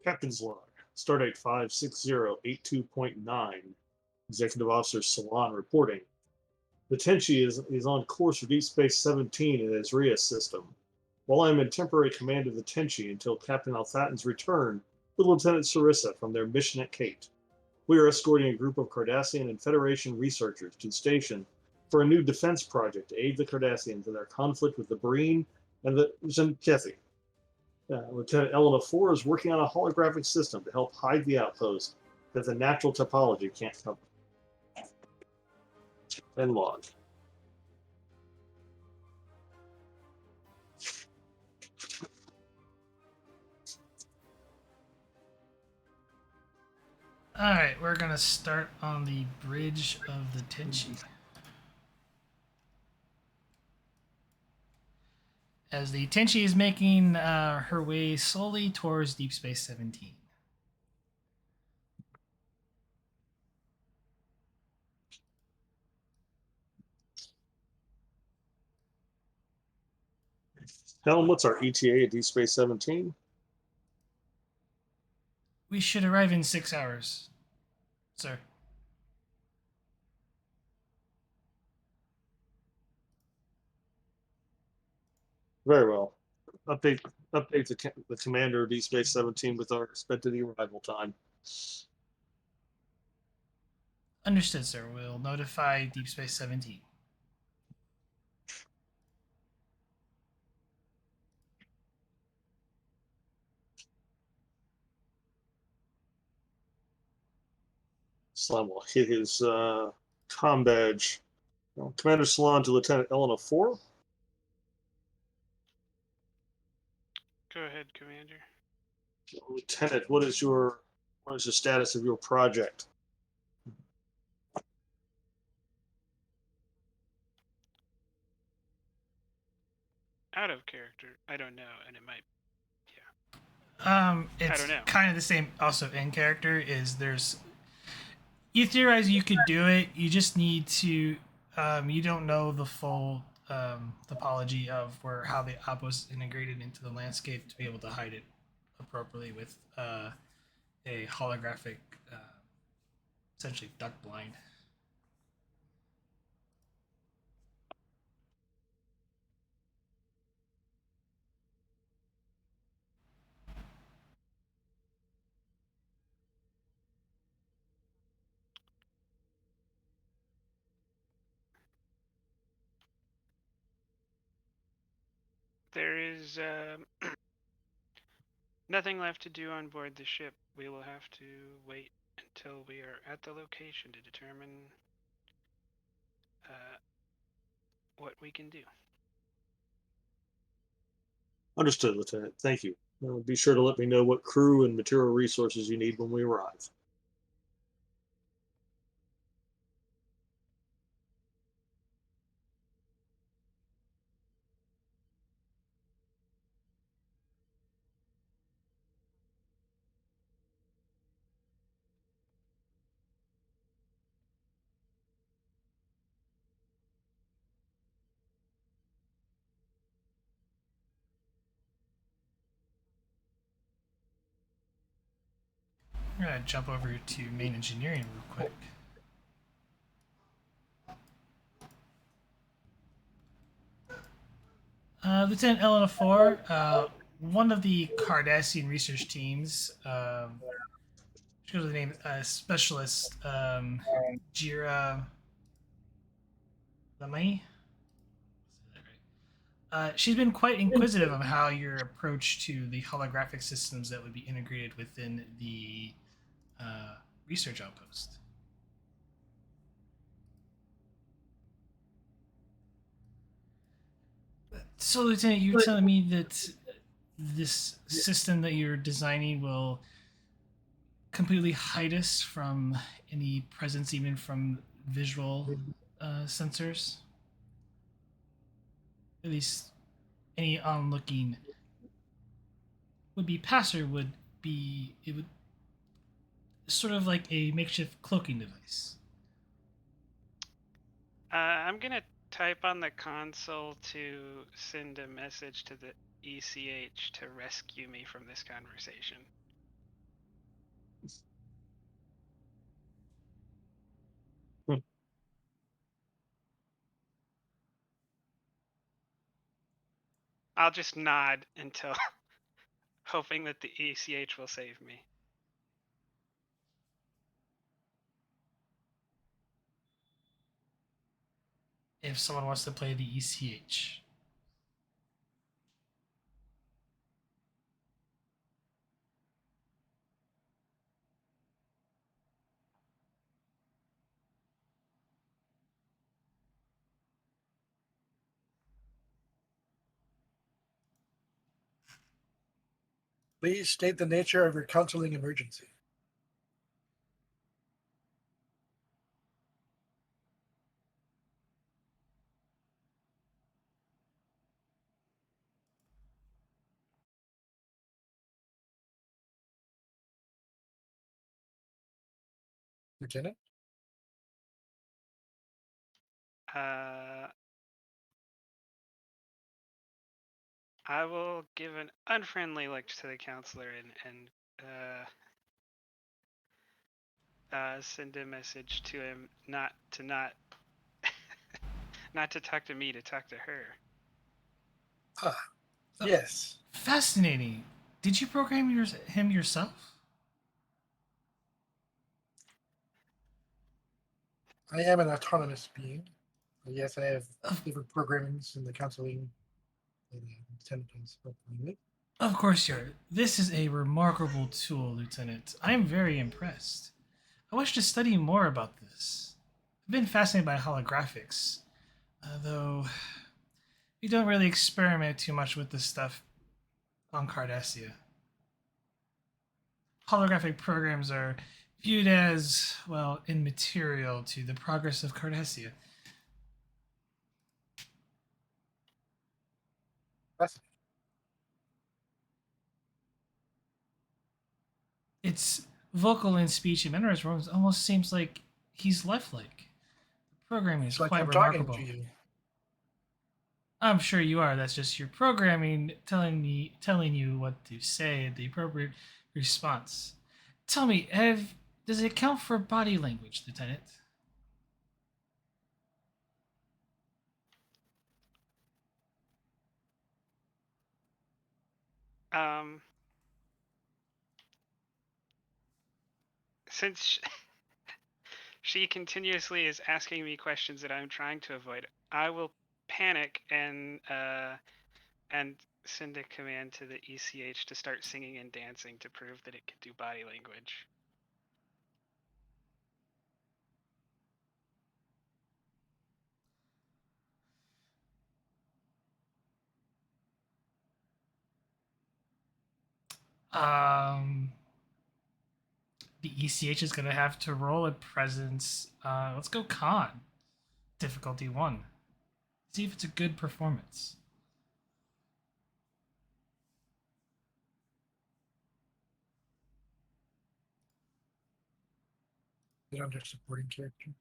Captain's log. Stardate 56082.9. Executive Officer Salon reporting. The Tenshi is on course for Deep Space 17 in its Rias system. While I am in temporary command of the Tenshi until Captain Althatan's return with Lieutenant Sarissa from their mission at Kate, we are escorting a group of Cardassian and Federation researchers to the station for a new defense project to aid the Cardassians in their conflict with the Breen and the Tzenkethi. Lieutenant Elena 4 is working on a holographic system to help hide the outpost that the natural topology can't cover. End log. Alright, we're gonna start on the bridge of the Tenshi. As the Tenshi is making her way slowly towards Deep Space 17. Helen, what's our ETA at Deep Space 17? We should arrive in 6 hours, sir. Very well. Update the commander of Deep Space 17 with our expected arrival time. Understood, sir. We'll notify Deep Space 17. Slam will hit his comm badge. Commander Salon to Lieutenant Elena 4. Go ahead, Commander. Lieutenant, what is the status of your project? Out of character. I don't know, and it might. It's I don't know. kind of the same. Also, in character is you theorize you could do it. You just need to. You don't know the full topology of how the outpost is integrated into the landscape to be able to hide it appropriately with a holographic, essentially duck blind. There is nothing left to do on board the ship. We will have to wait until we are at the location to determine what we can do. Understood, Lieutenant. Thank you. Be sure to let me know what crew and material resources you need when we arrive. I'm gonna jump over to main engineering real quick. Lieutenant Elena 4, one of the Cardassian research teams, she goes with the name Specialist Jira Lamay. She's been quite inquisitive of how your approach to the holographic systems that would be integrated within the research outpost. So, Lieutenant, you're telling me that this system that you're designing will completely hide us from any presence, even from visual sensors? At least any onlooking would be passer would be it would sort of like a makeshift cloaking device. I'm gonna type on the console to send a message to the ECH to rescue me from this conversation. I'll just nod until hoping that the ECH will save me. If someone wants to play the ECH. Please state the nature of your counseling emergency. Lieutenant? I will give an unfriendly look to the counselor and send a message to him not not to talk to me, to talk to her. Yes. Fascinating. Did you program him yourself? I am an autonomous being. Yes, I have different programmings in the counseling and intelligence. Of course you are. This is a remarkable tool, Lieutenant. I am very impressed. I wish to study more about this. I've been fascinated by holographics, though we don't really experiment too much with this stuff on Cardassia. Holographic programs are viewed as, well, immaterial to the progress of Cardassia. Its vocal and speech and mannerisms almost seems like he's lifelike. The programming is It's like quite I'm remarkable. talking to you. I'm sure you are. That's just your programming telling you what to say at the appropriate response. Tell me, does it count for body language, Lieutenant? Since she continuously is asking me questions that I'm trying to avoid, I will panic and send a command to the ECH to start singing and dancing to prove that it can do body language. The ECH is going to have to roll a presence. Let's go con. Difficulty 1. See if it's a good performance. Is it under supporting character?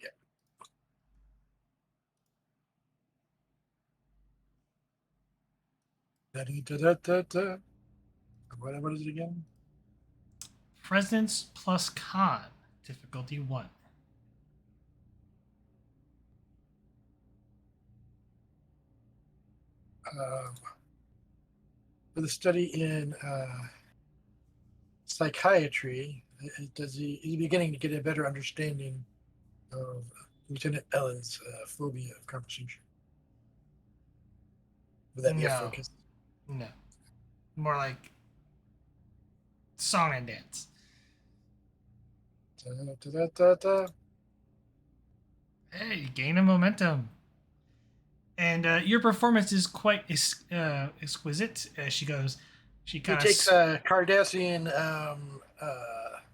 Yeah. Da-dee-da-da-da-da. What is it again? Presence plus con. Difficulty 1. For the study in psychiatry, is he beginning to get a better understanding of Lieutenant Ellen's phobia of conversation? Would that be a focus? No. More like song and dance. Da-da-da-da-da. Hey, gain a momentum. And your performance is quite exquisite. She goes, she He kind takes of. Cardassian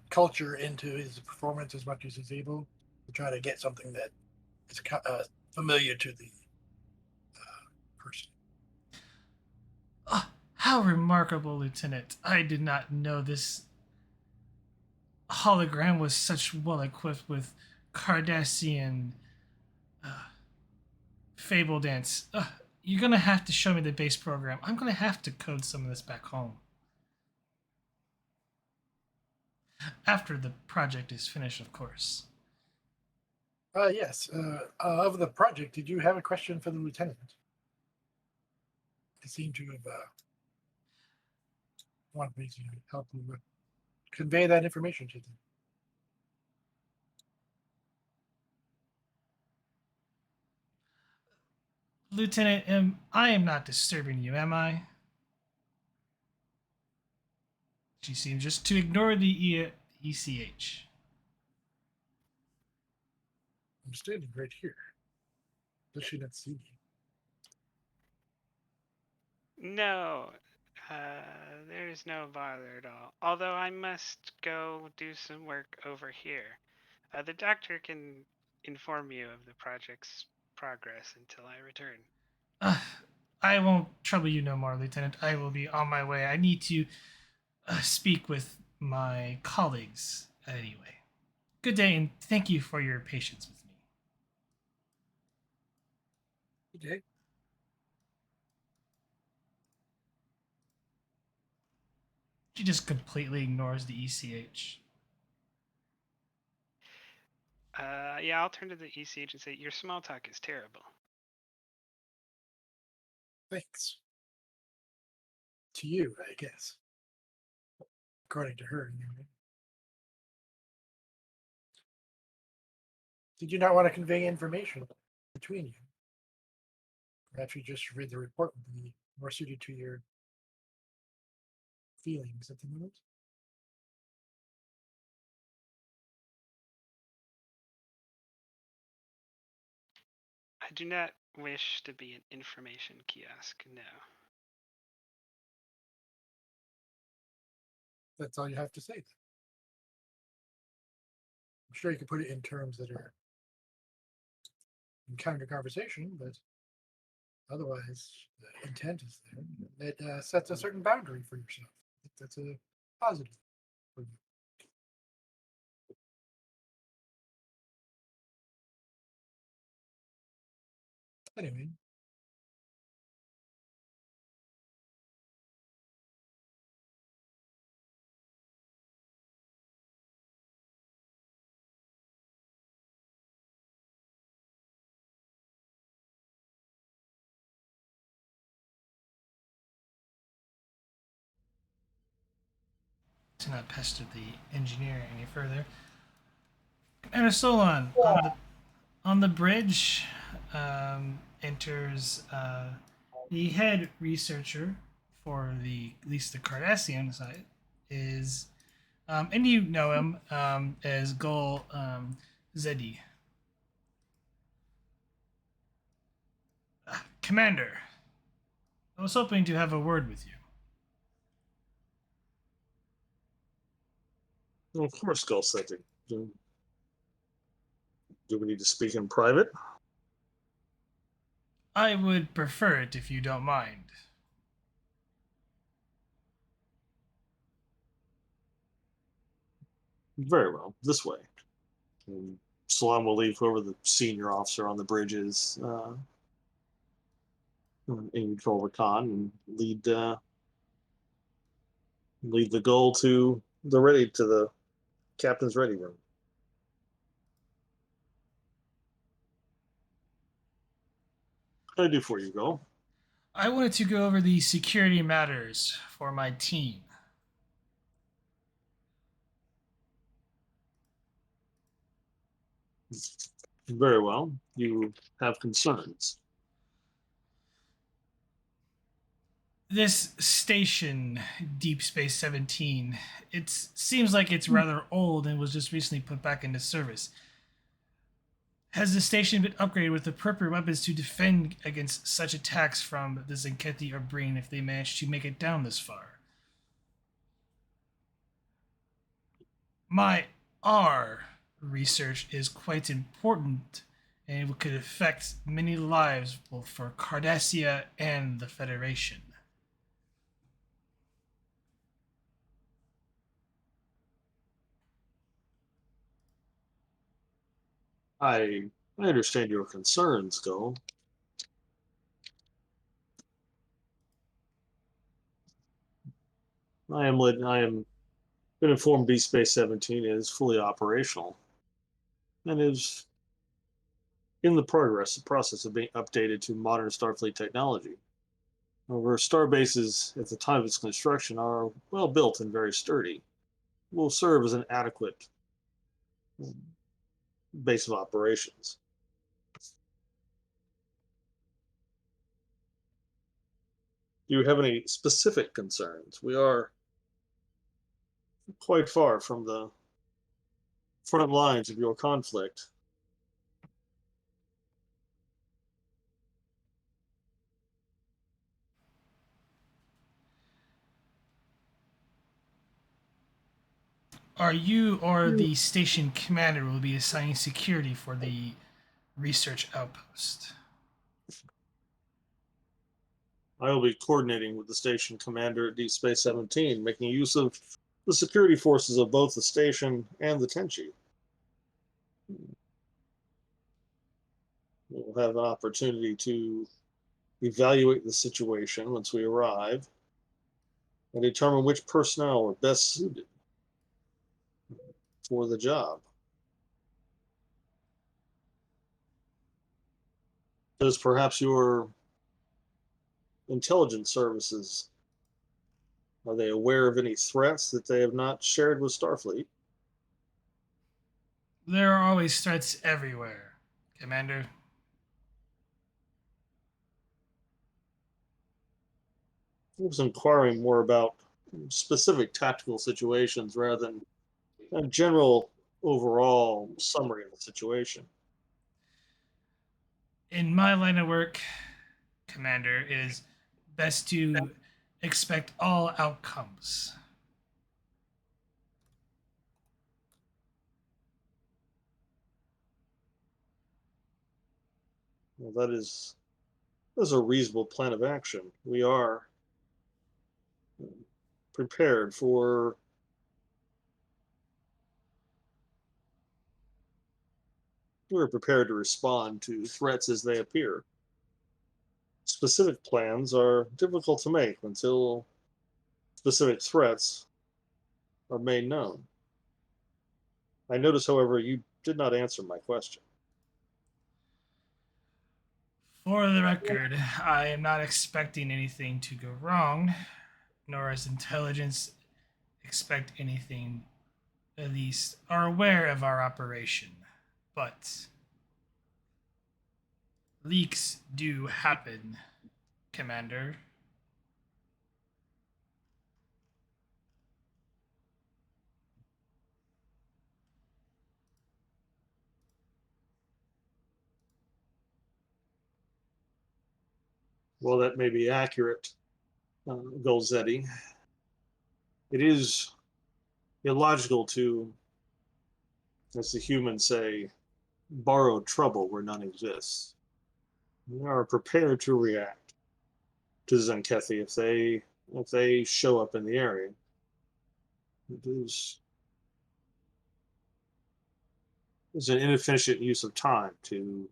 culture into his performance as much as he's able to try to get something that is familiar to the person. Oh, how remarkable, Lieutenant. I did not know this hologram was such well equipped with Cardassian fable dance. You're going to have to show me the base program. I'm going to have to code some of this back home. After the project is finished, of course. Yes. Of the project, did you have a question for the lieutenant? They seem to have wanted me to help you convey that information to them. Lieutenant, I am not disturbing you, am I? She seems just to ignore the ECH. I'm standing right here. Does she not see me? No, there's no bother at all. Although I must go do some work over here. The doctor can inform you of the project's progress until I return. Uh, I won't trouble you no more, Lieutenant. I will be on my way. I need to speak with my colleagues anyway. Good day, and thank you for your patience with me. Okay. She just completely ignores the ECH. Yeah, I'll turn to the ECH and say, your small talk is terrible. Thanks. To you, I guess. According to her, anyway. Did you not want to convey information between you? Perhaps you just read the report would be more suited to your feelings at the moment. I do not wish to be an information kiosk, no. That's all you have to say then. I'm sure you could put it in terms that are in counter conversation, but otherwise the intent is there. It sets a certain boundary for yourself. I think that's a positive for you. Anyway, To not pester the engineer any further. Commander Solon, on the bridge enters the head researcher for at least the Cardassian side is, and you know him as Gul Zedi. Commander, I was hoping to have a word with you. Well, of course, Gull said. Do we need to speak in private? I would prefer it if you don't mind. Very well. This way. And Salam will leave whoever the senior officer on the bridge is in control of the con and lead the Gull to the captain's ready room. What can I do for you, Gull? I wanted to go over the security matters for my team. Very well. You have concerns. This station, Deep Space 17, it seems like it's rather old and was just recently put back into service. Has the station been upgraded with appropriate weapons to defend against such attacks from the Tzenkethi or Breen if they manage to make it down this far? My R research is quite important and it could affect many lives both for Cardassia and the Federation. I understand your concerns, Gull. I am been informed Deep Space 17 is fully operational and is in the process of being updated to modern Starfleet technology. However, star bases at the time of its construction are well built and very sturdy, will serve as an adequate base of operations. Do you have any specific concerns? We are quite far from the front lines of your conflict. Are you or the station commander will be assigning security for the research outpost? I will be coordinating with the station commander at Deep Space 17, making use of the security forces of both the station and the Tenshi. We'll have an opportunity to evaluate the situation once we arrive and determine which personnel are best suited for the job. Does perhaps your intelligence services, are they aware of any threats that they have not shared with Starfleet? There are always threats everywhere, Commander. I was inquiring more about specific tactical situations rather than a general overall summary of the situation. In my line of work, Commander, it is best to expect all outcomes. Well, that's a reasonable plan of action. We are prepared for we're prepared to respond to threats as they appear. Specific plans are difficult to make until specific threats are made known. I notice, however, you did not answer my question. For the record, I am not expecting anything to go wrong, nor is intelligence expect anything, at least are aware of our operation. But leaks do happen, Commander. Well, that may be accurate, Golzetti. It is illogical to, as the humans say, borrow trouble where none exists. We are prepared to react to Tzenkethi if they show up in the area. It is an inefficient use of time to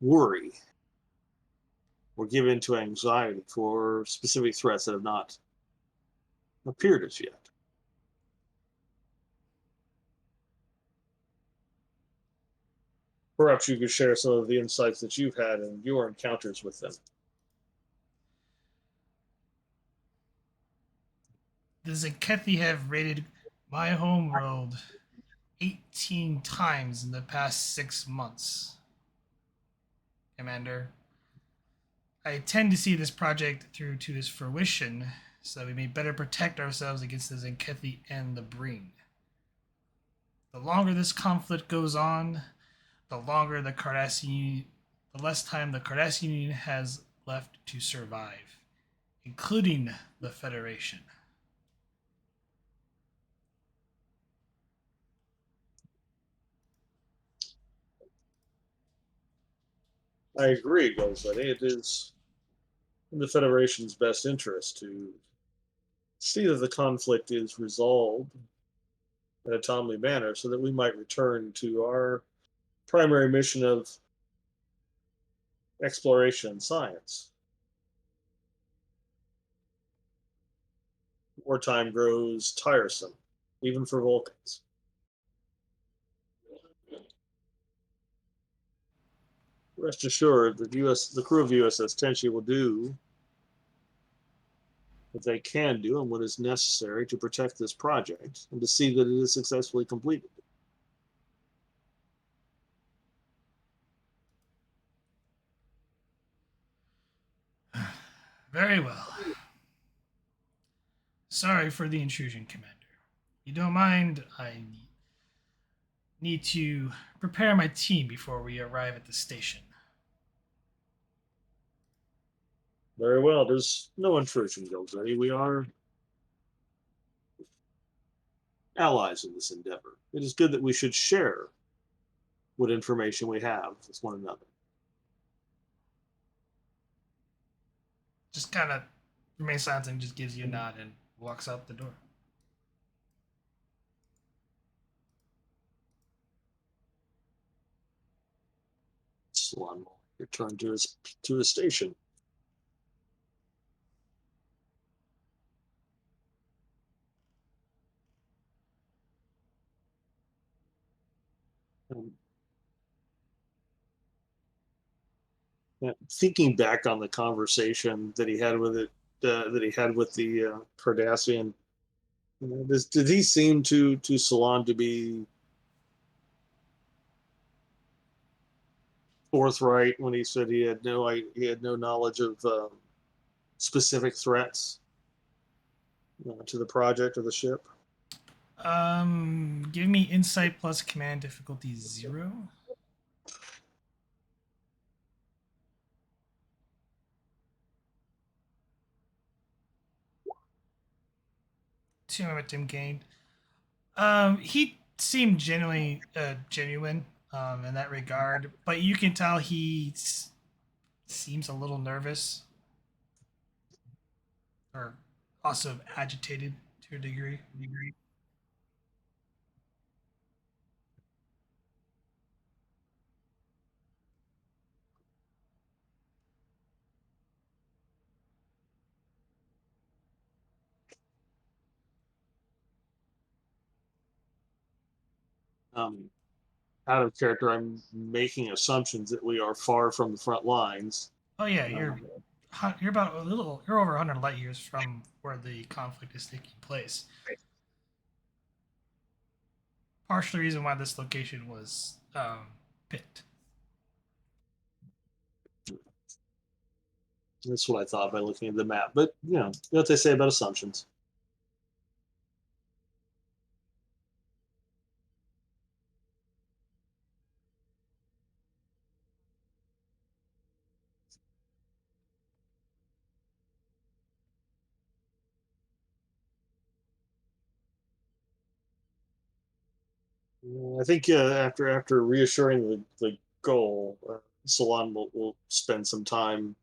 worry or give in to anxiety for specific threats that have not appeared as yet. Perhaps you could share some of the insights that you've had in your encounters with them. The Tzenkethi have raided my home world 18 times in the past 6 months, Commander. I intend to see this project through to its fruition so that we may better protect ourselves against the Tzenkethi and the Breen. The longer this conflict goes on, the less time the Cardassian Union has left to survive, including the Federation. I agree, Goldsletty. It is in the Federation's best interest to see that the conflict is resolved in a timely manner so that we might return to our primary mission of exploration and science. Wartime grows tiresome, even for Vulcans. Rest assured that the crew of USS Tenshi will do what they can do and what is necessary to protect this project and to see that it is successfully completed. Very well. Sorry for the intrusion, Commander. You don't mind? I need to prepare my team before we arrive at the station. Very well. There's no intrusion, Gilday. We are allies in this endeavor. It is good that we should share what information we have with one another. Just kind of remains silent and just gives you a nod and walks out the door. Salon will return to his station. Um, Thinking back on the conversation that he had with the Cardassian, did he seem to Salon to be forthright when he said he had no knowledge of specific threats to the project or the ship? Give me insight plus command difficulty 0. Two momentum gained. He seemed genuine in that regard, but you can tell he seems a little nervous, or also agitated to a degree. Um, Out of character, I'm making assumptions that we are far from the front lines. Oh yeah, Um, you're about you're over 100 light years from where the conflict is taking place. Partial reason why this location was picked. That's what I thought by looking at the map. But you know what they say about assumptions. I think after reassuring the goal, Salon will spend some time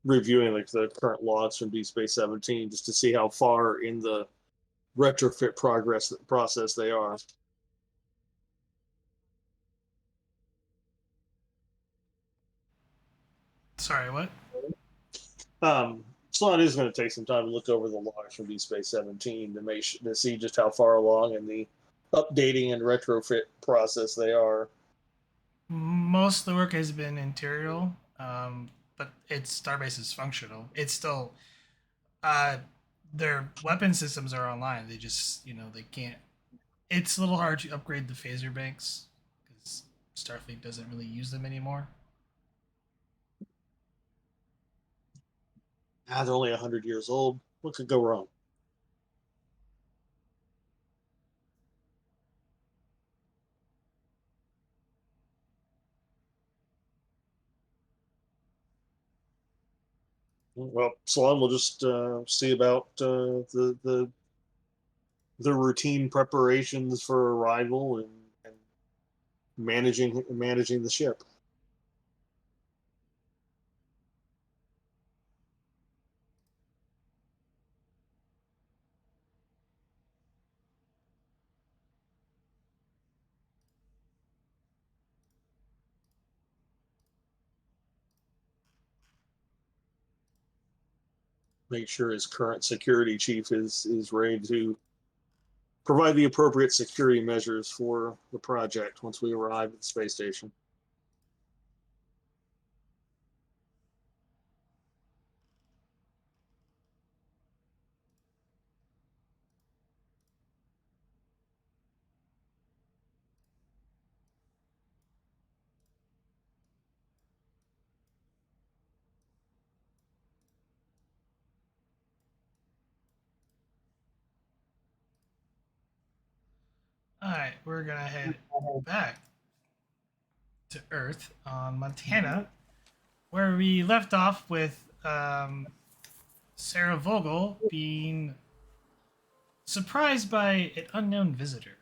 reviewing like the current logs from D Space 17 just to see how far in the retrofit process they are. Sorry, what? Salon is going to take some time to look over the logs from D Space 17 to see just how far along in the updating and retrofit process they are. Most of the work has been interior, but its starbase is functional. It's still their weapon systems are online. They just they can't. It's a little hard to upgrade the phaser banks because Starfleet doesn't really use them anymore. They're only 100 years old. What could go wrong? Well, Salon will just see about the routine preparations for arrival and managing the ship. Make sure his current security chief is ready to provide the appropriate security measures for the project once we arrive at the space station. All right, we're gonna head back to Earth on Montana, where we left off with Sarah Vogel being surprised by an unknown visitor.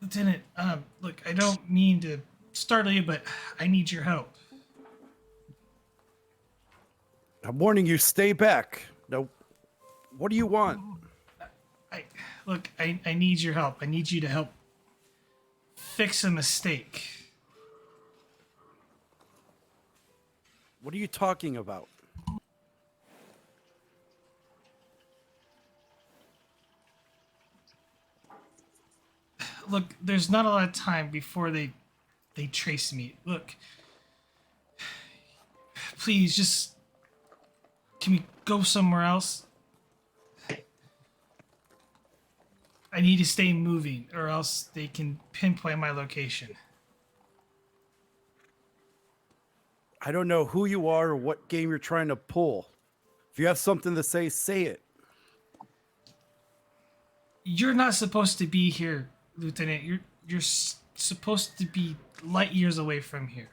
Lieutenant, look, I don't mean to startle you, but I need your help. I'm warning you, stay back. Now, what do you want? I look, I need your help. I need you to help fix a mistake. What are you talking about? Look, there's not a lot of time before they trace me. Look, please, just can we go somewhere else? I need to stay moving, or else they can pinpoint my location. I don't know who you are or what game you're trying to pull. If you have something to say it. You're not supposed to be here, Lieutenant. You're supposed to be light years away from here.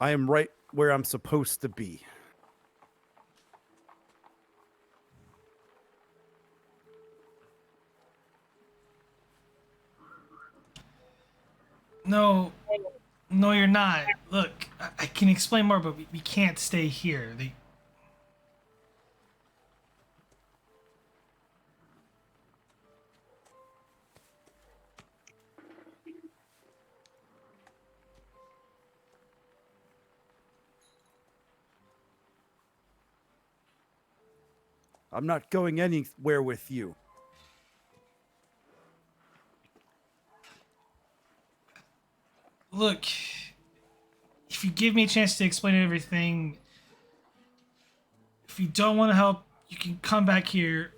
I am right where I'm supposed to be. No, no, you're not. Look, I can explain more, but we can't stay here. I'm not going anywhere with you. Look, if you give me a chance to explain everything, if you don't want to help, you can come back here.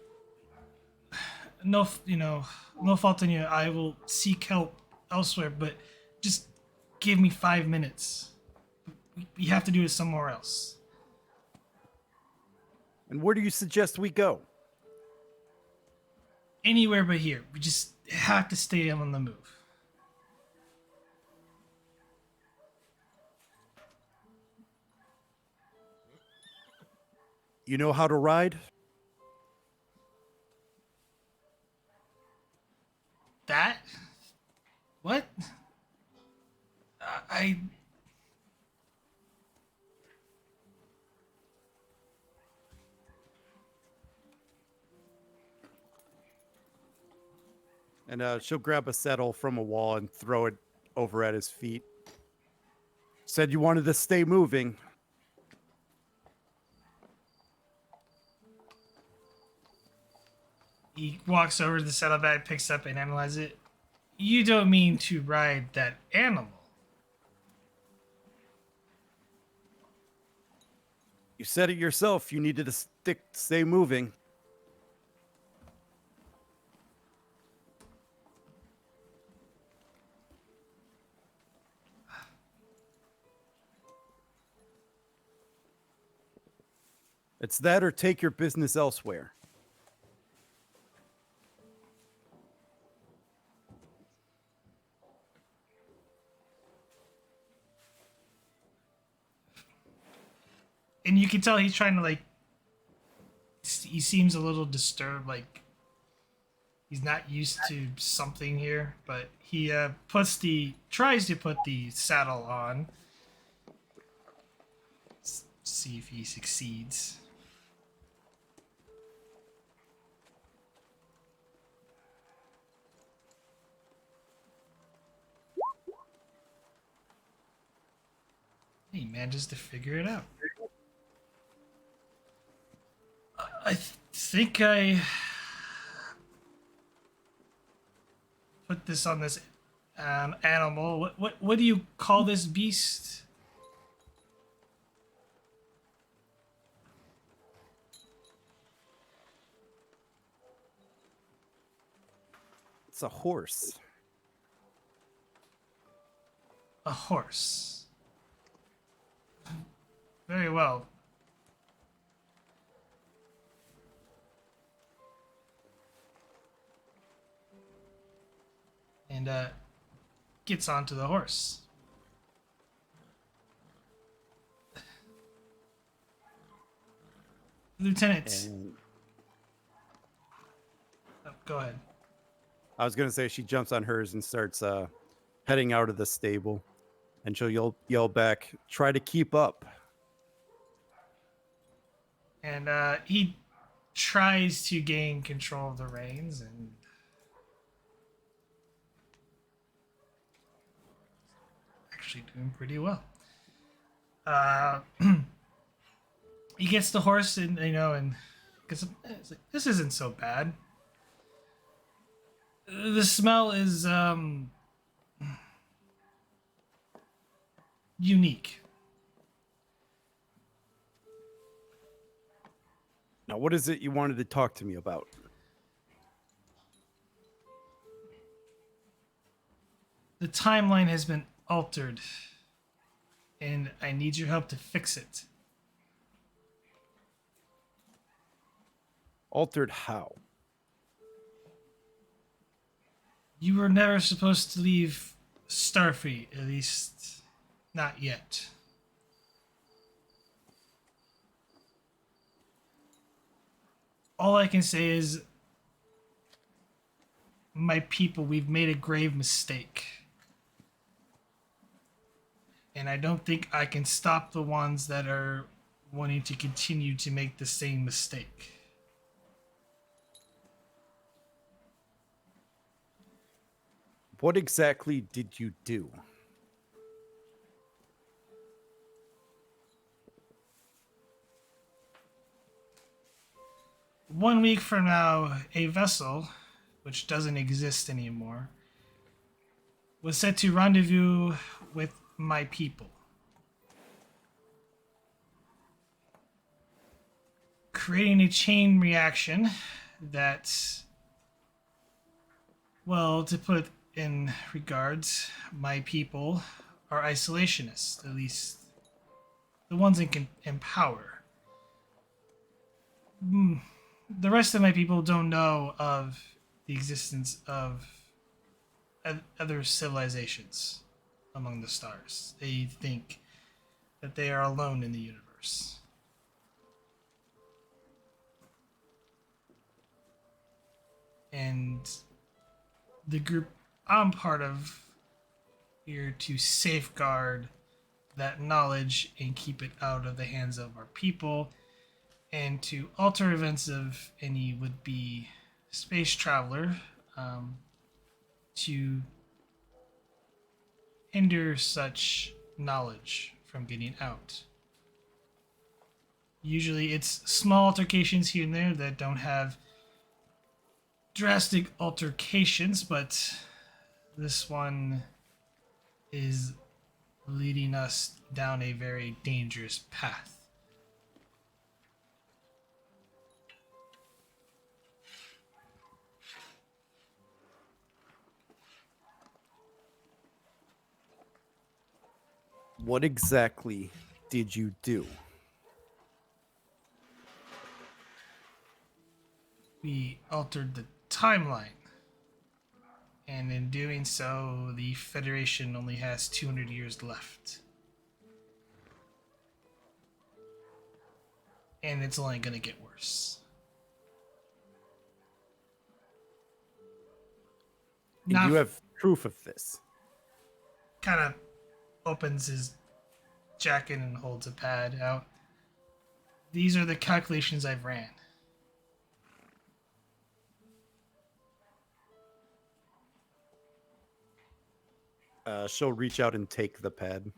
No, no fault in you. I will seek help elsewhere, but just give me 5 minutes. We have to do it somewhere else. And where do you suggest we go? Anywhere but here. We just have to stay on the move. You know how to ride? That? What? I And she'll grab a saddle from a wall and throw it over at his feet. Said you wanted to stay moving. He walks over to the saddlebag, picks up and analyzes it. You don't mean to ride that animal. You said it yourself. You needed to stay moving. It's that or take your business elsewhere. And you can tell he's trying to he seems a little disturbed, like he's not used to something here, but he tries to put the saddle on. Let's see if he succeeds. He manages to figure it out. I think I put this on this animal. What do you call this beast? It's a horse. a horse. Very well. And gets onto the horse. Lieutenant, And oh, go ahead. I was gonna say she jumps on hers and starts heading out of the stable, and she'll yell back, "Try to keep up." And he tries to gain control of the reins and actually doing pretty well. He gets the horse and and gets it's like, this isn't so bad. The smell is unique. Now, what is it you wanted to talk to me about? The timeline has been altered, and I need your help to fix it. Altered how? You were never supposed to leave Starfleet, at least not yet. All I can say is, my people, we've made a grave mistake. And I don't think I can stop the ones that are wanting to continue to make the same mistake. What exactly did you do? One week from now, a vessel, which doesn't exist anymore, was set to rendezvous with my people. Creating a chain reaction that, well, to put it in regards, my people are isolationists, at least the ones in power. The rest of my people don't know of the existence of other civilizations among the stars. They think that they are alone in the universe. And the group I'm part of here to safeguard that knowledge and keep it out of the hands of our people, and to alter events of any would-be space traveler, to hinder such knowledge from getting out. Usually it's small altercations here and there that don't have drastic altercations, but this one is leading us down a very dangerous path. What exactly did you do? We altered the timeline. And in doing so, the Federation only has 200 years left. And it's only going to get worse. And you have proof of this. Kind of opens his jacket and holds a pad out. These are the calculations I've ran. She'll reach out and take the pad.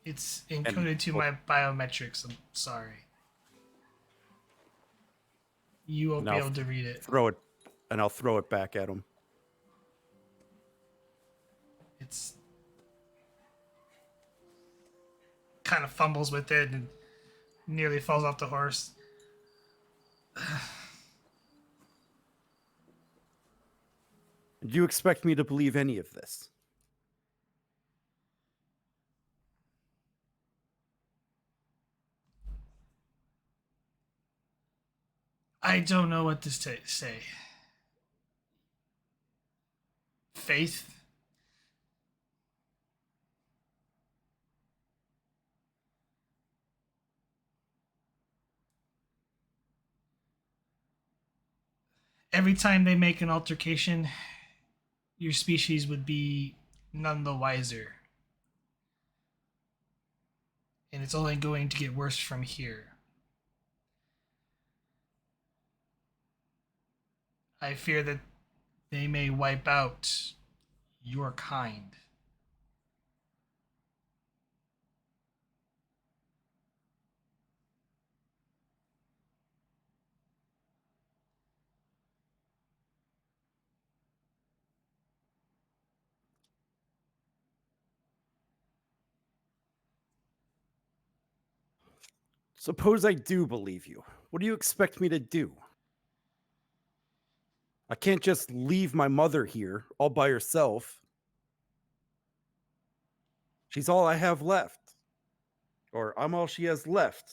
It's encoded to my biometrics. I'm sorry. You won't be able to read it. Throw it, and I'll throw it back at him. It's kind of fumbles with it and nearly falls off the horse. Do you expect me to believe any of this? I don't know what to say. Faith? Every time they make an altercation, your species would be none the wiser. And it's only going to get worse from here. I fear that they may wipe out your kind. Suppose I do believe you. What do you expect me to do? I can't just leave my mother here all by herself. She's all I have left. Or I'm all she has left.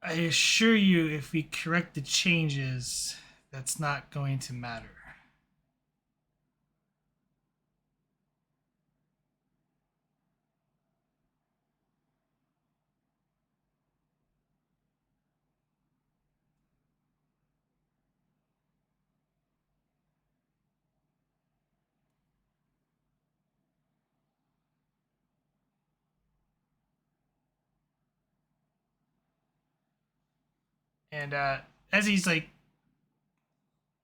I assure you, if we correct the changes, that's not going to matter. And as he's like,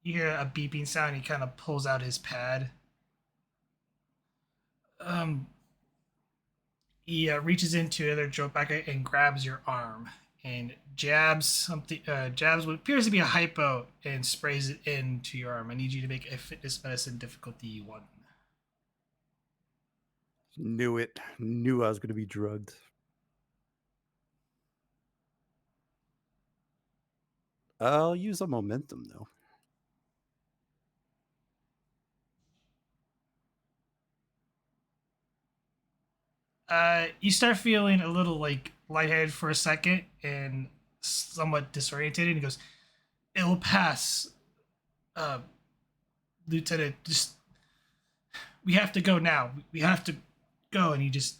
you hear a beeping sound, he kind of pulls out his pad. He reaches into the other joke packet and grabs your arm and jabs something. Jabs what appears to be a hypo and sprays it into your arm. I need you to make a fitness medicine difficulty 1. Knew it. Knew I was going to be drugged. I'll use a momentum, though. You start feeling a little like lightheaded for a second and somewhat disoriented. And he goes, "It'll pass, Lieutenant. Just we have to go now. We have to go." And he just,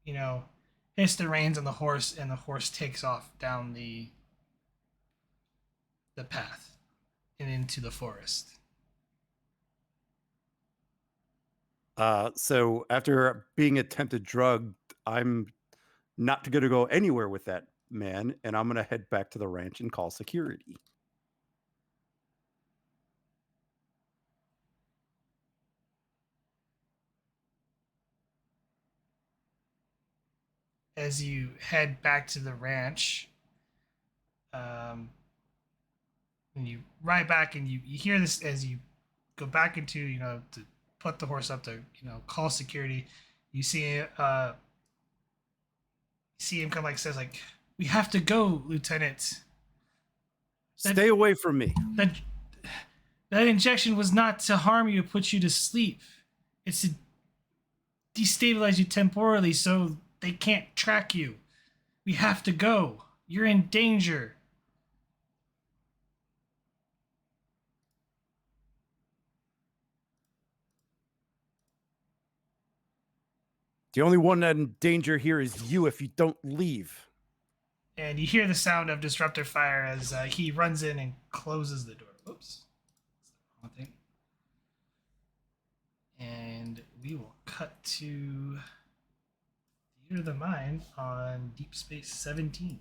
hits the reins on the horse, and the horse takes off down the path and into the forest. So after being attempted drugged, I'm not going to go anywhere with that man, and I'm going to head back to the ranch and call security. As you head back to the ranch, and you ride back, and you hear this as you go back into, to put the horse up to, call security. You see him come, like, says, like, "We have to go, Lieutenant. Stay away from me. That injection was not to harm you, put you to sleep. It's to destabilize you temporarily so they can't track you. We have to go. You're in danger." The only one in danger here is you if you don't leave. And you hear the sound of disruptor fire as he runs in and closes the door. Oops. That's the wrong thing. And we will cut to Theater of the Mind on Deep Space 17.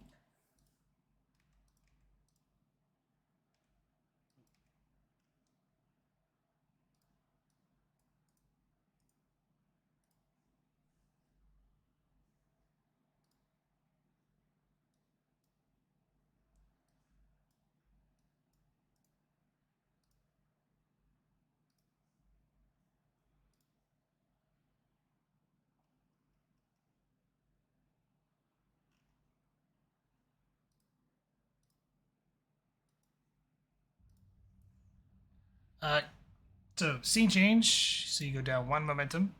So scene change. So you go down 1 momentum.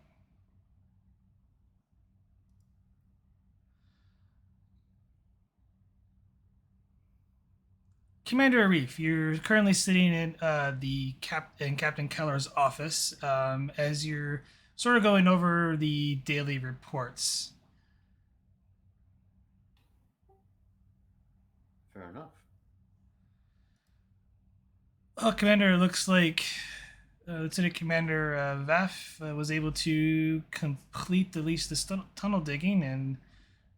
Commander Arif, you're currently sitting in in Captain Keller's office as you're sort of going over the daily reports. Fair enough. Well, Commander, it looks like Lieutenant Commander Vaff was able to complete at least the tunnel digging and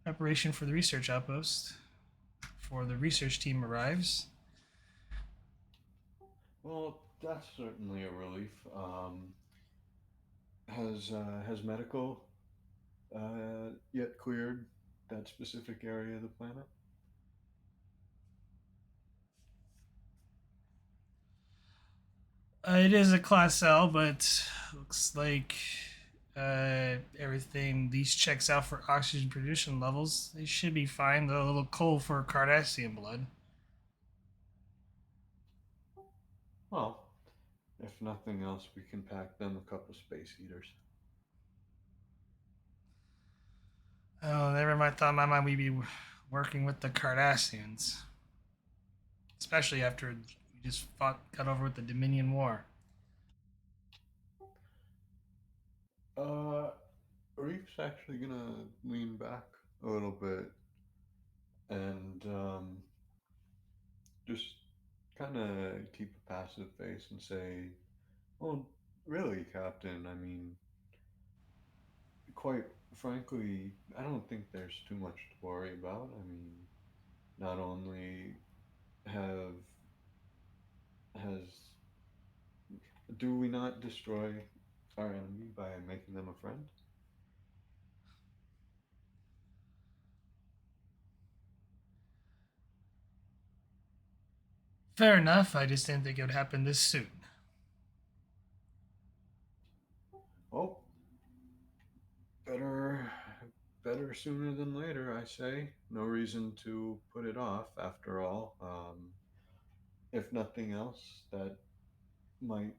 preparation for the research outpost before the research team arrives. Well, that's certainly a relief. Has medical yet cleared that specific area of the planet? It is a Class L, but looks like everything these checks out for oxygen production levels. They should be fine. They're a little cold for Cardassian blood. Well, if nothing else, we can pack them a couple space heaters. Oh, never mind. Thought my mind we'd be working with the Cardassians, especially after we just got over with the Dominion War. Reef's actually gonna lean back a little bit and just kind of keep a passive face and say, "Well, really, Captain, I mean, quite frankly, I don't think there's too much to worry about. I mean, not only have has do we not destroy our enemy by making them a friend?" Fair enough. I just didn't think it would happen this soon. Oh, better better sooner than later, I say. No reason to put it off. After all, if nothing else, that might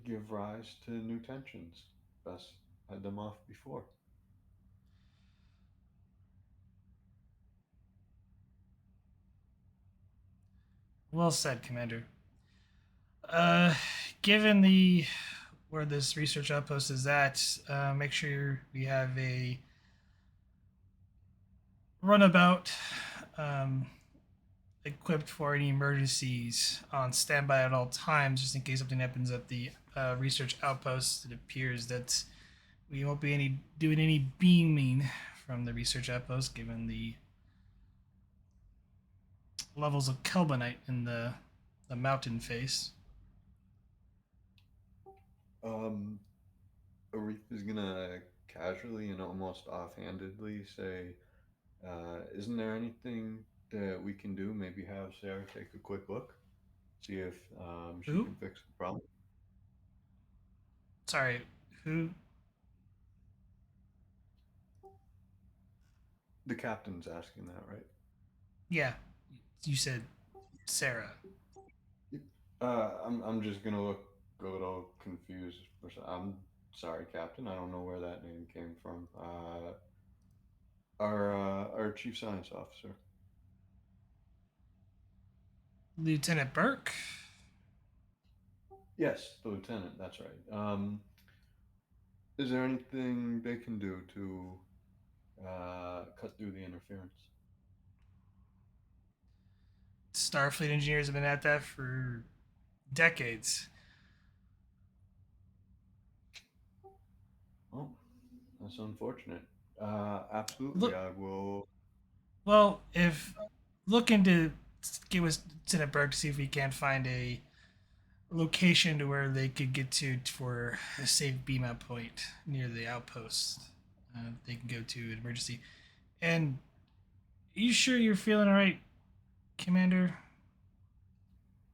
give rise to new tensions. Best head them off before. Well said, Commander. Uh, given the where this research outpost is at, make sure we have a runabout um, equipped for any emergencies on standby at all times, just in case something happens at the research outpost. It appears that we won't be doing any beaming from the research outpost, given the levels of kelbonite in the mountain face. Um, Aretha is gonna casually and almost offhandedly say, "Isn't there anything that we can do? Maybe have Sarah take a quick look, see if she Who? can fix the problem." Sorry, who? The captain's asking that, right? Yeah, you said Sarah. I'm just gonna look a little confused. I'm sorry, Captain. I don't know where that name came from. Our chief science officer. Lieutenant Burke? Yes, the lieutenant. That's right. Is there anything they can do to cut through the interference? Starfleet engineers have been at that for decades. Oh, that's unfortunate. Absolutely, Look, I will. well, if looking to get with Lieutenant Burke to see if we can't find a location to where they could get to for a safe beam out point near the outpost. They can go to an emergency. And are you sure you're feeling all right, Commander?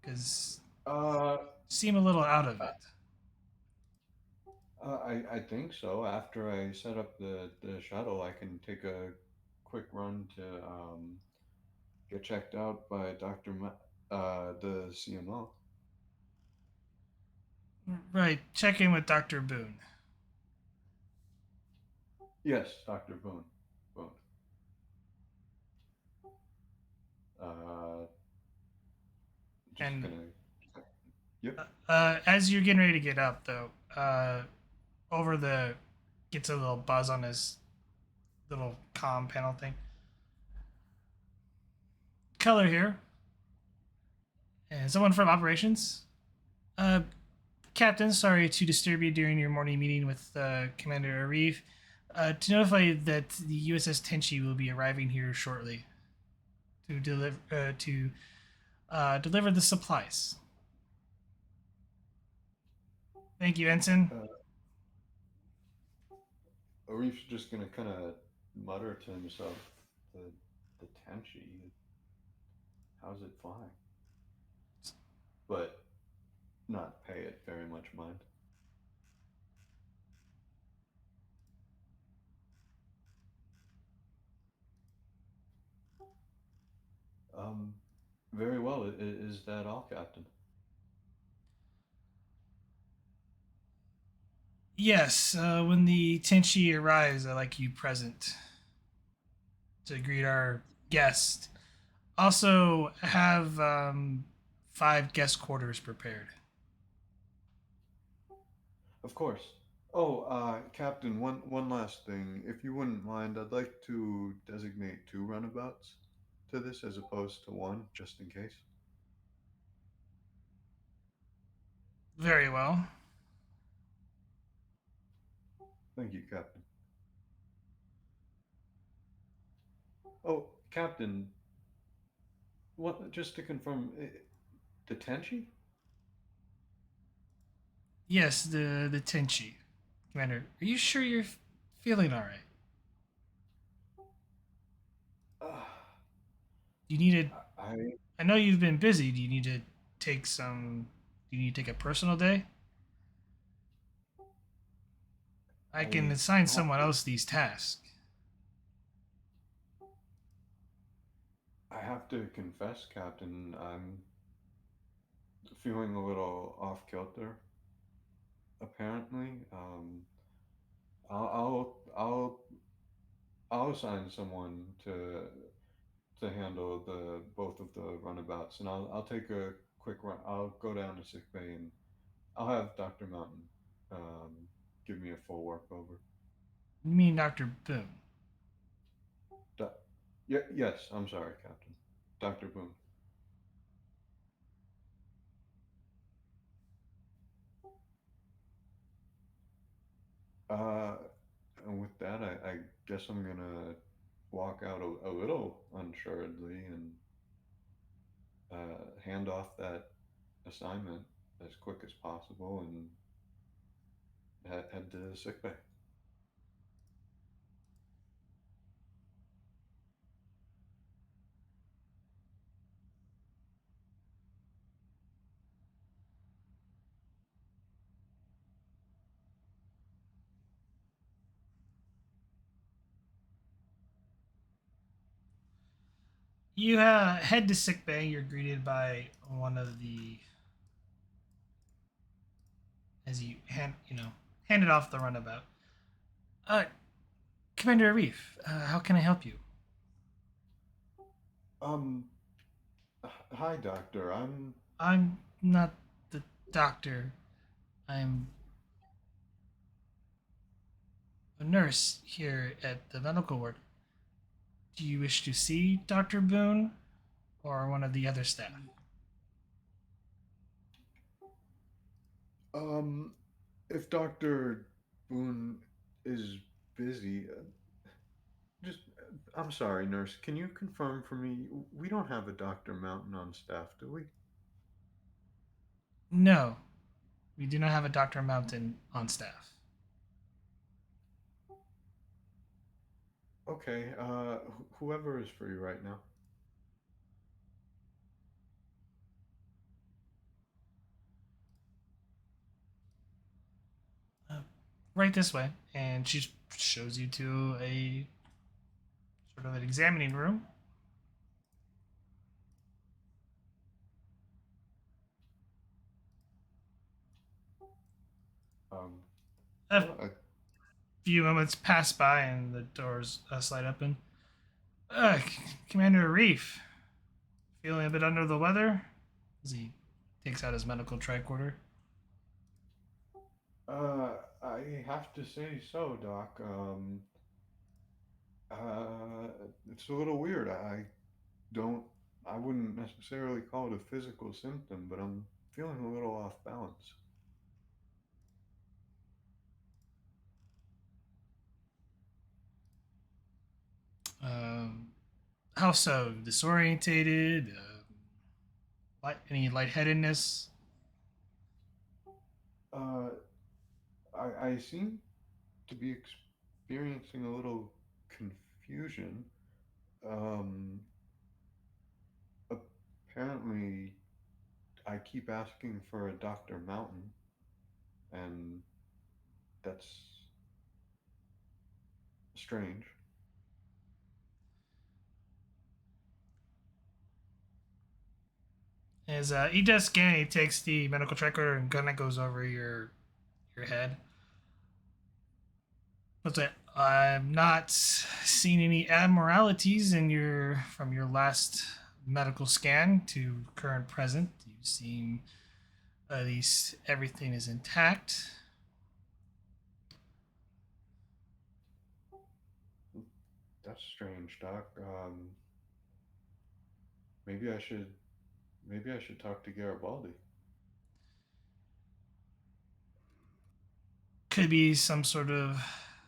Because Uh, seem a little out of it. I think so. After I set up the shuttle, I can take a quick run to get checked out by the CMO. Right. Check in with Dr. Boone. Yes, Dr. Boone. Boone. Uh, And gonna. Yep. as you're getting ready to get up, though, over the gets a little buzz on his little comm panel thing. Color here, and someone from operations. Uh, Captain, sorry to disturb you during your morning meeting with Commander Arif. To notify you that the USS Tenshi will be arriving here shortly to deliver the supplies. Thank you, Ensign. Arif's just gonna kind of mutter to himself, the the Tenshi, how's it fly? But not pay it very much mind. Um, very well. Is that all, Captain? Yes, when the Tenshi arrives, I'd like you present to greet our guest. Also, have 5 guest quarters prepared. Of course. Oh, Captain, one last thing. If you wouldn't mind, I'd like to designate 2 runabouts to this as opposed to 1, just in case. Very well. Thank you, Captain. Oh, Captain, what? Just to confirm, the Tenchi? Yes, the Tenshi. Commander, are you sure you're feeling all right? Uh, Do you need to? I I know you've been busy. Do you need to take some? Do you need to take a personal day? I can I assign have someone to, else these tasks. I have to confess, Captain, I'm feeling a little off kilter. Apparently, I'll I'll assign someone to handle the both of the runabouts, and I'll take a quick run. I'll go down to sick bay, and I'll have Doctor Mountain um, give me a full workover. You mean Dr. Boone? Do- yeah, yes, I'm sorry, Captain. Doctor Boone. Uh, and with that, I guess I'm gonna walk out a little unsuredly and hand off that assignment as quick as possible and head to sick bay. You head to sick bay. You're greeted by one of the as you handed off the runabout. Uh, Commander Arif, how can I help you? Um, hi, Doctor. I'm not the doctor. I'm a nurse here at the medical ward. Do you wish to see Dr. Boone or one of the other staff? Um, if Doctor Boone is busy, just I'm sorry, nurse. Can you confirm for me? We don't have a Doctor Mountain on staff, do we? No, we do not have a Dr. Mountain on staff. Okay. Whoever is free right now. Right this way. And she shows you to a sort of an examining room. Um, A well, few moments pass by and the doors slide open. Commander Reef, feeling a bit under the weather? as he takes out his medical tricorder. I have to say so, Doc. Uh, it's a little weird. Don't, I wouldn't necessarily call it a physical symptom, but I'm feeling a little off balance. Um, how so? Disorientated? Any lightheadedness? Uh, I seem to be experiencing a little confusion. Um, Apparently, I keep asking for a Dr. Mountain, and that's strange. As he does scan, he takes the medical tricorder and kind of goes over your head. What's that? I'm not seeing any abnormalities in your from your last medical scan to current present. You seem at least everything is intact. That's strange, Doc. Maybe I should maybe I should talk to Garibaldi. Could be some sort of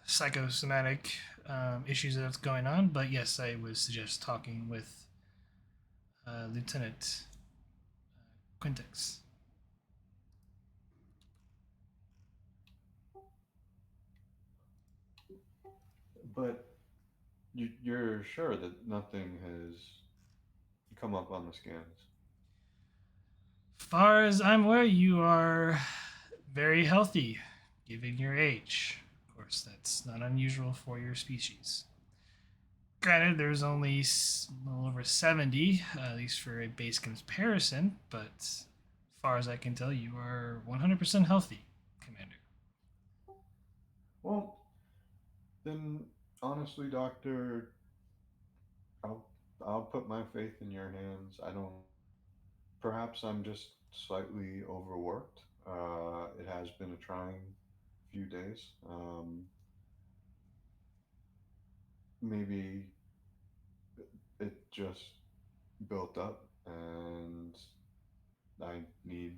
psychosomatic issues that's going on, but yes, I would suggest talking with Lieutenant Quintex. But you're sure that nothing has come up on the scans? Far as I'm aware, you are very healthy, given your age. Of course, that's not unusual for your species. Granted, there's only a little over 70, at least for a base comparison, but as far as I can tell, you are 100% healthy, Commander. Well, then honestly, Doctor, I'll I'll put my faith in your hands. I don't. Perhaps I'm just slightly overworked. It has been a trying few days. Maybe it just built up, and I need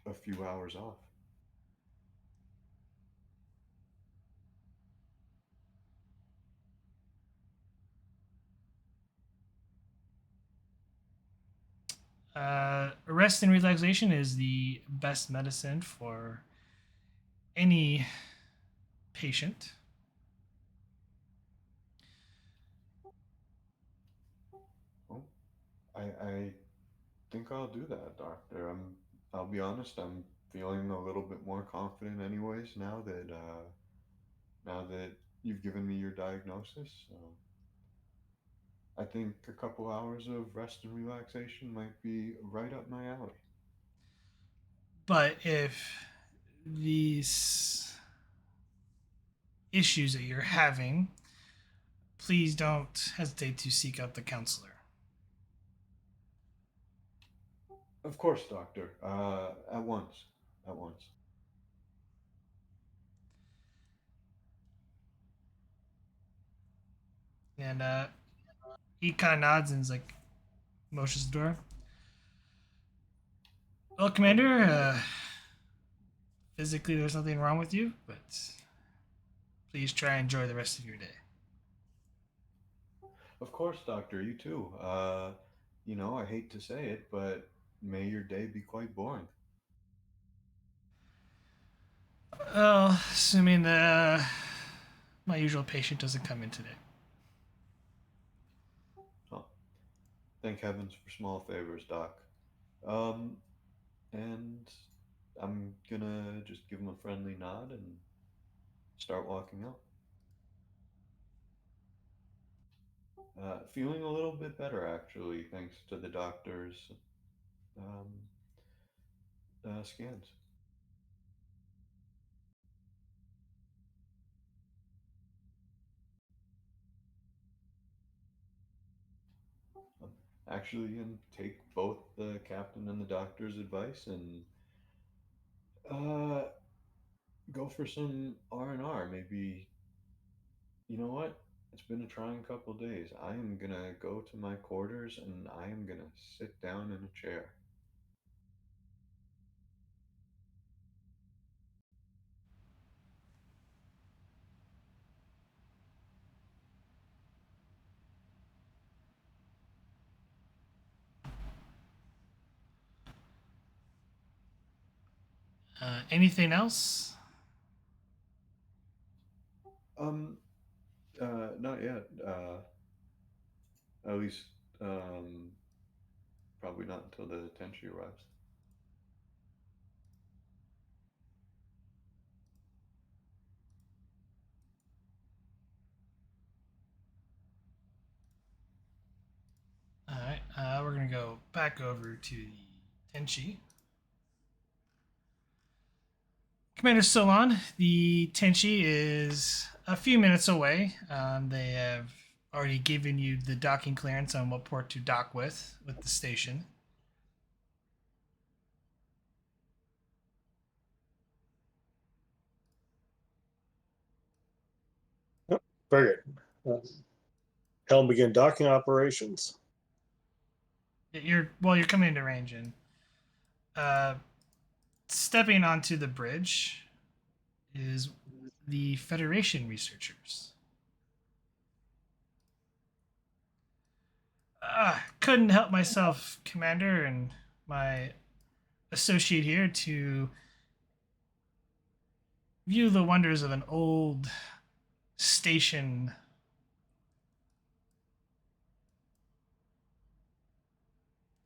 a few hours off. Rest and relaxation is the best medicine for any patient. Well, I think I'll do that, Doctor. I'll be honest. I'm feeling a little bit more confident, anyways, now that you've given me your diagnosis. So I think a couple hours of rest and relaxation might be right up my alley. But if these issues that you're having, please don't hesitate to seek out the counselor. Of course, Doctor. At once. At once. And he kind of nods and is like, motions the door. Well, Commander, physically there's nothing wrong with you, but please try and enjoy the rest of your day. Of course, Doctor. You too. I hate to say it, but may your day be quite boring. Well, assuming my usual patient doesn't come in today. Oh, thank heavens for small favors, Doc. Um, and I'm gonna just give him a friendly nod and start walking out. Feeling a little bit better, actually, thanks to the doctor's um, scans. Um, Actually, and take both the captain and the doctor's advice and uh, go for some R&R. Maybe, you know what? It's been a trying couple days. I am gonna go to my quarters and I am gonna sit down in a chair. Anything else? Um, Not yet. At least, um, probably not until the Tenshi arrives. All right. We're gonna go back over to the Tenchi. Commander Solon, the Tenchi is a few minutes away. They have already given you the docking clearance on what port to dock with the station. Yep, very good. Helm begin docking operations. You're coming into range and stepping onto the bridge is the Federation researchers. Couldn't help myself, Commander, and my associate here to view the wonders of an old station.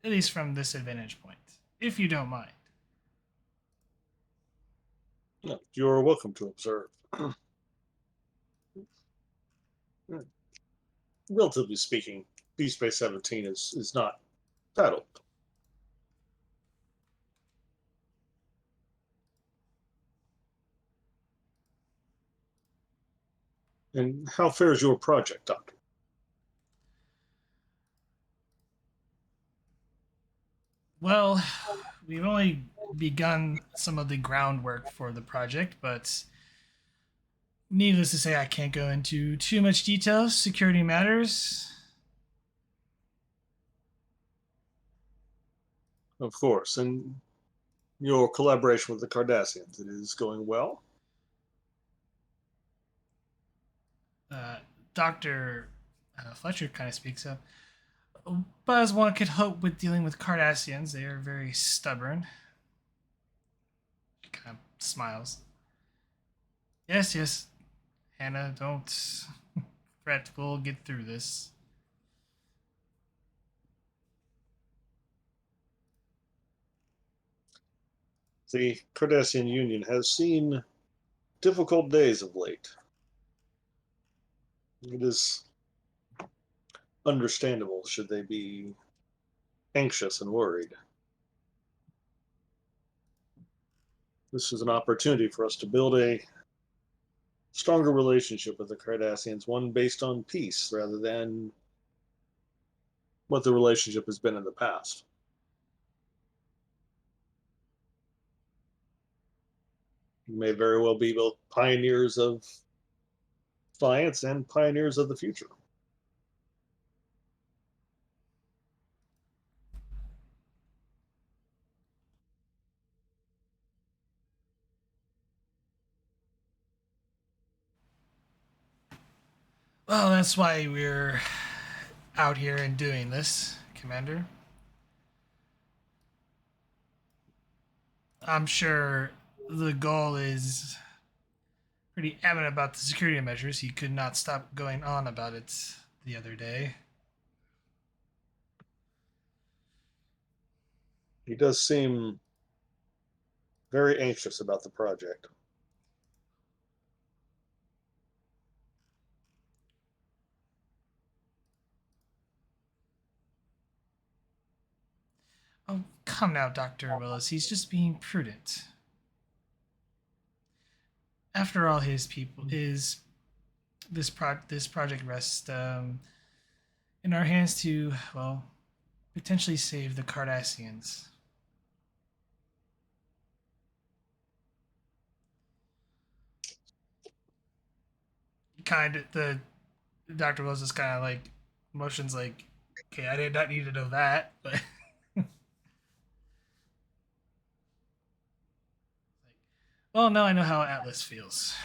At least from this vantage point, if you don't mind. No, you are welcome to observe. Relatively speaking, B Space 17 is not that old. And how fares your project, Doctor? Well, we've only begun some of the groundwork for the project, but needless to say, I can't go into too much detail. Security matters. Of course, and your collaboration with the Cardassians, it is going well? Dr. Fletcher kind of speaks up. But as one could hope with dealing with Cardassians, they are very stubborn. She kind of smiles. Yes, Hannah, don't fret. We'll get through this. The Cardassian Union has seen difficult days of late. It is understandable should they be anxious and worried. This is an opportunity for us to build a stronger relationship with the Cardassians, one based on peace rather than what the relationship has been in the past. You may very well be both pioneers of science and pioneers of the future. Well, that's why we're out here and doing this, Commander. I'm sure the goal is pretty adamant about the security measures. He could not stop going on about it the other day. He does seem very anxious about the project. Oh, come now, Dr. Willis. He's just being prudent. After all, his people is this project rests in our hands to, well, potentially save the Cardassians. The Dr. Wells is kind of like motions like, okay, I did not need to know that, but well, now I know how Atlas feels.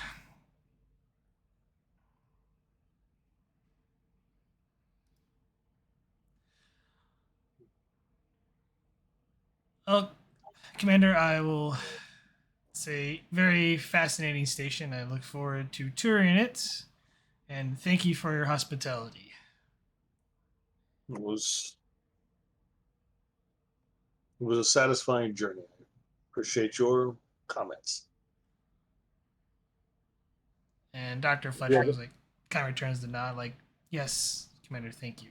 Oh, Commander, I will say very fascinating station. I look forward to touring it, and thank you for your hospitality. It was a satisfying journey. I appreciate your comments. And Dr. Fletcher was like, kind of returns the nod, like, yes, Commander, thank you.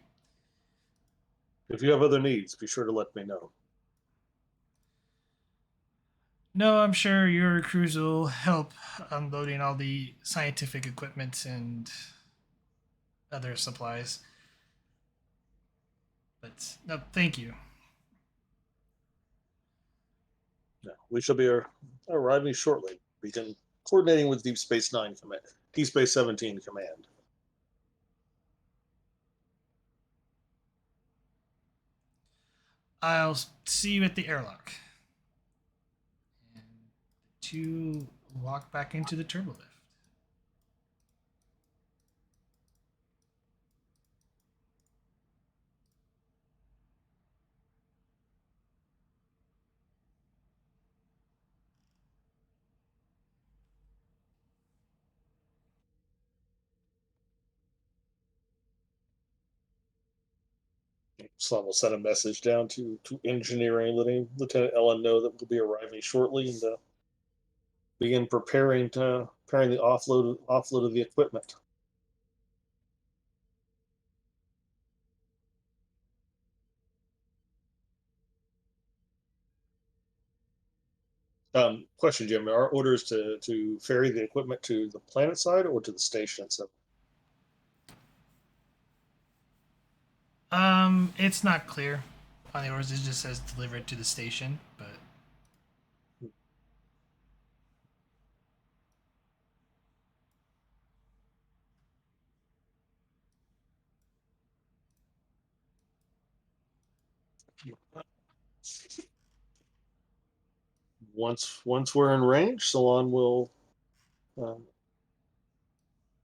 If you have other needs, be sure to let me know. No, I'm sure your crews will help unloading all the scientific equipment and other supplies. But no, thank you. No, we shall be arriving shortly. Begin coordinating with Deep Space Nine Command, Deep Space 17 Command. I'll see you at the airlock. And the two walk back into the turbolift. Slum will send a message down to engineering, letting Lieutenant Ellen know that we'll be arriving shortly, and begin preparing the offload of the equipment. Question, Jim. Are orders to ferry the equipment to the planet side or to the station itself? It's not clear on the orders. It just says deliver it to the station, but Once we're in range, Salon will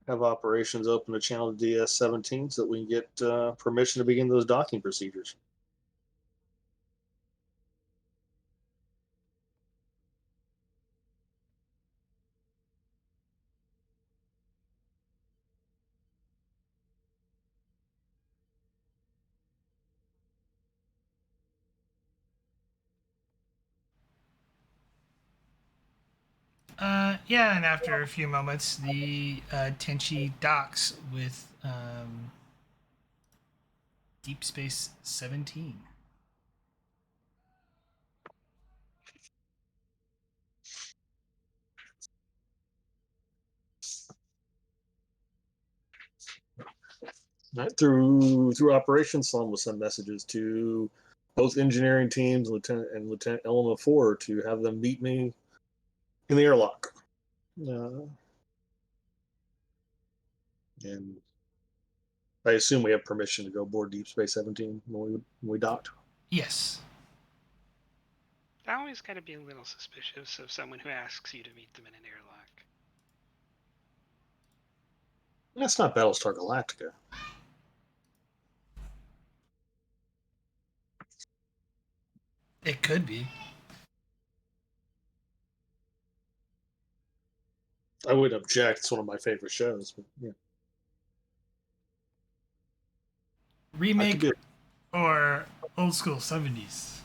have operations open to channel DS-17 so that we can get permission to begin those docking procedures. yeah. And after a few moments, the Tenshi docks with Deep Space 17. Right, through operations, Salon will send messages to both engineering teams, Lieutenant Elena 4, to have them meet me in the airlock. And I assume we have permission to go aboard Deep Space 17 when we docked. Yes. I always gotta be a little suspicious of someone who asks you to meet them in an airlock. That's not Battlestar Galactica. It could be. I wouldn't object. It's one of my favorite shows. But yeah. Remake or old school 70s?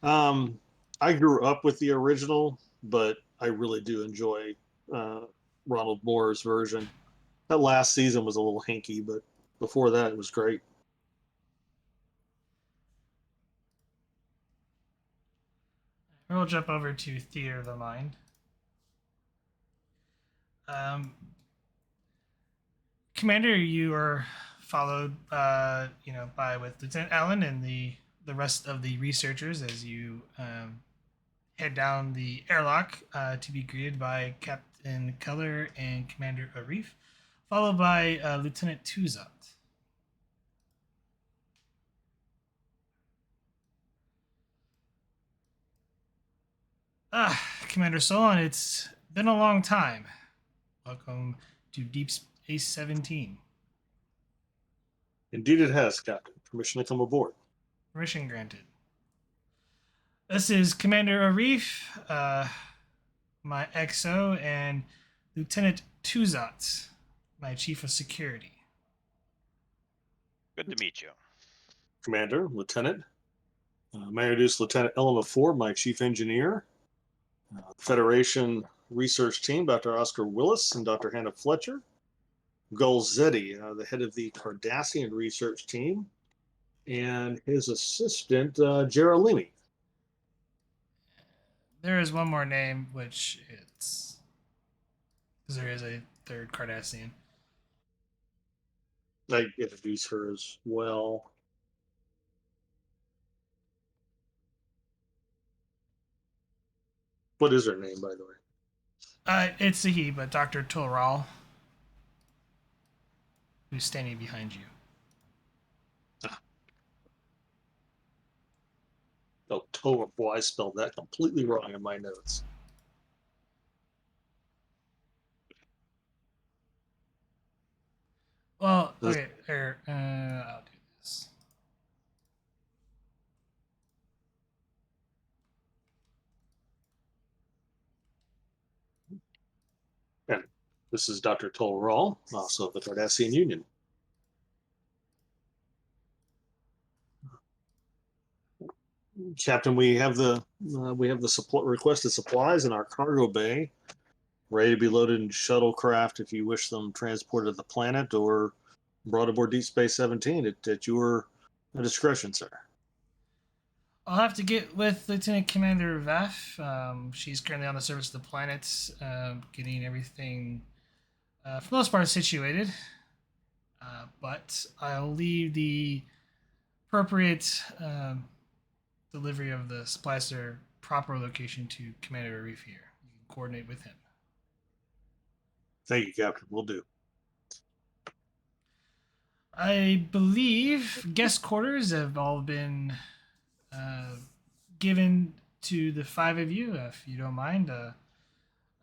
I grew up with the original, but I really do enjoy Ronald Moore's version. That last season was a little hinky, but before that, it was great. We'll jump over to Theater of the Mind. Commander, you are followed, by with Lieutenant Allen and the rest of the researchers as you head down the airlock to be greeted by Captain Keller and Commander Arif, followed by Lieutenant Tuzat. Commander Solon, it's been a long time. Welcome to Deep Space 17. Indeed it has, Captain. Permission to come aboard. Permission granted. This is Commander Arif, my XO, and Lieutenant Tuzat, my Chief of Security. Good to meet you. Commander, Lieutenant. May I introduce Lieutenant Elena Ford, my Chief Engineer. Federation Research Team, Dr. Oscar Willis and Dr. Hannah Fletcher. Gulzetti, the head of the Cardassian Research Team, and his assistant, Geraldini. There is one more name, which it's because there is a third Cardassian. I introduce her as well. What is her name, by the way? It's a he, but Dr. Tulral, who's standing behind you. Oh, Torah. Boy, I spelled that completely wrong in my notes. Well, okay, I'll do this. And this is Dr. Tolral, also of the Cardassian Union. Captain, we have the support requested supplies in our cargo bay, ready to be loaded in shuttlecraft if you wish them transported to the planet or brought aboard Deep Space 17 at your discretion, sir. I'll have to get with Lieutenant Commander Vaff. She's currently on the surface of the planet, getting everything, for the most part, situated. But I'll leave the appropriate delivery of the supplies to their proper location to Commander Arif here. You can coordinate with him. Thank you, Captain. Will do. I believe guest quarters have all been given to the five of you. If you don't mind,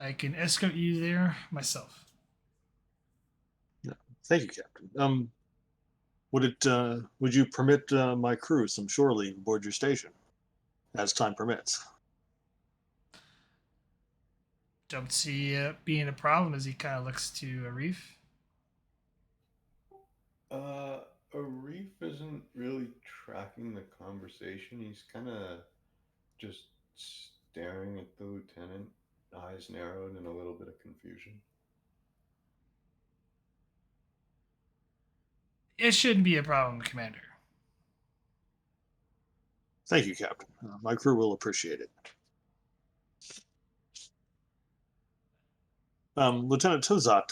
I can escort you there myself. Thank you, Captain. Would you permit my crew some shore leave aboard your station, as time permits? Don't see it being a problem as he kind of looks to Arif. Arif isn't really tracking the conversation. He's kind of just staring at the lieutenant, eyes narrowed in a little bit of confusion. It shouldn't be a problem, Commander. Thank you, Captain. My crew will appreciate it. Lieutenant Tozat,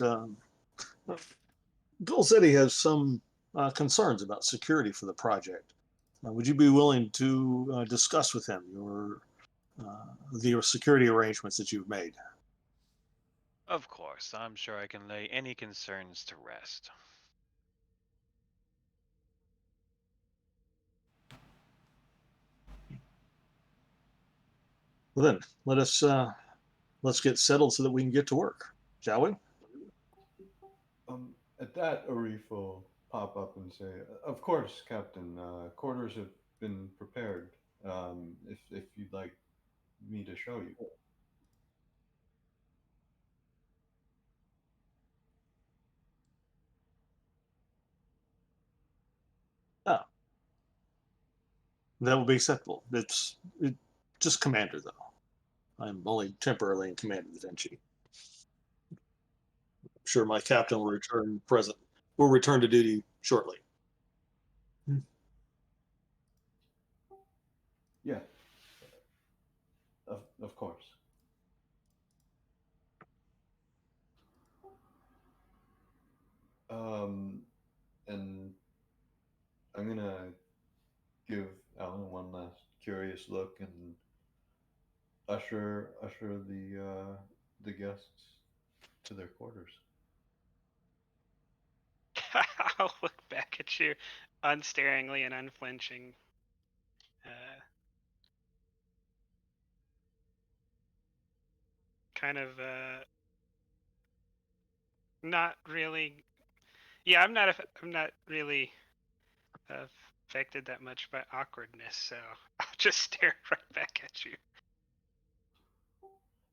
Gulzetti has some concerns about security for the project. Would you be willing to discuss with him your security arrangements that you've made? Of course, I'm sure I can lay any concerns to rest. Well then, let's get settled so that we can get to work, shall we? At that, Arif will pop up and say, "Of course, Captain. Quarters have been prepared. If you'd like me to show you." Oh, that will be acceptable. Just Commander, though. I'm only temporarily in command of the Tenshi. I'm sure my captain will return to duty shortly. Yeah. Of course. And one last curious look and usher the guests to their quarters. I'll look back at you, unstaringly and unflinching. Kind of not really. Yeah, I'm not really affected that much by awkwardness, so I'll just stare right back at you.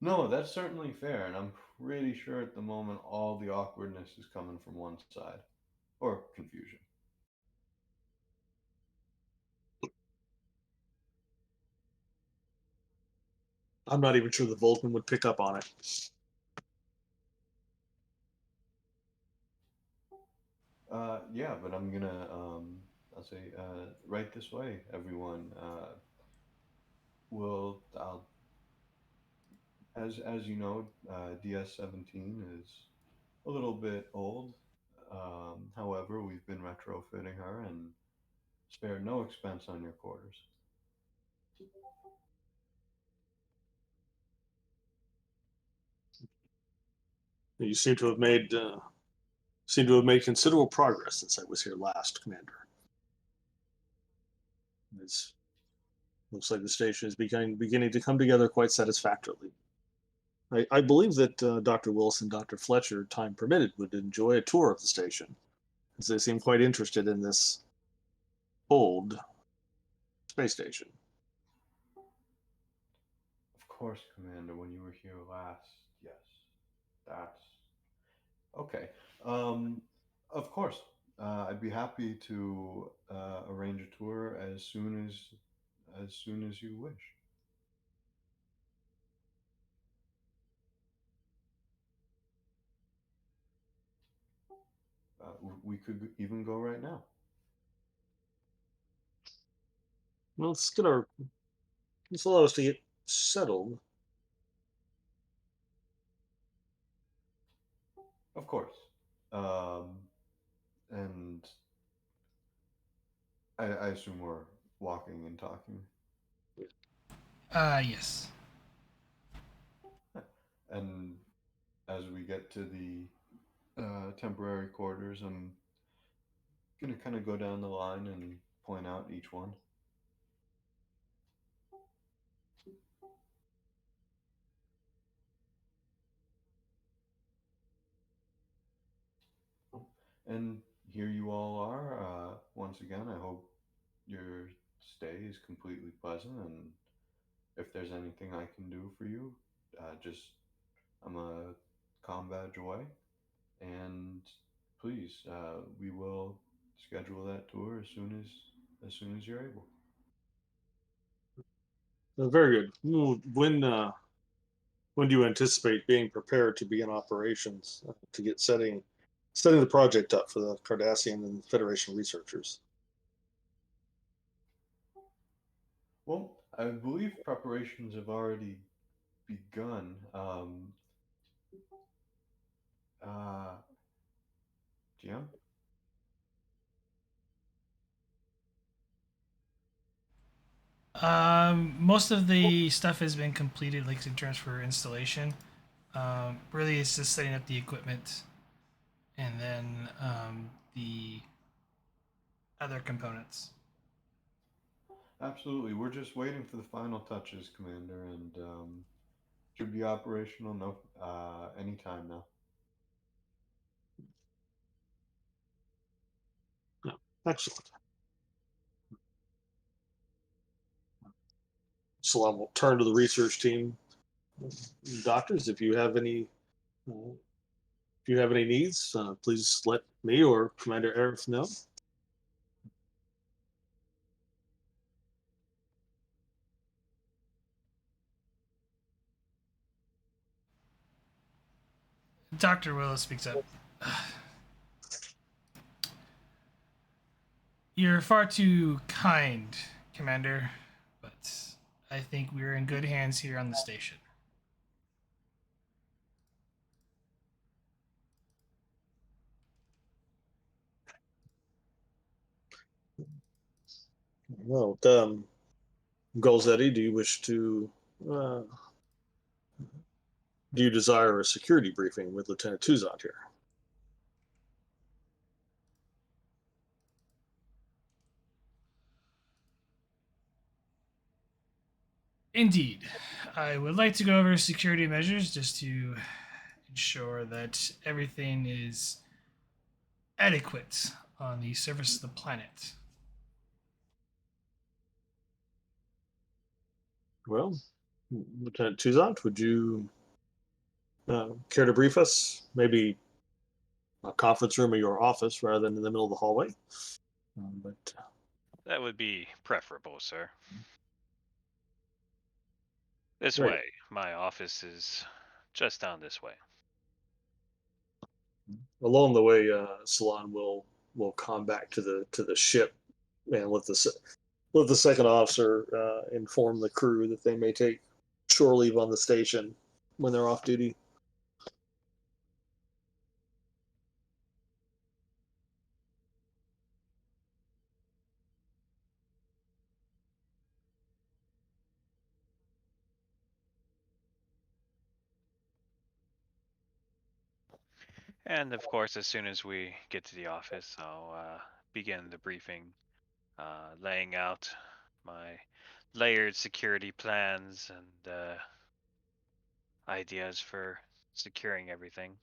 No, that's certainly fair, and I'm pretty sure at the moment all the awkwardness is coming from one side, or confusion. I'm not even sure the Vulcan would pick up on it. Yeah, but I'm gonna, I'll say, right this way, everyone. I'll, as you know, DS-17 is a little bit old. However, we've been retrofitting her and spared no expense on your quarters. You seem to have made considerable progress since I was here last, Commander. It looks like the station is beginning to come together quite satisfactorily. I believe that Dr. Wilson and Dr. Fletcher, time permitted, would enjoy a tour of the station, as they seem quite interested in this old space station. Of course, Commander, when you were here last, yes. That's okay. Um, of course, I'd be happy to arrange a tour as soon as you wish. We could even go right now. Well, let's allow us to get settled. Of course. Um, and I assume we're walking and talking. Yes. And as we get to the temporary quarters, I'm gonna kind of go down the line and point out each one. And here you all are. Once again, I hope your stay is completely pleasant. And if there's anything I can do for you, just I'm a combat away. And please, we will schedule that tour as soon as you're able. Very good. When do you anticipate being prepared to begin operations to get setting the project up for the Cardassian and Federation researchers? Well, I believe preparations have already begun. Uh, yeah. Most of the stuff has been completed, like in terms for installation. Really, it's just setting up the equipment, and then the other components. Absolutely. We're just waiting for the final touches, Commander, and should be operational anytime now. Yeah, excellent. So I will turn to the research team. Doctors, if you have any needs, please let me or Commander Arif know. Dr. Willis speaks up. You're far too kind, Commander, but I think we're in good hands here on the station. Well, Golzetti, do you wish to? Uh, do you desire a security briefing with Lieutenant Tuzant here? Indeed. I would like to go over security measures just to ensure that everything is adequate on the surface of the planet. Well, Lieutenant Tuzant, would you care to brief us? Maybe a conference room or your office rather than in the middle of the hallway. But That would be preferable, sir. This Great. way. My office is just down this way. Along the way, Salon will come back to the ship and let the second officer inform the crew that they may take shore leave on the station when they're off duty. And of course, as soon as we get to the office, I'll begin the briefing, laying out my layered security plans and ideas for securing everything.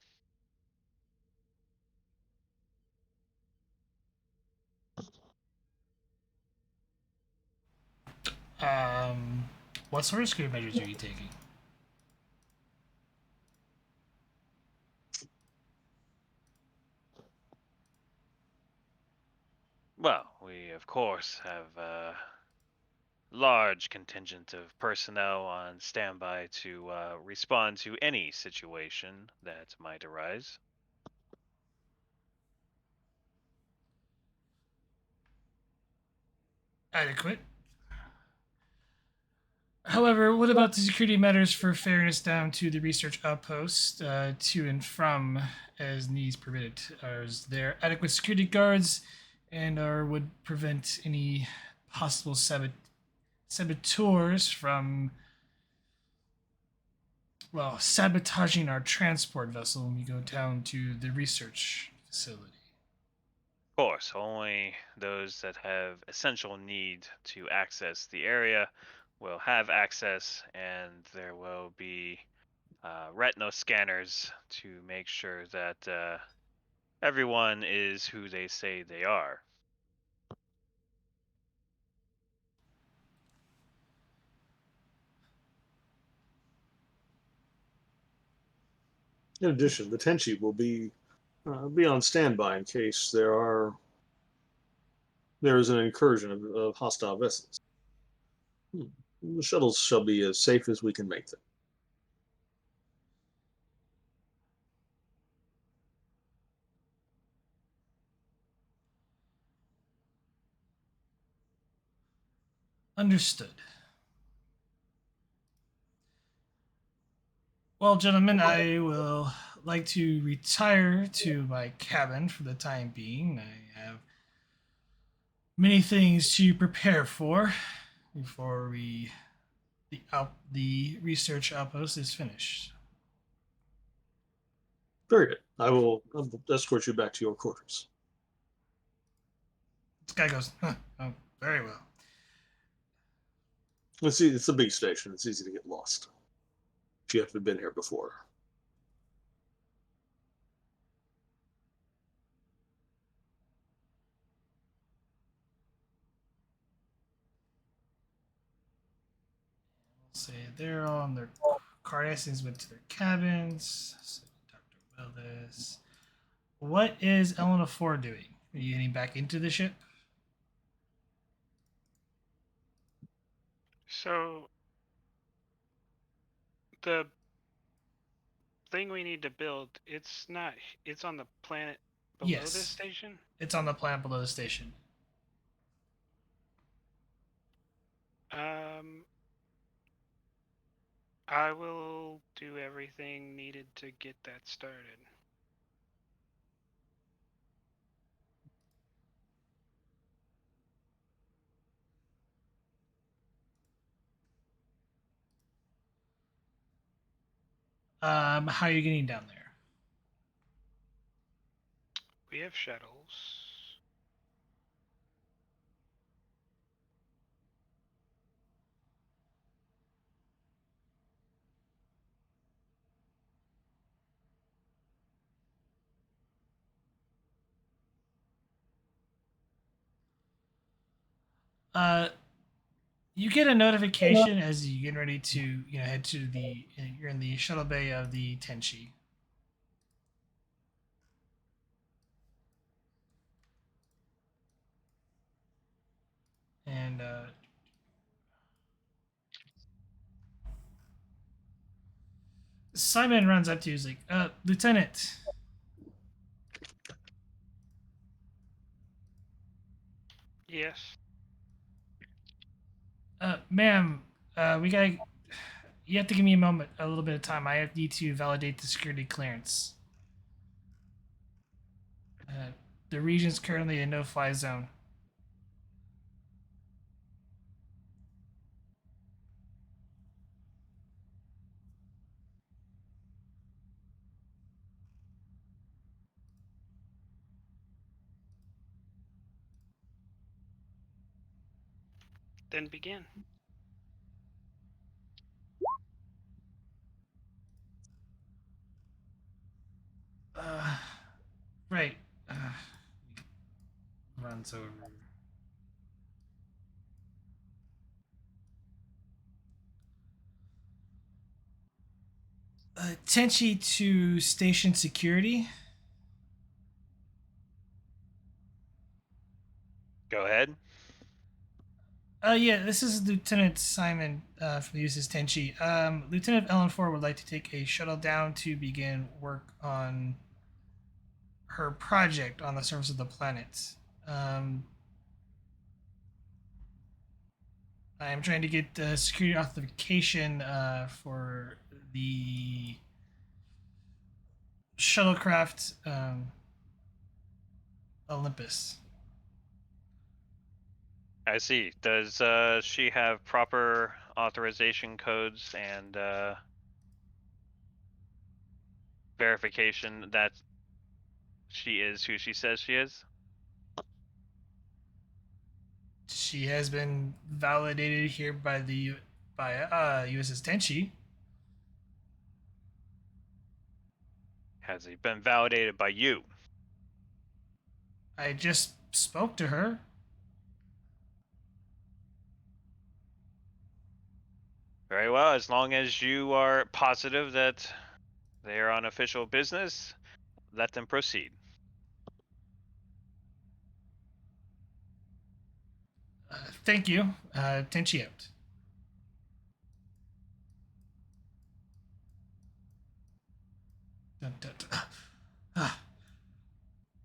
What sort of security measures are you taking? Well, we of course have a large contingent of personnel on standby to respond to any situation that might arise. Adequate. However, what about the security matters for fairness down to the research outpost, to and from as needs permitted? Is there adequate security guards and or would prevent any possible saboteurs from, well, sabotaging our transport vessel when we go down to the research facility? Of course, only those that have essential need to access the area will have access, and there will be retinal scanners to make sure that everyone is who they say they are. In addition, the Tenshi will be on standby in case there is an incursion of hostile vessels. The shuttles shall be as safe as we can make them. Understood. Well, gentlemen, I will like to retire to my cabin for the time being. I have many things to prepare for before the research outpost is finished. Very good. I'll escort you back to your quarters. This guy goes, huh, oh, very well. It's a big station. It's easy to get lost if you haven't been here before. Say they're on their Cardassians went to their cabins. So Dr. Willis. What is Elena 4 doing? Are you getting back into the ship? So the thing we need to build, it's on the planet below Yes. this station? It's on the planet below the station. I will do everything needed to get that started. How are you getting down there? We have shuttles. Uh, you get a notification as you get ready to head to the. You're in the shuttle bay of the Tenshi. And Simon runs up to you. He's like, Lieutenant. Yes. Ma'am, we gotta. You have to give me a little bit of time. I need to validate the security clearance. The region's currently a no-fly zone. Then begin. Right. Runs over. Tenchi to station security. Go ahead. Yeah, this is Lieutenant Simon from the USS Tenshi. Lieutenant Ellen Ford would like to take a shuttle down to begin work on her project on the surface of the planet. I am trying to get security authentication for the shuttlecraft Olympus. I see. Does she have proper authorization codes and verification that she is who she says she is? She has been validated here by USS Tenshi. Has it been validated by you? I just spoke to her. Very well, as long as you are positive that they are on official business, let them proceed. Thank you. Tenchi out. Dun, dun, dun.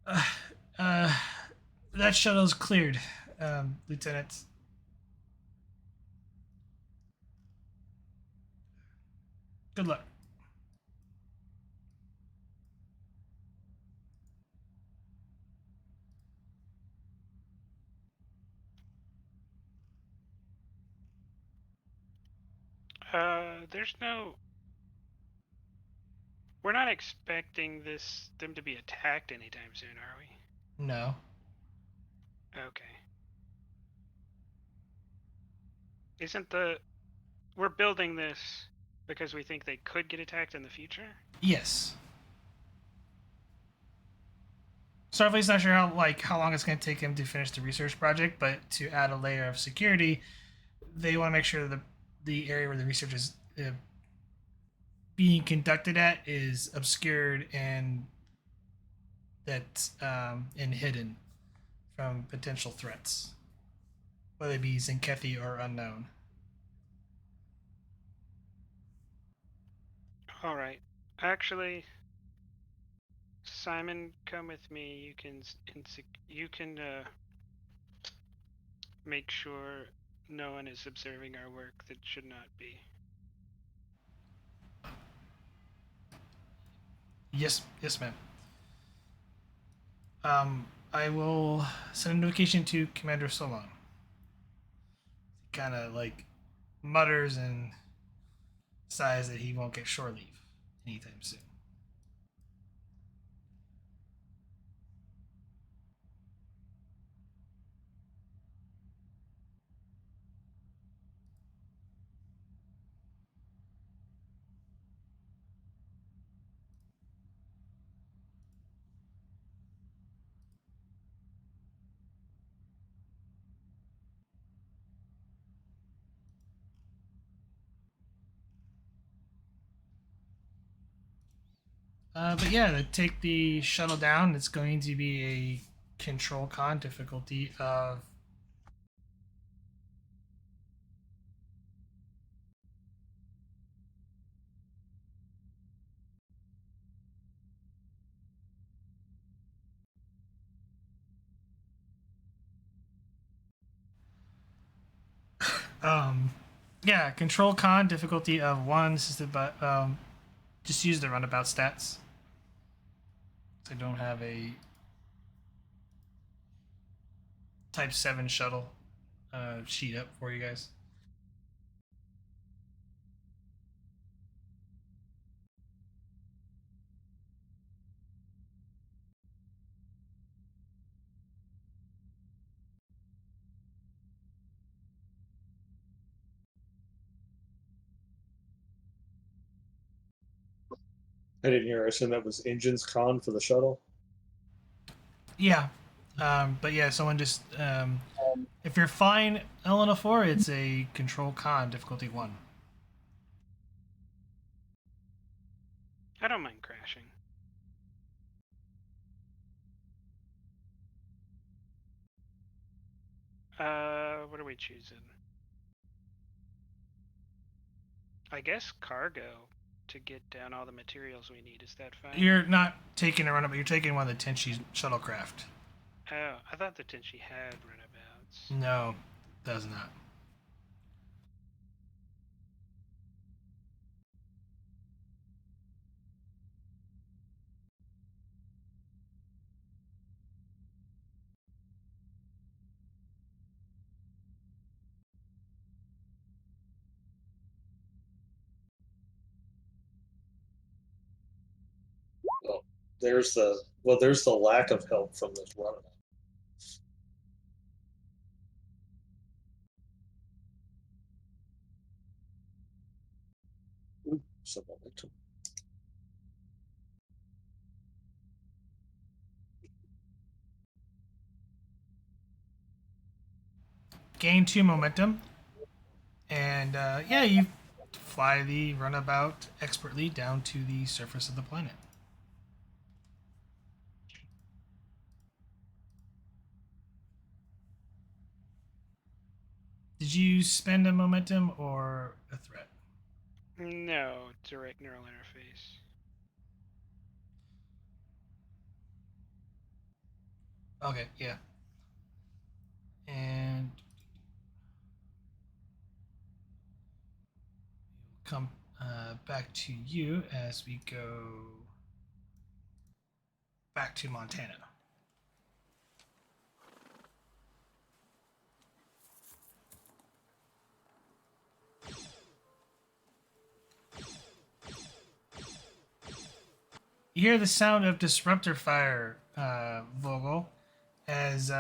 Uh, uh, that shuttle's cleared, Lieutenant. Good luck. There's no. We're not expecting them to be attacked anytime soon, are we? No. Okay. Isn't the we're building this because we think they could get attacked in the future? Yes. Starfleet's not sure how long it's going to take him to finish the research project, but to add a layer of security, they want to make sure that the area where the research is being conducted at is obscured and and hidden from potential threats, whether it be Tzenkethi or unknown. All right. Actually, Simon, come with me. You can make sure no one is observing our work that should not be. Yes, ma'am. I will send a notification to Commander Solon. He kind of mutters and sighs that he won't get shore leave. anytime soon. But yeah, to take the shuttle down, it's going to be a control con difficulty of yeah, control con difficulty of 1. This is about just use the runabout stats. I don't have a Type 7 shuttle sheet up for you guys. I didn't hear. I assume that was engines con for the shuttle. Yeah. But yeah, someone just if you're flying LN04, it's a control con difficulty 1. I don't mind crashing. What are we choosing? I guess cargo to get down all the materials we need. Is that fine? You're not taking a runabout. You're taking one of the Tenshi shuttlecraft. Oh, I thought the Tenshi had runabouts. No, does not. Well, there's the lack of help from this runabout. Some momentum. Gain 2 momentum. And yeah, you fly the runabout expertly down to the surface of the planet. Did you spend a momentum or a threat? No, direct neural interface. Okay, yeah. And we'll come back to you as we go back to Montana. You hear the sound of disruptor fire, Vogel, as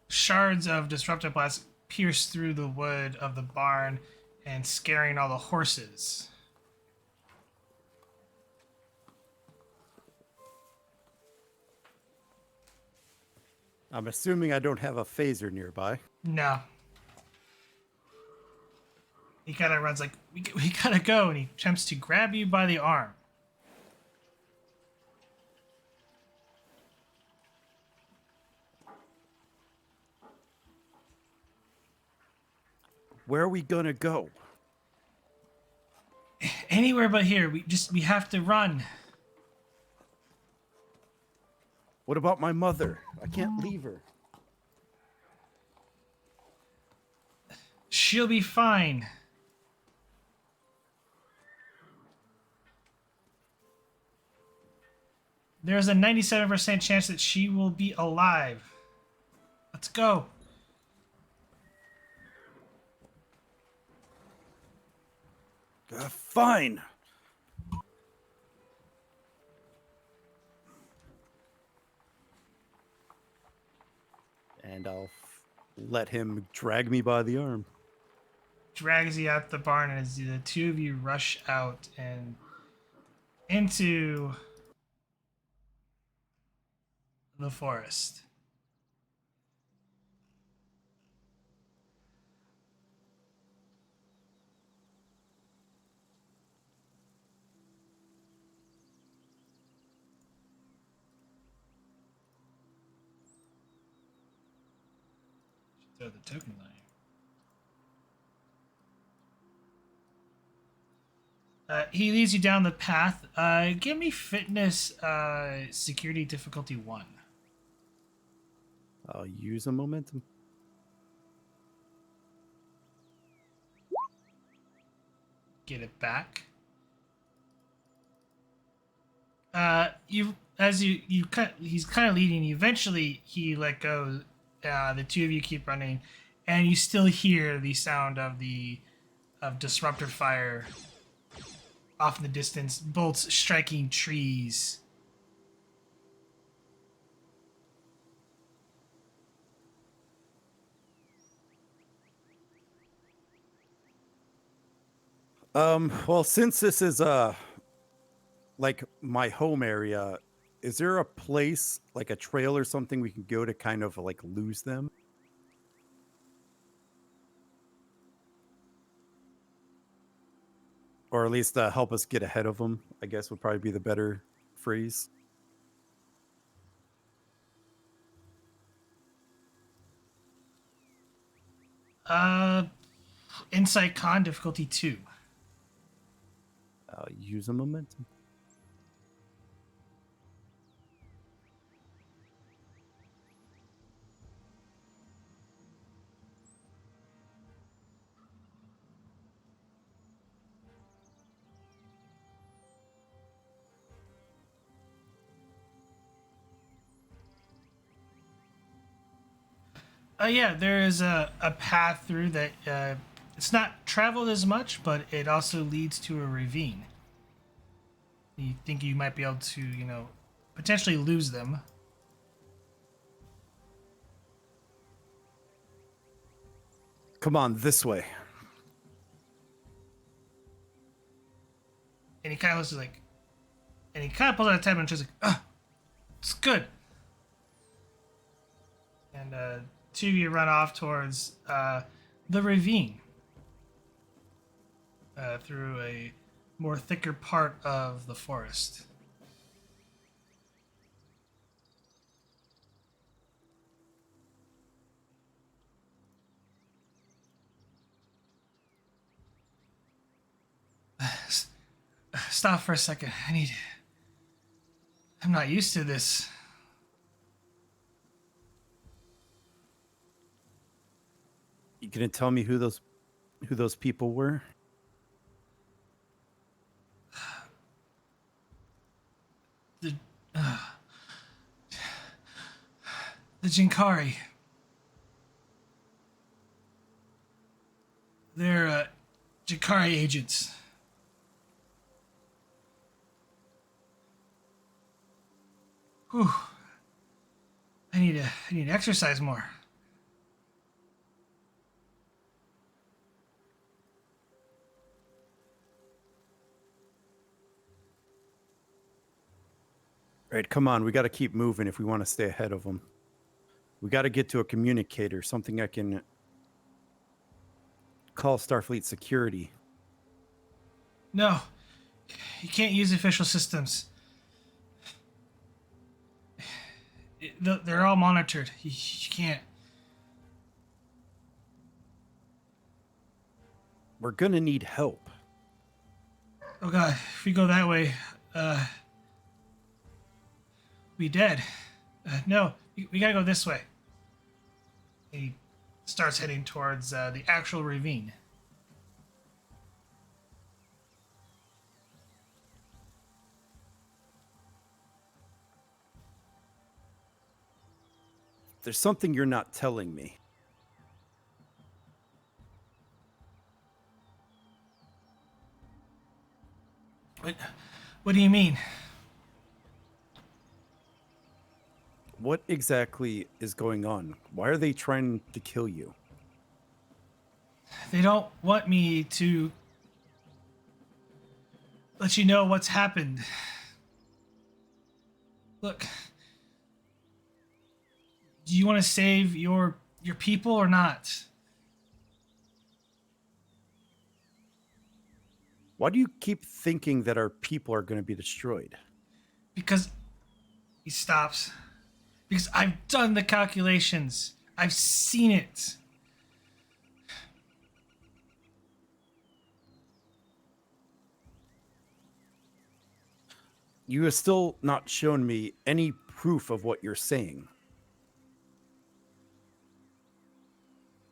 shards of disruptor blast pierce through the wood of the barn and scaring all the horses. I'm assuming I don't have a phaser nearby. No. He kind of runs like, we gotta go, and he attempts to grab you by the arm. Where are we gonna go? Anywhere but here. We have to run. What about my mother? I can't leave her. She'll be fine. There's a 97% chance that she will be alive. Let's go. Fine. let him drag me by the arm. Drags you out the barn as the two of you rush out and into the forest. Throw the token on you. He leads you down the path. Give me fitness security difficulty 1. I'll use a momentum. Get it back. He's kind of leading you. Eventually, he let go. The two of you keep running, and you still hear the sound of disruptor fire off in the distance. Bolts striking trees. Well, since this is like my home area, is there a place, like a trail or something we can go to kind of like lose them? Or at least help us get ahead of them, I guess would probably be the better phrase. Insight con difficulty 2. I'll use a momentum. Yeah, there is a path through that. It's not traveled as much, but it also leads to a ravine. You think you might be able to, potentially lose them. Come on, this way. And he kind of looks like, and he kind of pulls out a tab and just like, it's good. And two of you run off towards the ravine through a more thicker part of the forest. Stop for a second. I'm not used to this. You gonna tell me who those people were? The Jinkari. They're Jinkari agents. Whew. I need to exercise more. All right, come on. We got to keep moving if we want to stay ahead of them. We got to get to a communicator, something I can call Starfleet security. No, you can't use official systems. They're all monitored. You can't. We're going to need help. Oh God, if we go that way, be dead. No, we gotta go this way. He starts heading towards the actual ravine. There's something you're not telling me. What do you mean? What exactly is going on? Why are they trying to kill you? They don't want me to let you know what's happened. Look, do you want to save your people or not? Why do you keep thinking that our people are going to be destroyed? Because he stops. Because I've done the calculations. I've seen it. You have still not shown me any proof of what you're saying.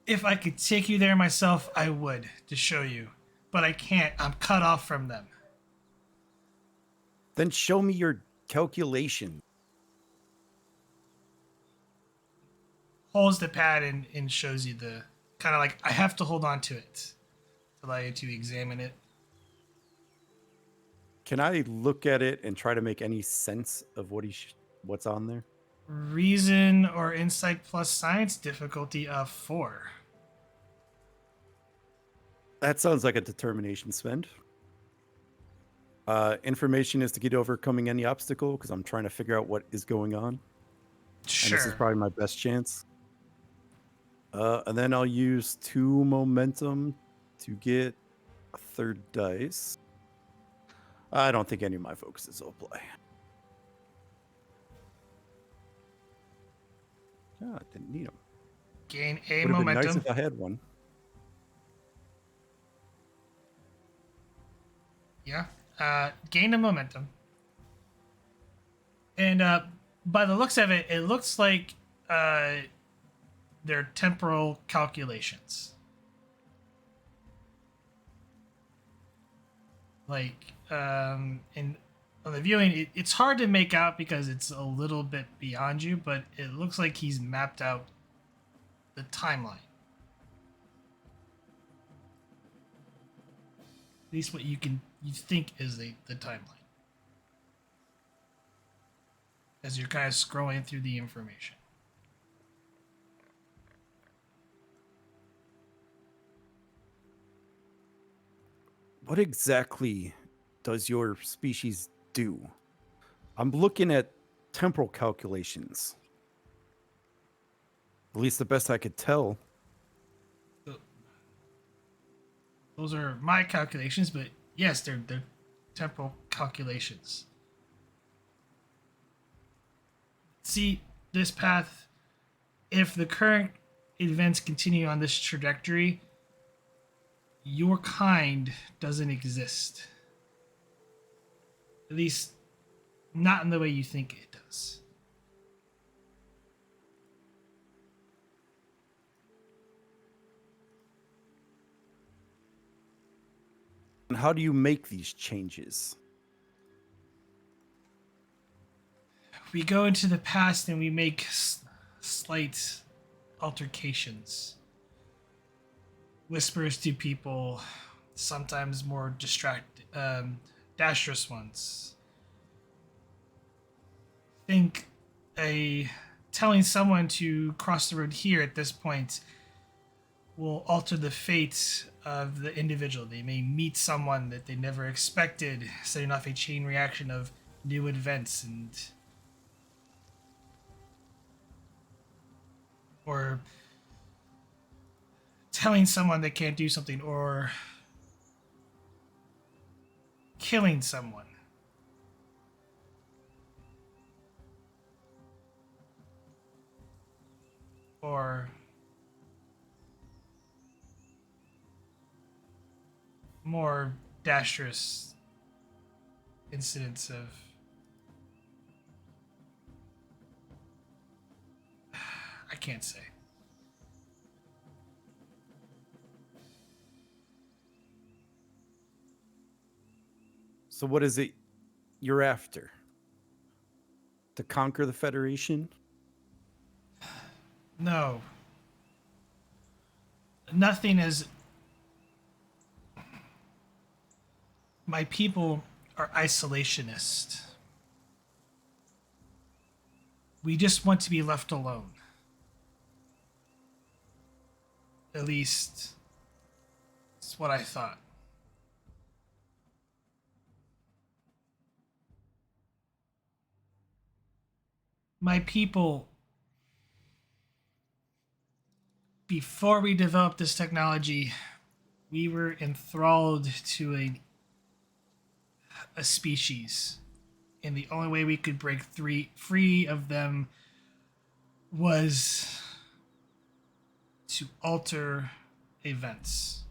If I could take you there myself, I would to show you. But I can't. I'm cut off from them. Then show me your calculation. Holds the pad and shows you the kind of like I have to hold on to it to allow you to examine it. Can I look at it and try to make any sense of what's on there? Reason or insight plus science difficulty of 4. That sounds like a determination spend. Information is to get overcoming any obstacle because I'm trying to figure out what is going on. And this is Sure. probably my best chance. And then I'll use 2 momentum to get a 3rd dice. I don't think any of my focuses will apply. I didn't need them. Gain a Would have been nice momentum. if I had one. Yeah. Gain a momentum. And by the looks of it, it looks like they're temporal calculations. Like, in on the viewing, it's hard to make out because it's a little bit beyond you, but it looks like he's mapped out the timeline. At least what you think is the timeline. As you're kind of scrolling through the information. What exactly does your species do? I'm looking at temporal calculations. At least the best I could tell. Those are my calculations, but yes, they're temporal calculations. See, this path, if the current events continue on this trajectory, your kind doesn't exist. At least, not in the way you think it does. And how do you make these changes? We go into the past and we make slight altercations. Whispers to people, sometimes more dexterous ones. Think telling someone to cross the road here at this point will alter the fate of the individual. They may meet someone that they never expected, setting off a chain reaction of new events or telling someone they can't do something or killing someone. Or more dexterous incidents of I can't say. So what is it you're after? To conquer the Federation? No. Nothing is. My people are isolationist. We just want to be left alone. At least, that's what I thought. My people, before we developed this technology, we were enthralled to a species. And the only way we could break free of them was to alter events.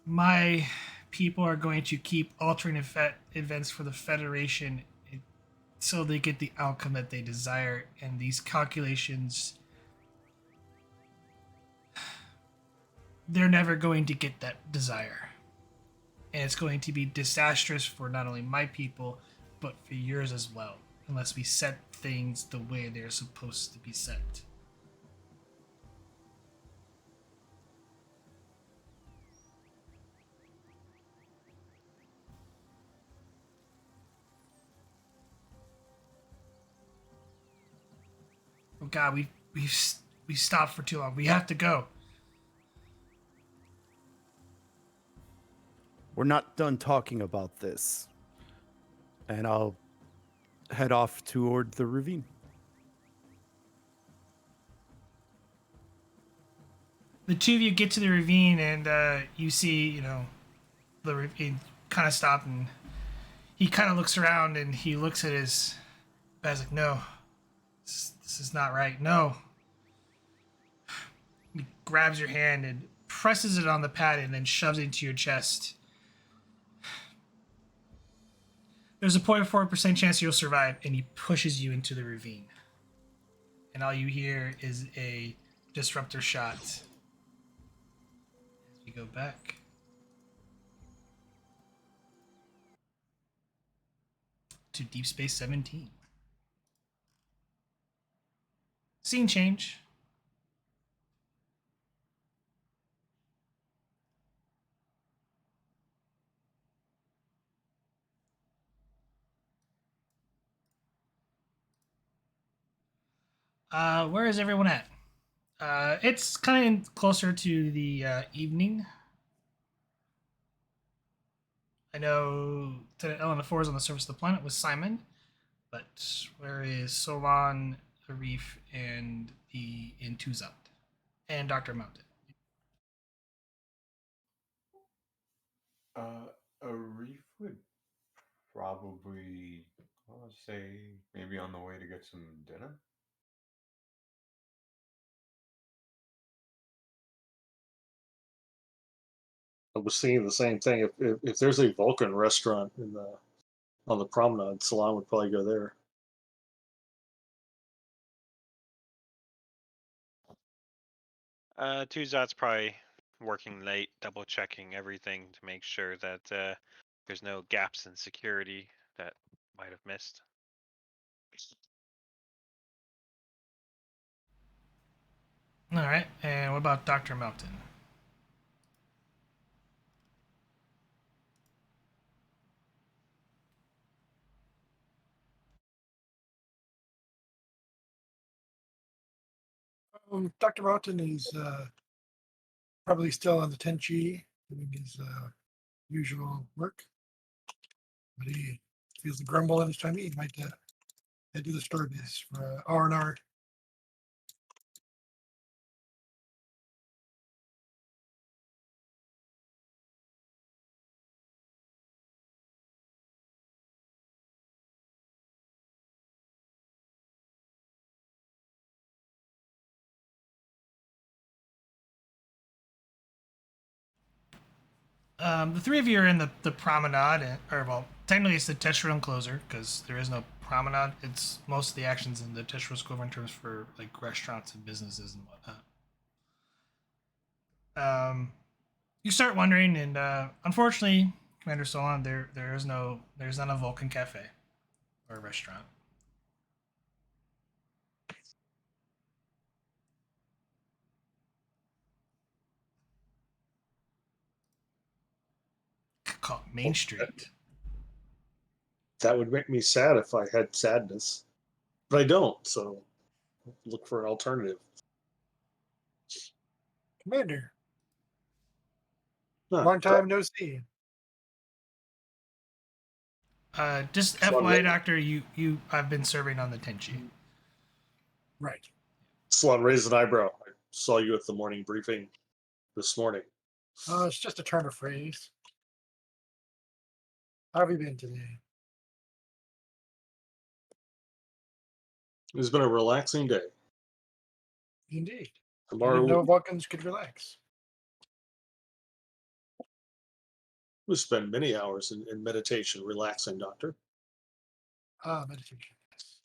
My people are going to keep altering events for the Federation so they get the outcome that they desire, and these calculations, they're never going to get that desire. And it's going to be disastrous for not only my people, but for yours as well, unless we set things the way they're supposed to be set. Oh God, we've stopped for too long. We have to go. We're not done talking about this. And I'll head off toward the ravine. The two of you get to the ravine, and you see, the ravine kind of stop, and he kind of looks around, and he looks at his badge like, no, this is not right. No. He grabs your hand and presses it on the pad and then shoves it into your chest. There's a 0.4% chance you'll survive, and he pushes you into the ravine. And all you hear is a disruptor shot. As we go back to Deep Space 17. Scene change. Where is everyone at? It's kind of closer to the evening. I know Lieutenant Ellen 4 is on the surface of the planet with Simon, but where is Solon, Arif, and the Intuzat? And Dr. Mountain? A reef would probably, I'll say, maybe on the way to get some dinner. I was thinking the same thing. If there's a Vulcan restaurant on the promenade, Salon would probably go there. Tuzat's probably working late, double checking everything to make sure that there's no gaps in security that might have missed. All right, and what about Dr. Mountain? Dr. Mountain is probably still on the Tenshi doing his usual work. But he feels the grumble in his tummy. He might head to the starbase for R&R. The three of you are in the promenade, or well, technically it's the Tetra enclosure because there is no promenade. It's most of the actions in the Tetra equivalent terms for like restaurants and businesses and whatnot. You start wondering, and unfortunately, Commander Solon, there's not a Vulcan cafe or a restaurant. call it Main Street. That would make me sad if I had sadness, but I don't. So look for an alternative. Commander, Huh. long time no see. Just So FYI, Doctor, I've been serving on the Tenshi. Right. Sloan raised an eyebrow. I saw you at the morning briefing this morning. It's just a turn of phrase. How have you been today? It's been a relaxing day. Indeed. I Tomorrow didn't know Vulcans could relax. we spend many hours in meditation, relaxing, Doctor. Meditation. Yes.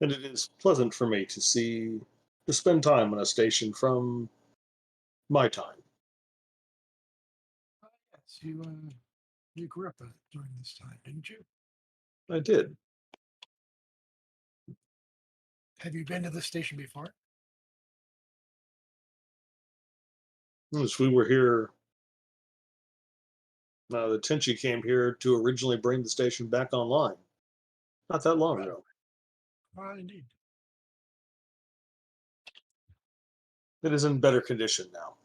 And it is pleasant for me to spend time on a station from my time. Yes, you grew up during this time, didn't you? I did. Have you been to this station before? As we were here, the Tenchi came here to originally bring the station back online. Not that long Right. ago. Indeed. It is in better condition now.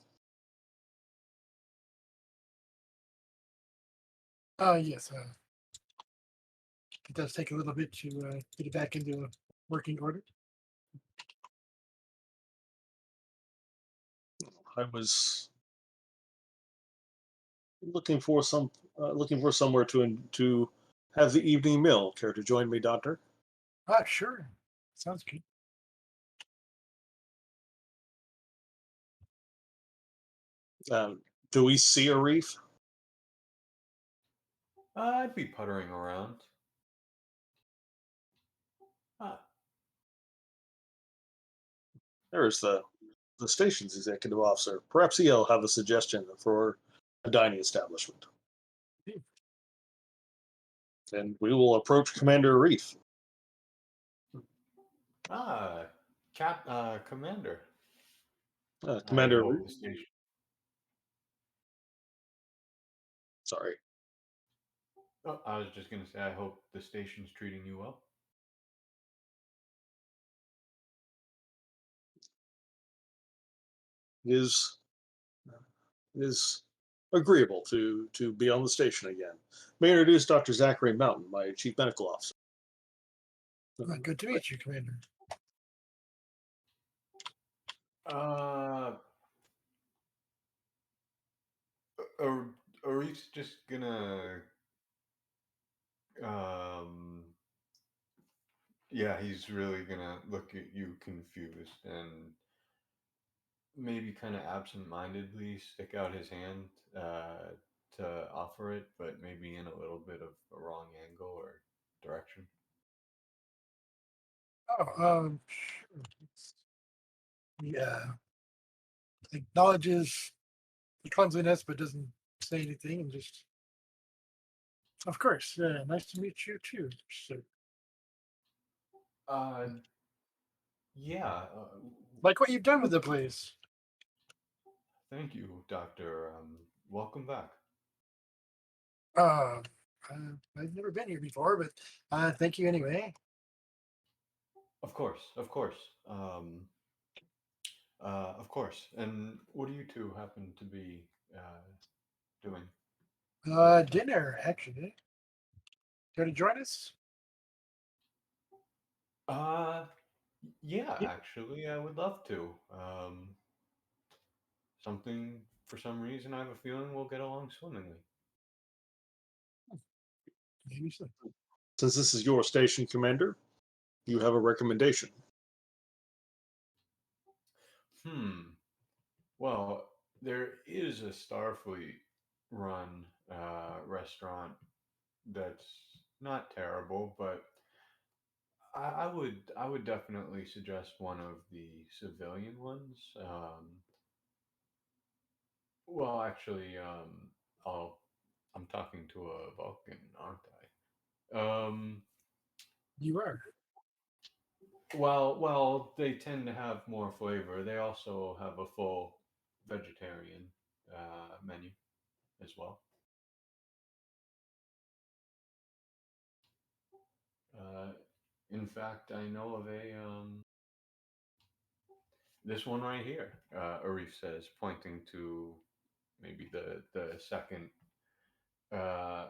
Yes. It does take a little bit to get it back into a working order. I was looking for somewhere to have the evening meal. Care to join me, Doctor? Sure. Sounds good. Do we see a reef? I'd be puttering around. Uh, There is the station's executive officer. Perhaps he'll have a suggestion for a dining establishment. And we will approach Commander Reef. ah, Commander. I Commander hope Reef. the station. Sorry. Oh, I was just gonna say, I hope the station's treating you well. It is agreeable to be on the station again. May I introduce Dr. Zachary Mountain, my chief medical officer. Good to meet you, Commander. Uh, Arif's just gonna. Um, yeah, he's really gonna look at you confused and maybe kind of absent-mindedly stick out his hand to offer it, but maybe in a little bit of a wrong angle or direction. Sure. Yeah. Acknowledges the clumsiness, but doesn't say anything, and just, of course, yeah, nice to meet you too, sir. Uh, yeah. Like what you've done with the place. Thank you, Doctor. Welcome back. Uh, I've never been here before, but thank you anyway. Of course, of course. Of course. And what do you two happen to be doing? Dinner, actually. Care to join us? Uh, yeah, Yeah. actually, I would love to. For some reason, I have a feeling we'll get along swimmingly. Maybe so. Since this is your station, Commander, you have a recommendation. Well, there is a Starfleet run restaurant that's not terrible, but I would definitely suggest one of the civilian ones. Well, actually, I'm talking to a Vulcan, aren't I? You are. Well, they tend to have more flavor. They also have a full vegetarian menu as well. In fact, I know of this one right here. Arif says, pointing to maybe the second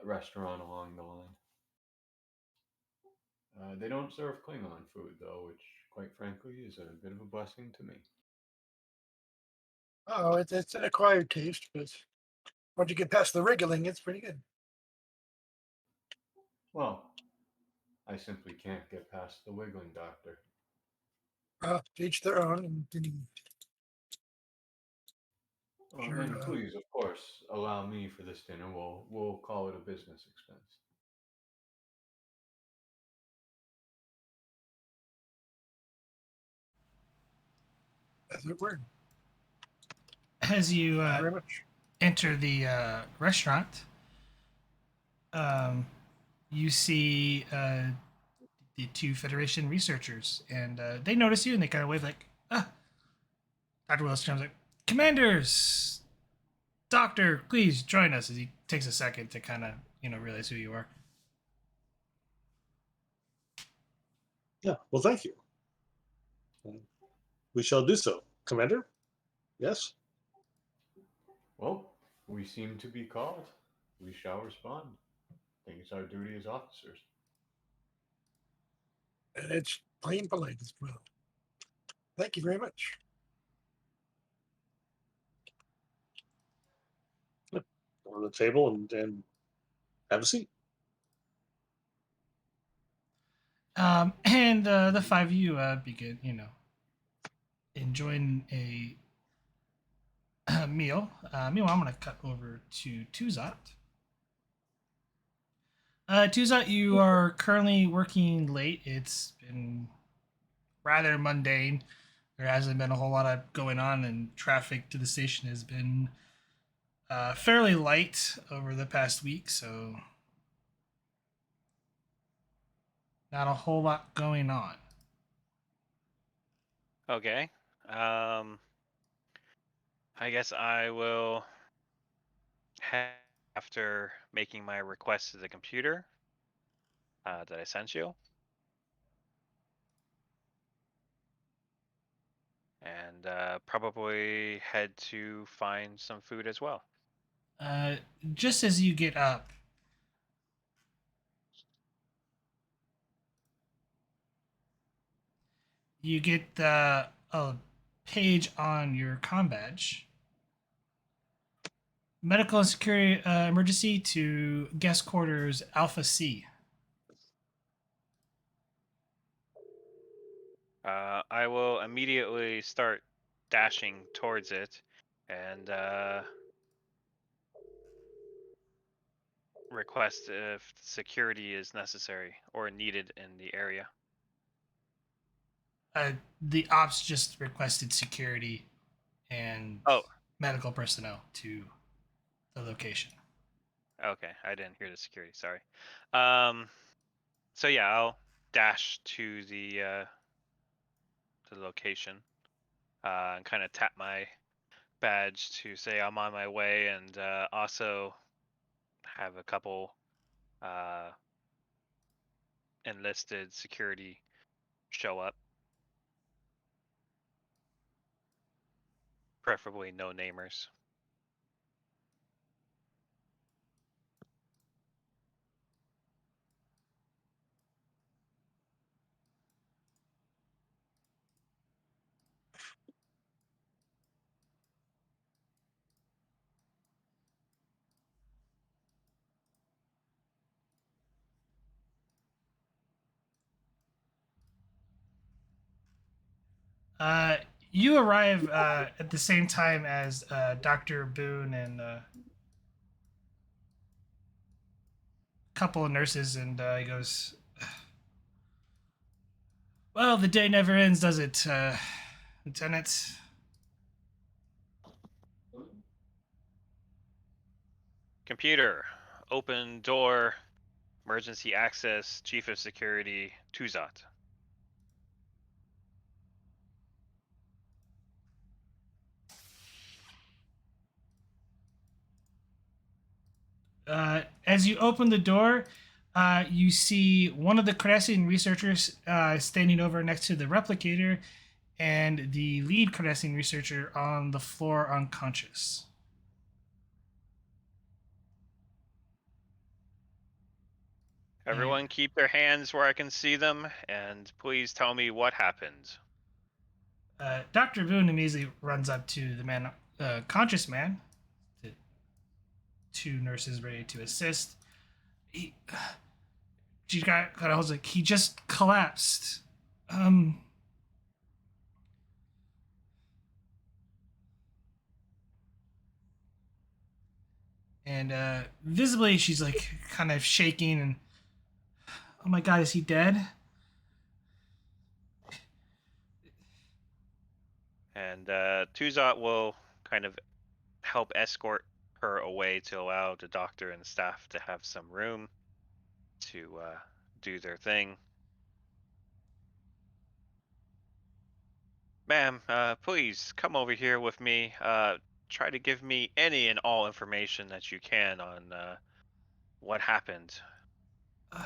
restaurant along the line. They don't serve Klingon food though, which, quite frankly, is a bit of a blessing to me. Oh, it's an acquired taste, but once you get past the wriggling, it's pretty good. Well, I simply can't get past the wiggling, Doctor. To each their own. Sure, And please, of course, allow me for this dinner. We'll call it a business expense. as it were. As you Thank you very much. enter the restaurant, you see the two Federation researchers, and they notice you, and they kind of wave like, Dr. Willis comes like, Commanders, Doctor, please join us, as he takes a second to kind of, realize who you are. Yeah, well, thank you. We shall do so. Commander? Yes? Well, we seem to be called. We shall respond. I think it's our duty as officers. And it's plain polite as well. Thank you very much. Go to the table and have a seat. And the five of you begin, enjoying a meal. Meanwhile, I'm going to cut over to Tuzat. Tuzat, you are currently working late. It's been rather mundane. There hasn't been a whole lot of going on, and traffic to the station has been fairly light over the past week, so not a whole lot going on. Okay. I guess I will after making my request to the computer that I sent you. And probably head to find some food as well. Just as you get up, you get a page on your comm badge. Medical and security emergency to guest quarters Alpha C. I will immediately start dashing towards it and request if security is necessary or needed in the area. The ops just requested security and medical personnel to the location. Okay, I didn't hear the security. Sorry. So yeah, I'll dash to the location and kind of tap my badge to say I'm on my way, and also have a couple enlisted security show up. Preferably no namers. You arrive at the same time as Dr. Boone and a couple of nurses, and he goes, well, the day never ends, does it, Lieutenant? Computer, open door, emergency access, chief of security, Tuzat. As you open the door, you see one of the Cardassian researchers standing over next to the replicator, and the lead Cardassian researcher on the floor unconscious. Everyone keep their hands where I can see them, and please tell me what happened. Dr. Boone immediately runs up to the man, conscious man. The two nurses ready to assist. She got I was like, he just collapsed. And visibly she's like kind of shaking and, oh my god, is he dead? And Tuzat will kind of help escort her away to allow the doctor and staff to have some room to do their thing. Ma'am, please come over here with me. Try to give me any and all information that you can on what happened. In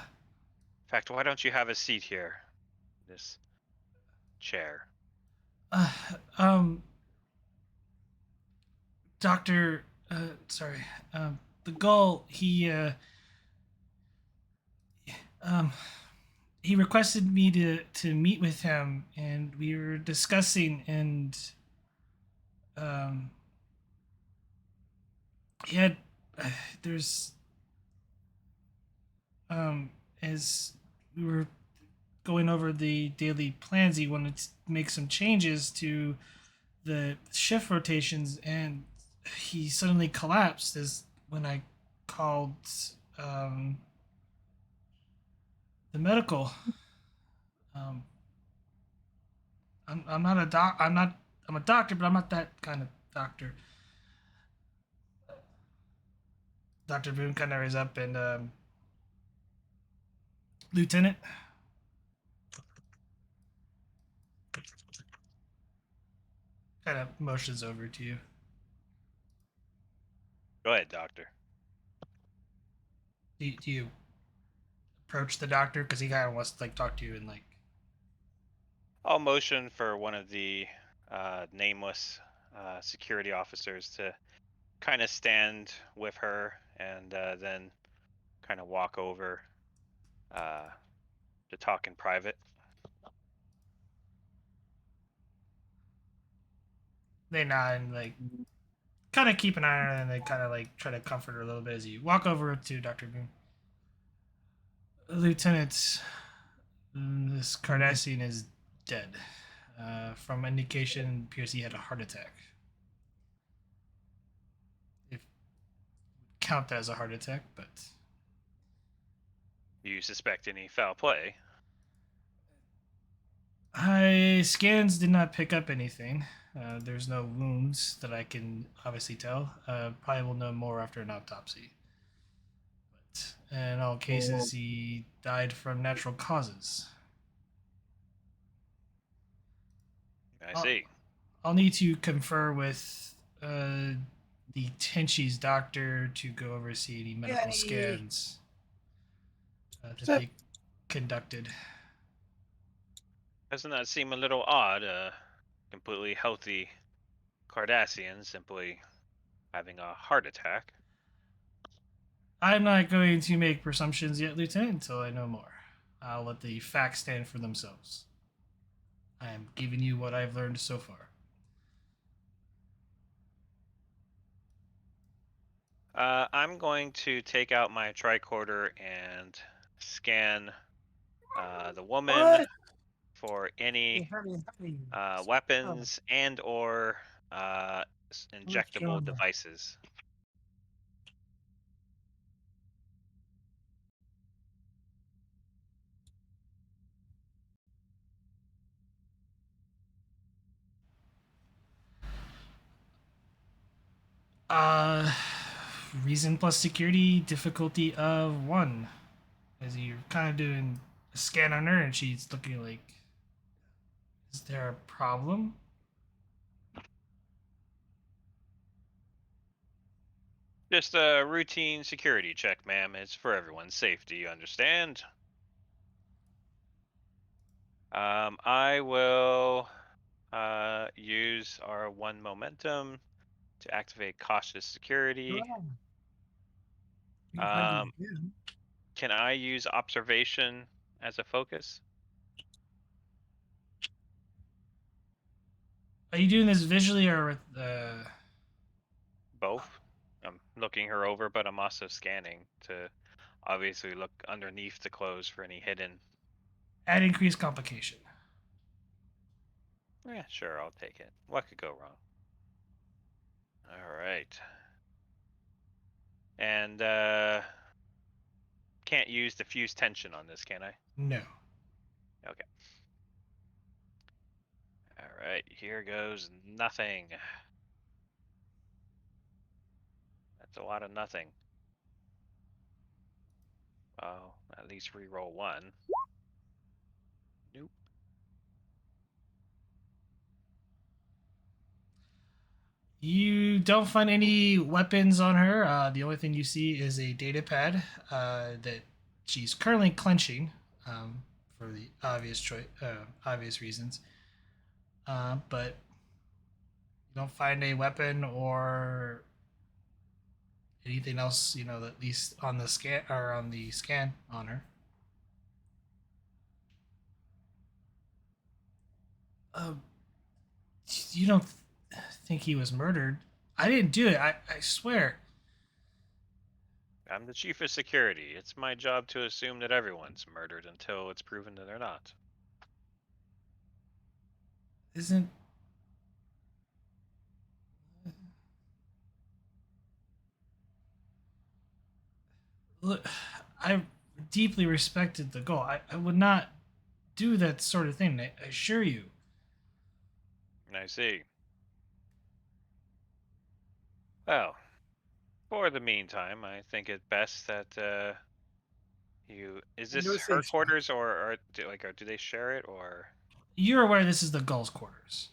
fact, why don't you have a seat here? This chair. Doctor, the Gull, he requested me to meet with him, and we were discussing, and he had there's as we were going over the daily plans, he wanted to make some changes to the shift rotations, and he suddenly collapsed as when I called the medical. I'm not a doc. I'm a doctor, but I'm not that kind of doctor. Dr. Boone kind of raised up and Lieutenant. Kind of motions over to you. Go ahead, doctor. Do you approach the doctor because he kind of wants to like talk to you and like? I'll motion for one of the nameless security officers to kind of stand with her and then kind of walk over to talk in private. They nod and like kind of keep an eye on her, and they kind of like try to comfort her a little bit as you walk over to Dr. Boone. Lieutenant, this Cardassian is dead. From indication, appears he had a heart attack. If count that as a heart attack, but You suspect any foul play? scans did not pick up anything. There's no wounds that I can obviously tell. Probably will know more after an autopsy. But in all cases, he died from natural causes. I see. I'll need to confer with the Tenshi's doctor to go oversee any medical scans that they conducted. Doesn't that seem a little odd? A completely healthy Cardassian simply having a heart attack. I'm not going to make presumptions yet, Lieutenant, until I know more. I'll let the facts stand for themselves. I am giving you what I've learned so far. I'm going to take out my tricorder and scan the woman for any weapons and or injectable devices. Reason plus security, difficulty of 1. As you're kind of doing a scan on her, and she's looking like, is there a problem? Just a routine security check, ma'am. It's for everyone's safety, you understand? I will use our 1 momentum to activate cautious security. Oh. You can find Um, it again. can I use observation as a focus? Are you doing this visually or with Both. I'm looking her over, but I'm also scanning to obviously look underneath the clothes for any hidden. at increased complication? Yeah, sure, I'll take it. What could go wrong? All right. And can't use diffuse tension on this, can I? No. Okay. All right, here goes nothing. That's a lot of nothing. Well, at least re-roll 1. Nope. You don't find any weapons on her. The only thing you see is a data pad that she's currently clenching for the obvious reasons. But you don't find a weapon or anything else. At least on the scan on her. Uh, you don't think he was murdered? I didn't do it. I swear. I'm the chief of security. It's my job to assume that everyone's murdered until it's proven that they're not. Isn't look? I deeply respected the goal. I would not do that sort of thing. I assure you. I see. Well, for the meantime, I think it best that you. Is And no this her safe spot. quarters, or do they share it, or? You're aware this is the Gull's quarters.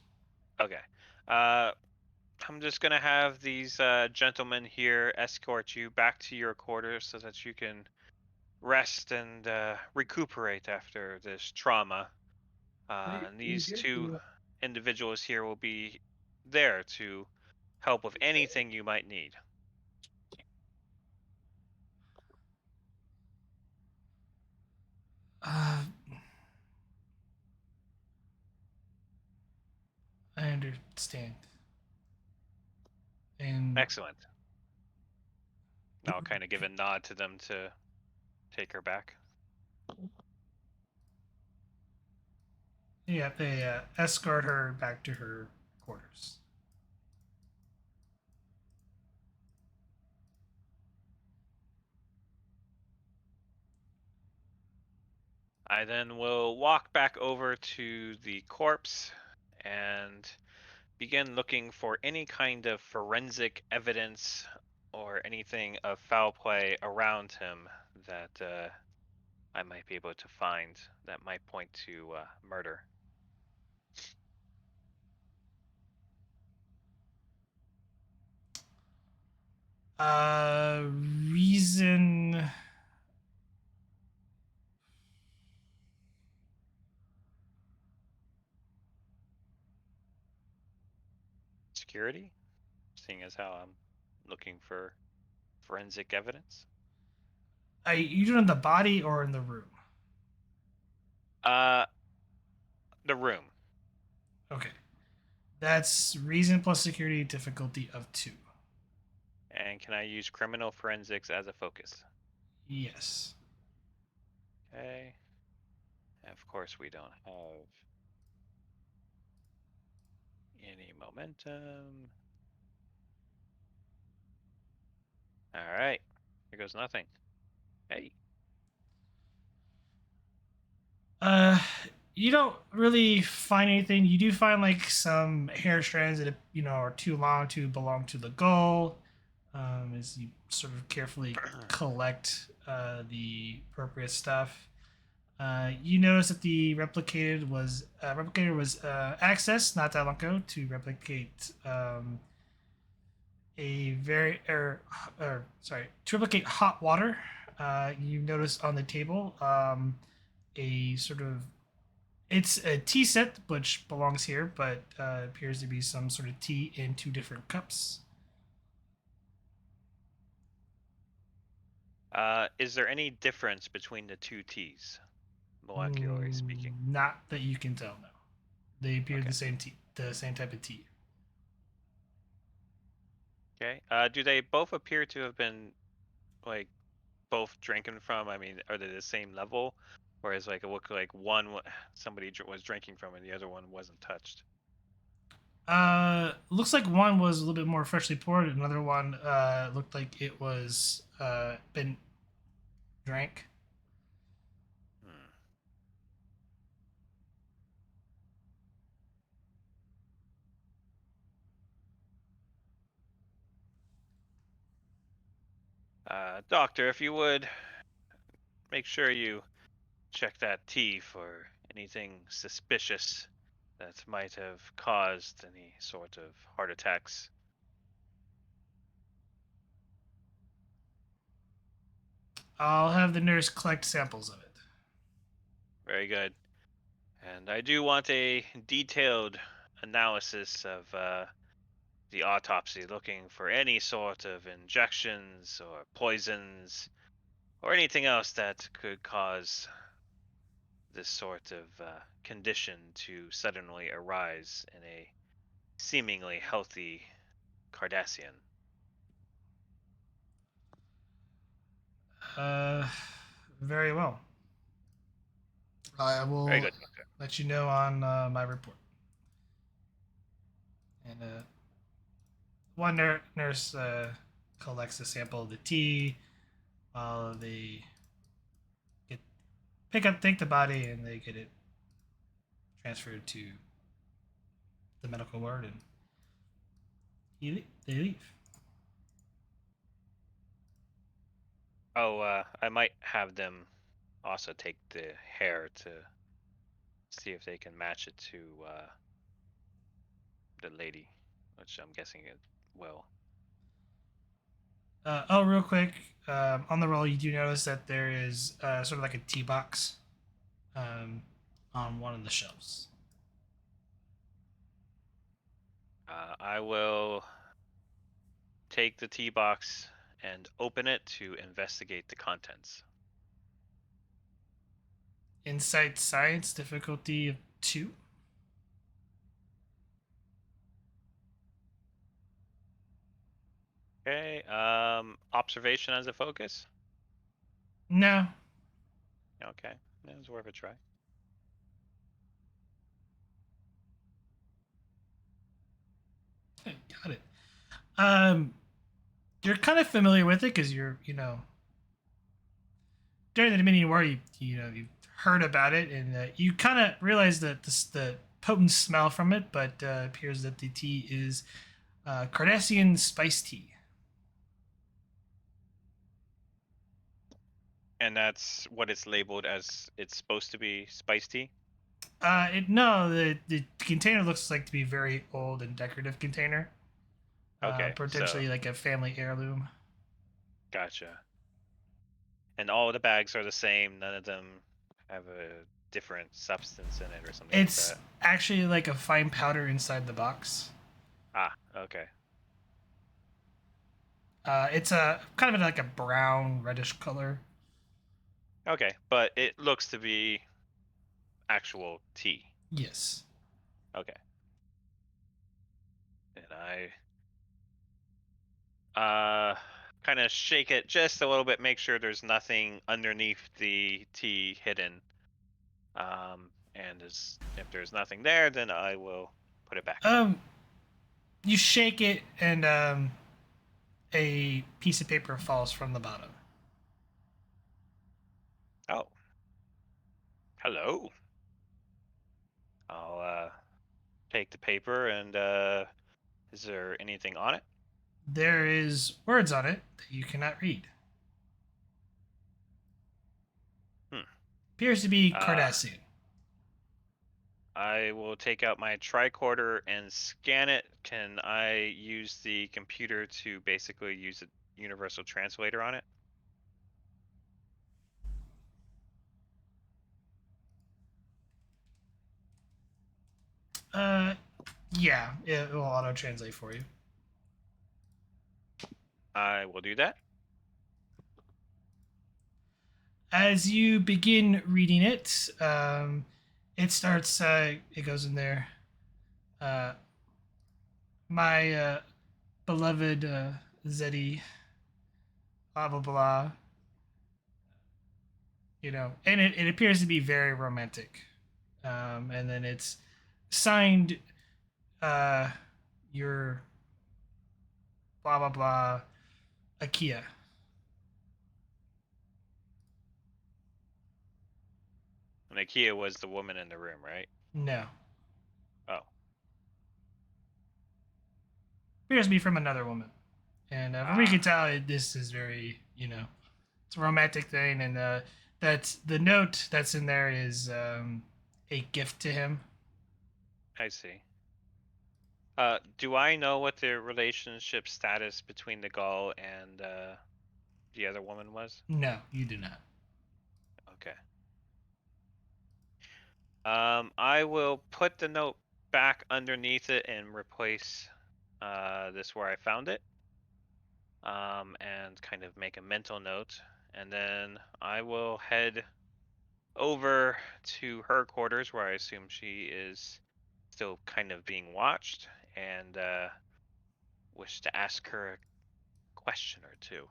Okay. I'm just gonna have these gentlemen here escort you back to your quarters so that you can rest and recuperate after this trauma. And these You get two to, individuals here will be there to help with anything you might need. Uh, I understand. And Excellent. I'll kind of give a nod to them to take her back. yeah, they escort her back to her quarters. I then will walk back over to the corpse and begin looking for any kind of forensic evidence or anything of foul play around him that I might be able to find that might point to murder. Uh, reason. Security, seeing as how I'm looking for forensic evidence. Are you doing the body or in the room? Uh, the room. Okay. That's reason plus security difficulty of 2. And can I use criminal forensics as a focus? Yes. Okay. And of course, we don't have any momentum. All right. Here goes nothing. Hey. Uh, you don't really find anything. You do find like some hair strands that are too long to belong to the gull. As you sort of carefully collect the appropriate stuff. You notice that the replicator was accessed not that long ago to replicate to replicate hot water, you notice on the table a sort of it's a tea set which belongs here, but appears to be some sort of tea in two different cups. Is there any difference between the two teas, molecularly speaking? Not that you can tell. No, they appear Okay. the same type of tea. Okay. Do they both appear to have been like both drinking from? I mean, are they the same level, or is like it look like somebody was drinking from and the other one wasn't touched? Looks like one was a little bit more freshly poured. Another one looked like it was been drank. Hmm. Doctor, if you would, make sure you check that tea for anything suspicious that might have caused any sort of heart attacks. I'll have the nurse collect samples of it. Very good. And I do want a detailed analysis of the autopsy, looking for any sort of injections or poisons or anything else that could cause this sort of condition to suddenly arise in a seemingly healthy Cardassian. Uh, very well. I Very will good, Doctor. let you know on my report. And one nurse collects a sample of the tea while they take the body, and they get it transferred to the medical ward, and they leave. Oh, I might have them also take the hair to see if they can match it to the lady, which I'm guessing it will. Real quick, on the roll, you do notice that there is sort of like a tea box on one of the shelves. I will take the tea box and open it to investigate the contents. Insight Science difficulty of 2. Okay. Observation as a focus. No. Okay, it was worth a try. Got it. You're kind of familiar with it because you're, during the Dominion War, you've heard about it, and you kind of realize that the potent smell from it, but appears that the tea is Cardassian spice tea. And that's what it's labeled as. It's supposed to be spiced tea. The container looks like to be very old and decorative container. Okay, Potentially so like a family heirloom. gotcha. And all the bags are the same. None of them have a different substance in it or something like It's that. actually like a fine powder inside the box. Ah, okay. It's a kind of like a brown reddish color. Okay, but it looks to be actual tea. Yes. Okay. And I kind of shake it just a little bit, make sure there's nothing underneath the tea hidden. And if there's nothing there, then I will put it back. You shake it, and a piece of paper falls from the bottom. Oh. Hello. I'll take the paper and is there anything on it? There is words on it that you cannot read. Hmm. Appears to be Uh, Cardassian. I will take out my tricorder and scan it. Can I use the computer to basically use a universal translator on it? Yeah, it will auto translate for you. I will do that. As you begin reading it, it starts. It goes in there. My beloved Zeddy, blah blah blah. You know, and it appears to be very romantic. And then it's signed, uh, your blah blah blah, Akia. And Ikea was the woman in the room, right? No, Oh. appears to be from another woman. And from what you can tell, this is very, it's a romantic thing, and that's the note that's in there is a gift to him. I see. Do I know what the relationship status between the Gaul and the other woman was? No, you do not. Okay. I will put the note back underneath it and replace this where I found it. And kind of make a mental note, and then I will head over to her quarters where I assume she is still kind of being watched, and wish to ask her a question or two.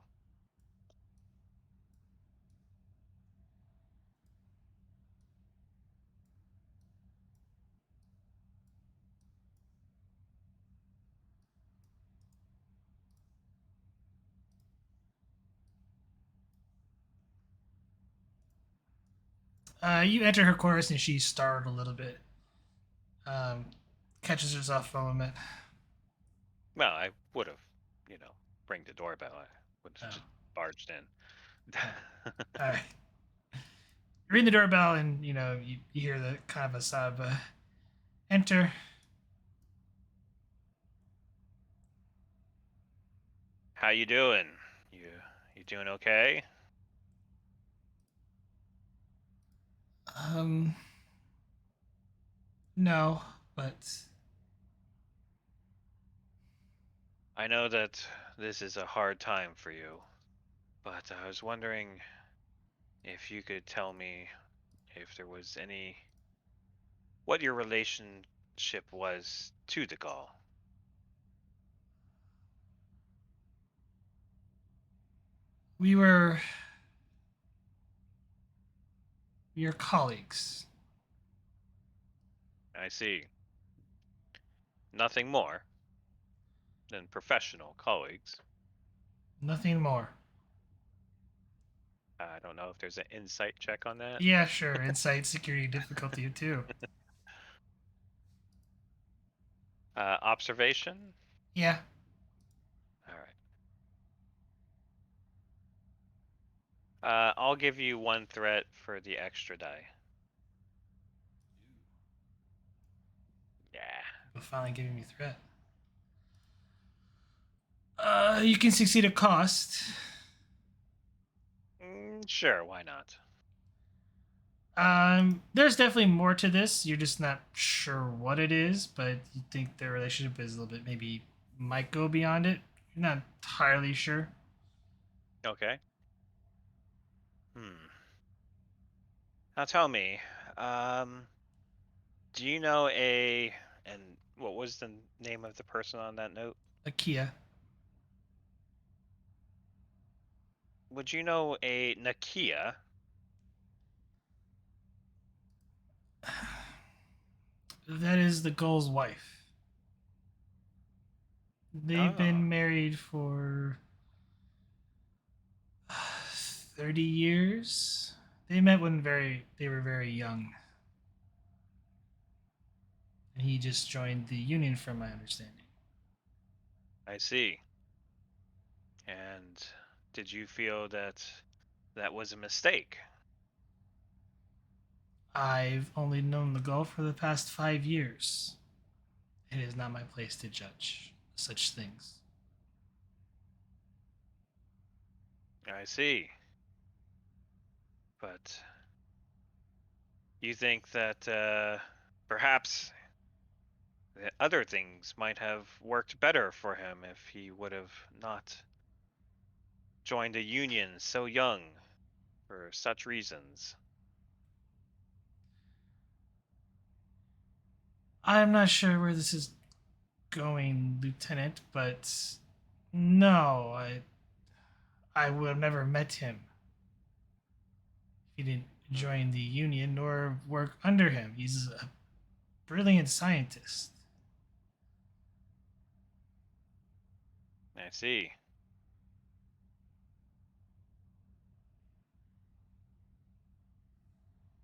You enter her quarters, and she's startled a little bit. Um, Catches herself for a moment. Well, I would have, ring the doorbell. I would have Oh. just barged in. All right. You ring the doorbell, and you hear the kind of a sub. Enter. How you doing? You doing okay? No, but I know that this is a hard time for you, but I was wondering if you could tell me if there was what your relationship was to the Gaul. we were your colleagues. I see. Nothing more than professional colleagues. Nothing more. I don't know if there's an insight check on that. Yeah, sure. Insight, security, difficulty too. Observation? Yeah. All right. I'll give you one threat for the extra die. Yeah. You're finally giving me threat. You can succeed at cost. Sure, why not? There's definitely more to this. You're just not sure what it is, but you think their relationship is a little bit maybe might go beyond it. You're not entirely sure. Okay. Now tell me, do you know and what was the name of the person on that note? Akia. Would you know a Nakia? That is the Gull's wife. They've Oh, been married for 30 years. They met when they were very young. And he just joined the Union from my understanding. I see. And did you feel that that was a mistake? I've only known the girl for the past 5 years. It is not my place to judge such things. I see. But you think that perhaps the other things might have worked better for him if he would have not joined a union so young for such reasons. I'm not sure where this is going, Lieutenant, but no, I would have never met him if he didn't join the Union nor work under him. He's a brilliant scientist. I see.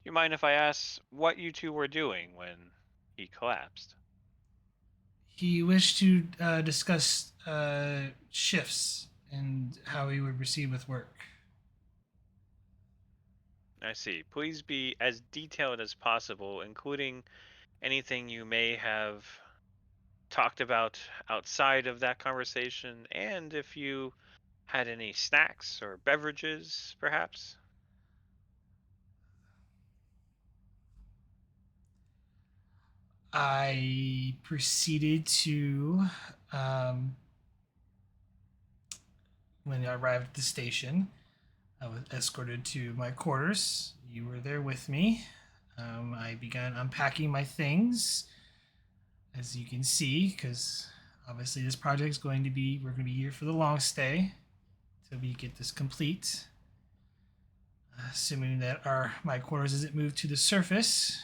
Do you mind if I ask what you two were doing when he collapsed? He wished to discuss shifts and how he would proceed with work. I see. Please be as detailed as possible, including anything you may have talked about outside of that conversation, and if you had any snacks or beverages, perhaps. I proceeded to, when I arrived at the station, I was escorted to my quarters. You were there with me. I began unpacking my things, as you can see, because obviously this project is going to be, we're going to be here for the long stay till we get this complete. Assuming that my quarters isn't moved to the surface.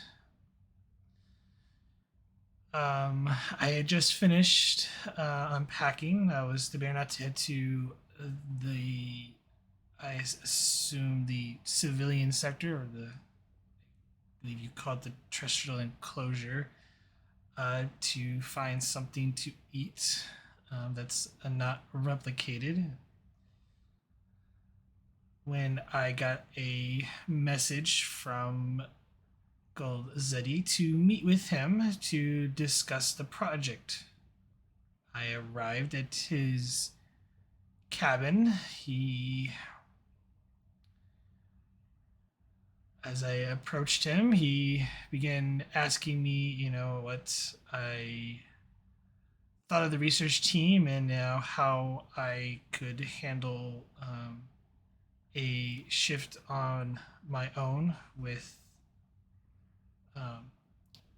I had just finished unpacking. I was debating not to head to the, I assume, the civilian sector, or I believe you call it the terrestrial enclosure, to find something to eat that's not replicated. When I got a message from Gold Zeddy to meet with him to discuss the project. I arrived at his cabin. As I approached him, he began asking me, what I thought of the research team and how I could handle a shift on my own with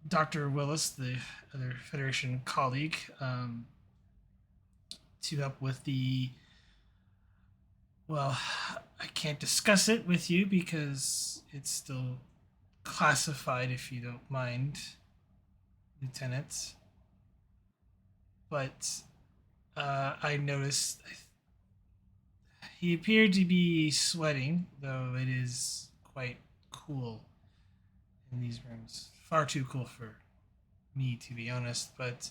Dr. Willis, the other Federation colleague, to help with the. Well, I can't discuss it with you because it's still classified, if you don't mind, Lieutenant. But I noticed he appeared to be sweating, though it is quite cool in these rooms. Far too cool for me, to be honest. But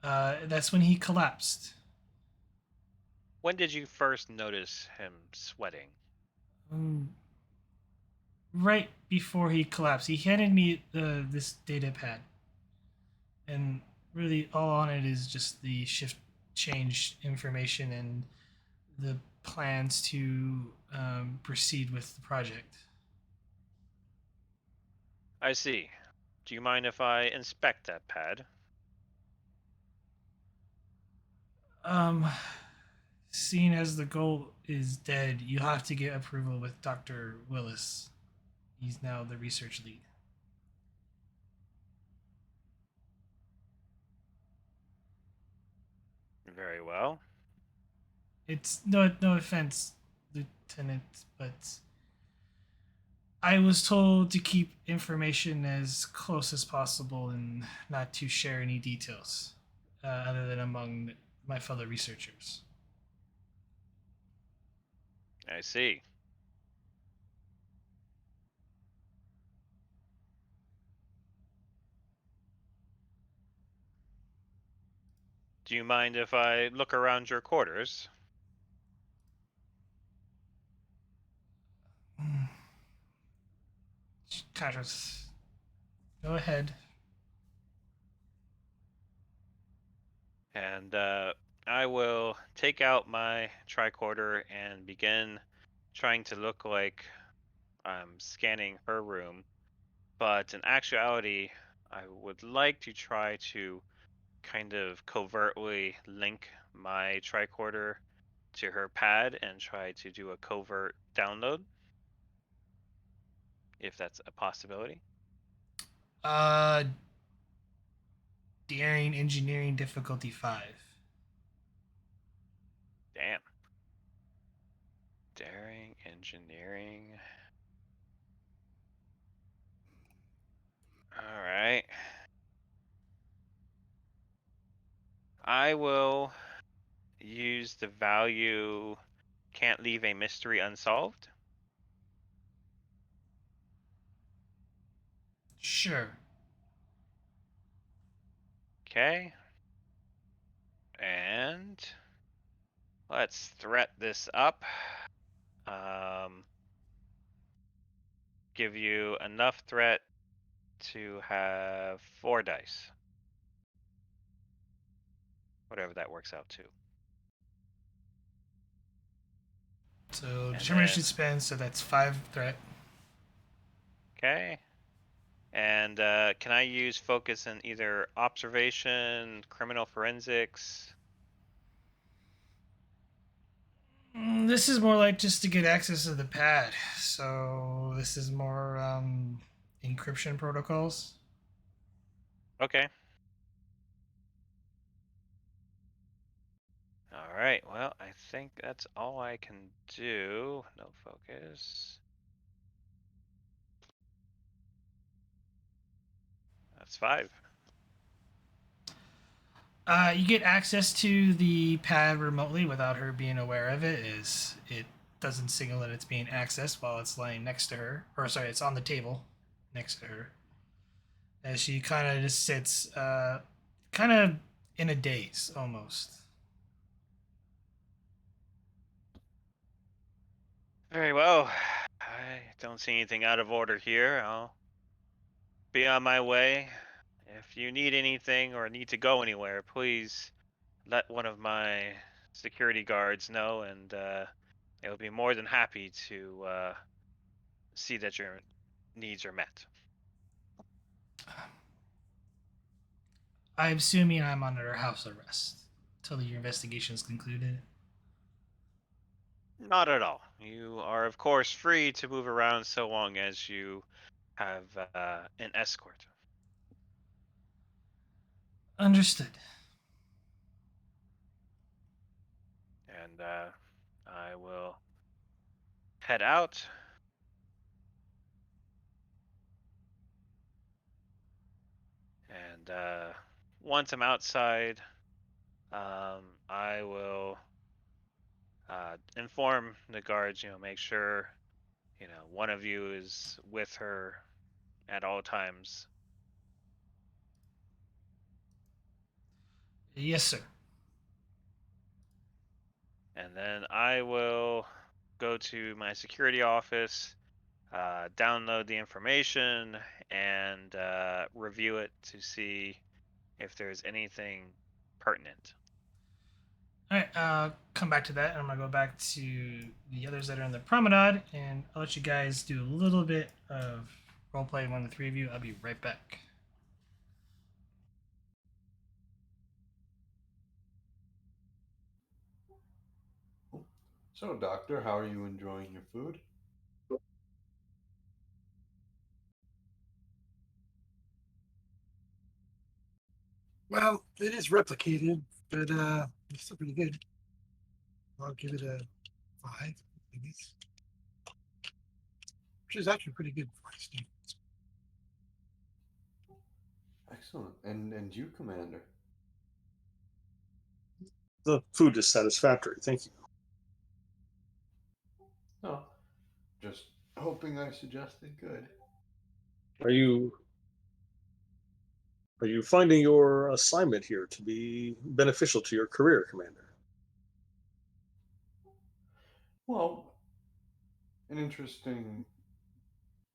that's when he collapsed. When did you first notice him sweating? Right before he collapsed, he handed me this data pad, and really all on it is just the shift change information and the plans to proceed with the project. I see. Do you mind if I inspect that pad? Seeing as the goal is dead, you have to get approval with Dr. Willis. He's now the research lead. Very well. It's no offense, Lieutenant, but I was told to keep information as close as possible and not to share any details, other than among my fellow researchers. I see. Do you mind if I look around your quarters? Kairos, go ahead. And I will take out my tricorder and begin trying to look like I'm scanning her room. But in actuality, I would like to try to kind of covertly link my tricorder to her pad and try to do a covert download, if that's a possibility. Uh, Daring Engineering difficulty 5. Damn. Daring engineering. All right. I will use the value can't leave a mystery unsolved. Sure. Okay. And let's threat this up. Give you enough threat to have 4 dice. Whatever that works out to. So And determination then, spend, so that's 5 threat. okay. And can I use focus in either observation, criminal forensics? This is more like just to get access to the pad. So this is more encryption protocols. Okay. All right. Well, I think that's all I can do. No focus. That's 5. You get access to the pad remotely without her being aware of it. Is it doesn't signal that it's being accessed while it's laying next to her, or sorry, it's on the table next to her. As she kind of just sits, kind of in a daze almost. Very well. I don't see anything out of order here. I'll be on my way. If you need anything or need to go anywhere, please let one of my security guards know, and they'll be more than happy to see that your needs are met. I'm assuming I'm under house arrest until your investigation is concluded. Not at all. You are, of course, free to move around so long as you have an escort. Understood. And I will head out. And once I'm outside, I will inform the guards, make sure, one of you is with her at all times. Yes, sir. And then I will go to my security office, download the information, and review it to see if there's anything pertinent. All right, come back to that. And I'm gonna go back to the others that are in the promenade, and I'll let you guys do a little bit of role play. One of the 3 of you. I'll be right back. So, Doctor, how are you enjoying your food? Well, it is replicated, but it's still pretty good. I'll give it a 5, I guess. Which is actually pretty good for Steve. Excellent. And you, Commander? The food is satisfactory. Thank you. No, just hoping I suggested good. Are you finding your assignment here to be beneficial to your career, Commander? Well, an interesting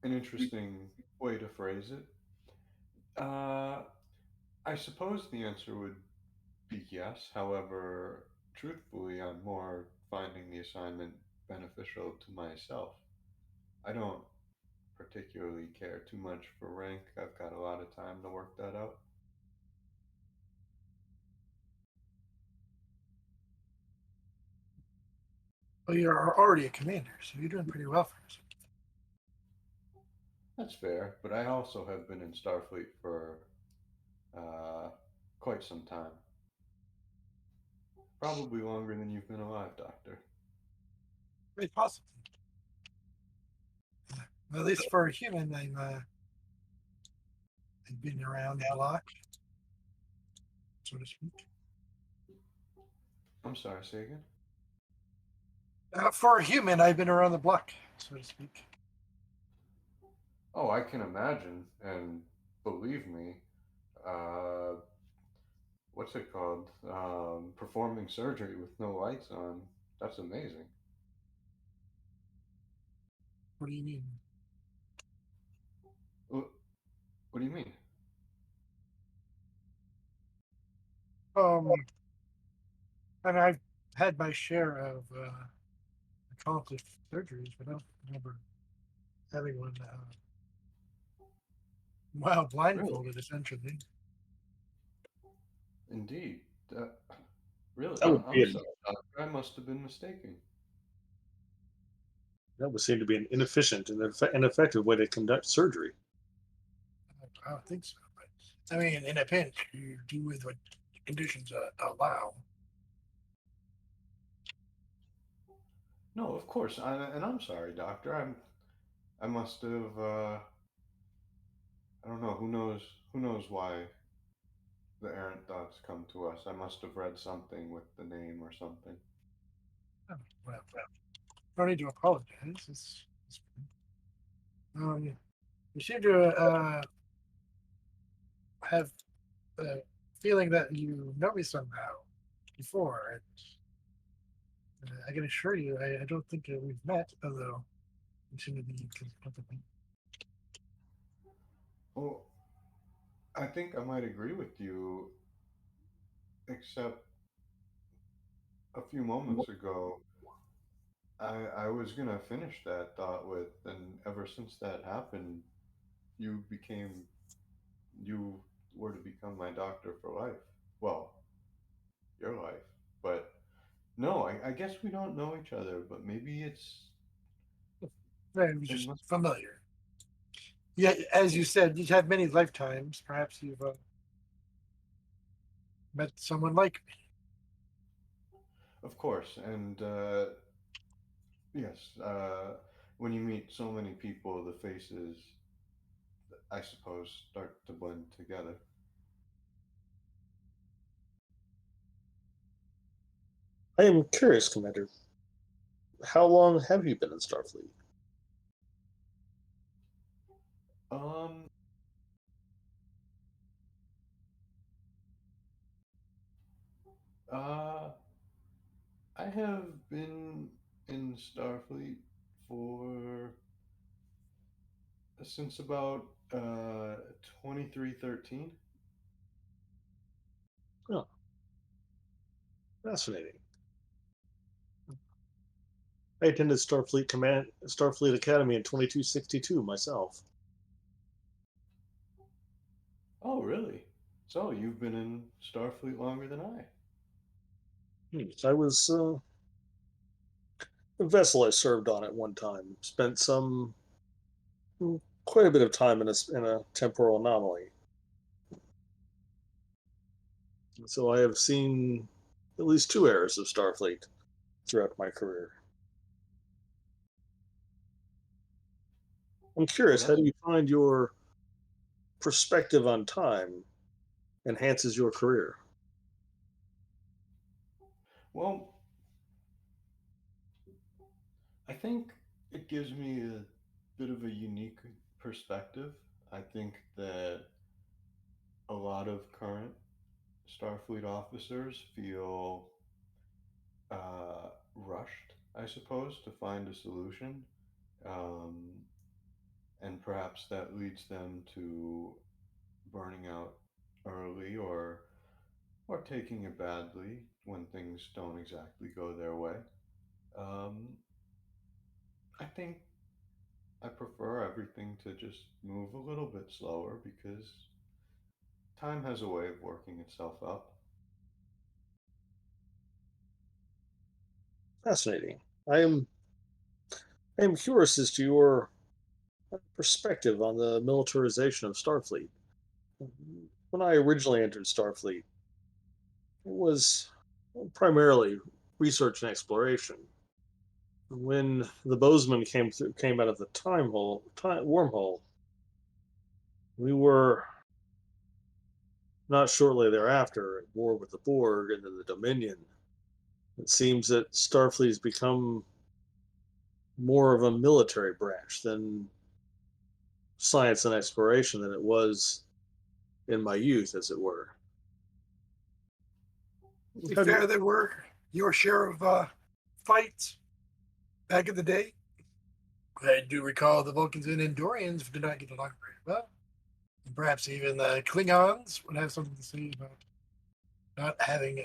an interesting way to phrase it. Uh, I suppose the answer would be yes. However, truthfully, I'm more finding the assignment beneficial to myself. I don't particularly care too much for rank. I've got a lot of time to work that out. Well, you're already a commander, so you're doing pretty well for yourself. That's fair, but I also have been in Starfleet for uh, quite some time. Probably longer than you've been alive, Doctor. Very possibly. At least for a human, I've been around the block, so to speak. I'm sorry, say again? For a human, I've been around the block, so to speak. Oh, I can imagine. And believe me, uh, what's it called? Performing surgery with no lights on. That's amazing. What do you mean? What do you mean? Um, and I've had my share of accomplished surgeries, but I don't remember having one while Really? blindfolded, essentially. Indeed. Uh, really? That would be I'm an, sorry, Doctor. I must have been mistaken. that would seem to be an inefficient and ineffective way to conduct surgery. I don't think so. But I mean, in a pinch, you do with what conditions allow. No, of course. And I'm sorry, Doctor. I must have. I don't know. Who knows why the errant thoughts come to us? I must have read something with the name or something. Oh, well, no need to apologize. It's you seem to have the feeling that you know me somehow before, and I can assure you, I don't think we've met, although you seem to be completely. Well, I think I might agree with you, except a few moments ago, I was gonna finish that thought with, and ever since that happened, you became, you were to become my doctor for life. Well, your life. But no, I guess we don't know each other, but maybe It was it just must, familiar. Yeah, as you said, you've had many lifetimes. Perhaps you've met someone like me. of course. And yes, when you meet so many people, the faces, I suppose, start to blend together. I am curious, Commander. How long have you been in Starfleet? Um, uh, I have been in Starfleet for since about 2313. Oh, fascinating. I attended Starfleet Academy in 2262 myself. Oh, really? So you've been in Starfleet longer than I. I was a vessel I served on at one time. Spent quite a bit of time in a temporal anomaly. So I have seen at least two eras of Starfleet throughout my career. I'm Well, curious, how that's do you find your perspective on time enhances your career? well. I think it gives me a bit of a unique perspective. I think that a lot of current Starfleet officers feel rushed, I suppose, to find a solution. Um, and perhaps that leads them to burning out early or taking it badly when things don't exactly go their way. Um, I think I prefer everything to just move a little bit slower because time has a way of working itself up. Fascinating. I am curious as to your perspective on the militarization of Starfleet. When I originally entered Starfleet, it was primarily research and exploration. When the Bozeman came out of the wormhole, we were not shortly thereafter at war with the Borg and then the Dominion. It seems that Starfleet has become more of a military branch than science and exploration than it was in my youth, as it were. To be How do fair, you, there were your share of fights back in the day. I do recall the Vulcans and Andorians did not get along very well. And perhaps even the Klingons would have something to say about not having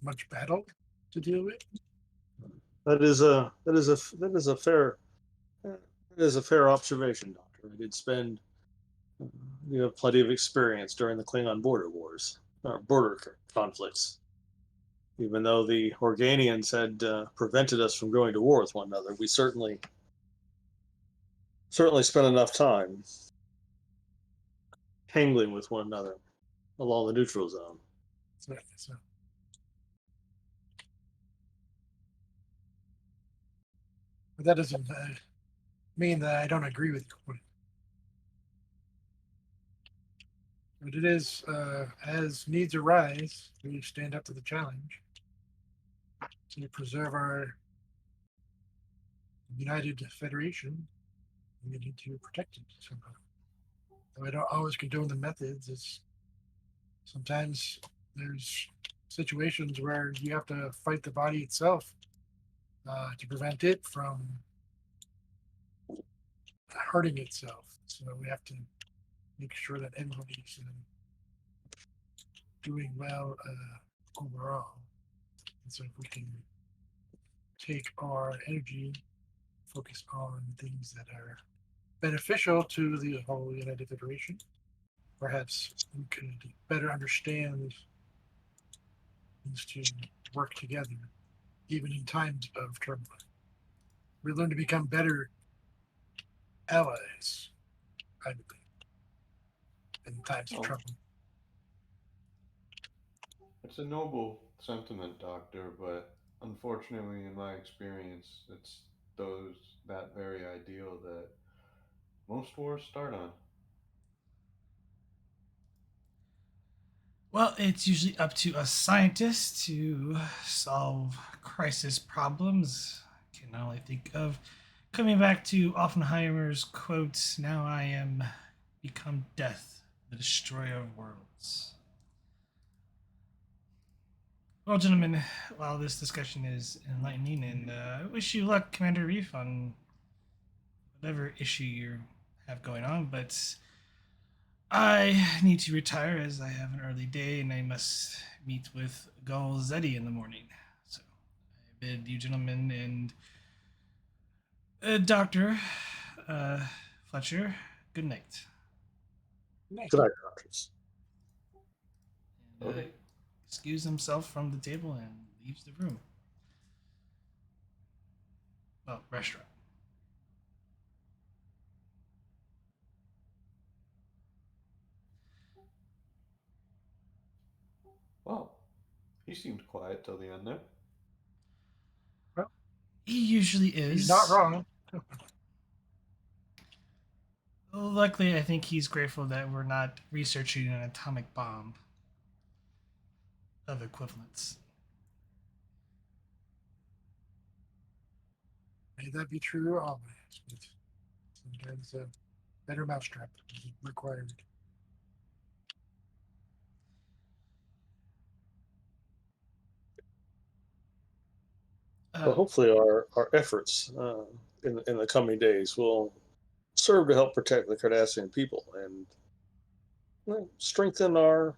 much battle to deal with. that is a fair observation, Doctor. I did spend you have plenty of experience during the Klingon border wars, or border conflicts. Even though the Organians had prevented us from going to war with one another, we certainly spent enough time tangling with one another along the neutral zone. So, but that doesn't mean that I don't agree with you. But it is, as needs arise, we stand up to the challenge to preserve our United Federation. We need to protect it somehow. Though I don't always condone the methods. It's sometimes there's situations where you have to fight the body itself to prevent it from hurting itself. So we have to make sure that everybody's doing well overall. And so if we can take our energy, focus on things that are beneficial to the whole United Federation, perhaps we could better understand things to work together, even in times of turmoil. We learn to become better allies, I believe, in times of Oh, trouble. it's a noble sentiment, Doctor, but unfortunately, in my experience, it's those that very ideal that most wars start on. Well, it's usually up to a scientist to solve crisis problems. I can only think of coming back to Oppenheimer's quote, "Now I am become death, the destroyer of worlds." Well, gentlemen, while this discussion is enlightening, and I wish you luck, Commander Reef, on whatever issue you have going on, but I need to retire as I have an early day and I must meet with Gul Zeddy in the morning. So I bid you gentlemen and Dr. Uh, Fletcher good night. Nice. Good night, Doctors. And Okay. excuse himself from the table and leaves the room. Well, restaurant. Well, he seemed quiet till the end there. Well, He usually is. he's not wrong. Luckily, I think he's grateful that we're not researching an atomic bomb of equivalence. May that be true always, but sometimes a better mousetrap is required. Well, hopefully our efforts in the coming days will serve to help protect the Cardassian people and strengthen our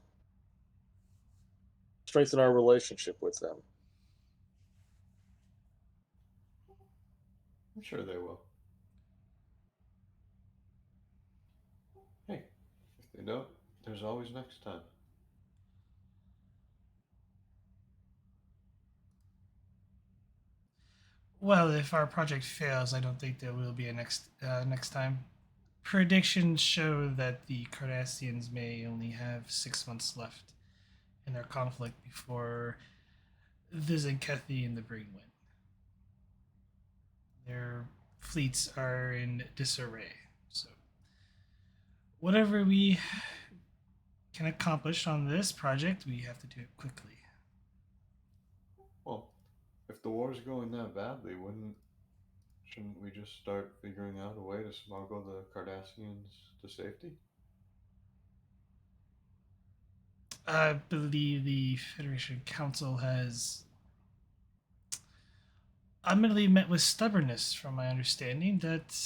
relationship with them. I'm sure they will. Hey, if they don't, there's always next time. Well, if our project fails, I don't think there will be a next time. Predictions show that the Cardassians may only have 6 months left in their conflict before the Tzenkethi and the Breen win. Their fleets are in disarray, so whatever we can accomplish on this project, we have to do it quickly. Well, if the war's going that badly, shouldn't we just start figuring out a way to smuggle the Cardassians to safety? I believe the Federation Council has admittedly met with stubbornness, from my understanding, that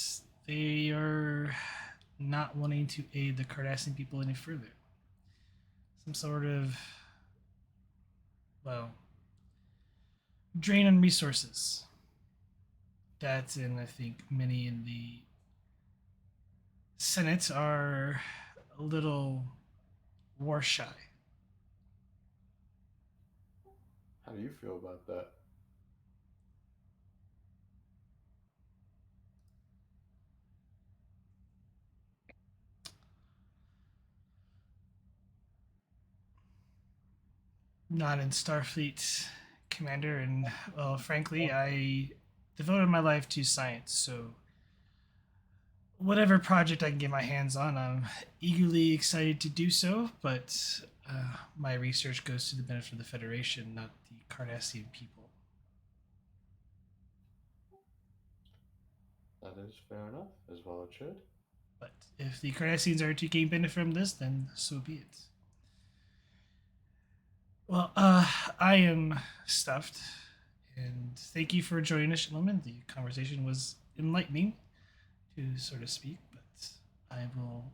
they are not wanting to aid the Cardassian people any further. Some sort of, well, drain on resources. That, and I think many in the Senate are a little war shy. How do you feel about that? Not in Starfleet, Commander, and, well, frankly, I devoted my life to science, so whatever project I can get my hands on, I'm eagerly excited to do so, but my research goes to the benefit of the Federation, not the Cardassian people. That is fair enough, as well it should. But if the Cardassians are to gain benefit from this, then so be it. Well, I am stuffed, and thank you for joining us, gentlemen. The conversation was enlightening, to so to speak, but I will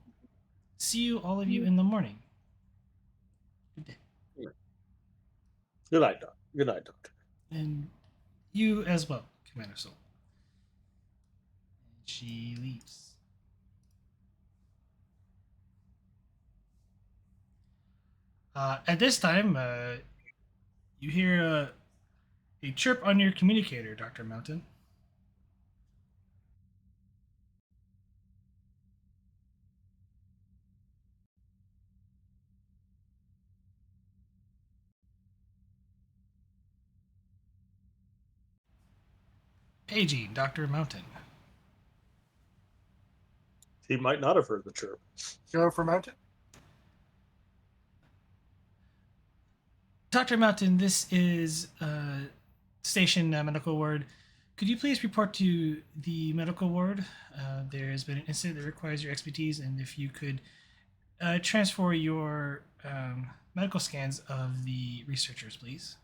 see you, all of you, in the morning. Good day. Good night, Doc. Good night, Doctor. And you as well, Commander Soul. And she leaves. At this time, you hear a chirp on your communicator, Dr. Mountain. Paging, Dr. Mountain. He might not have heard the chirp. Go for Mountain. Dr. Mountain, this is Station Medical Ward. Could you please report to the medical ward? There has been an incident that requires your expertise, and if you could transfer your medical scans of the researchers, please.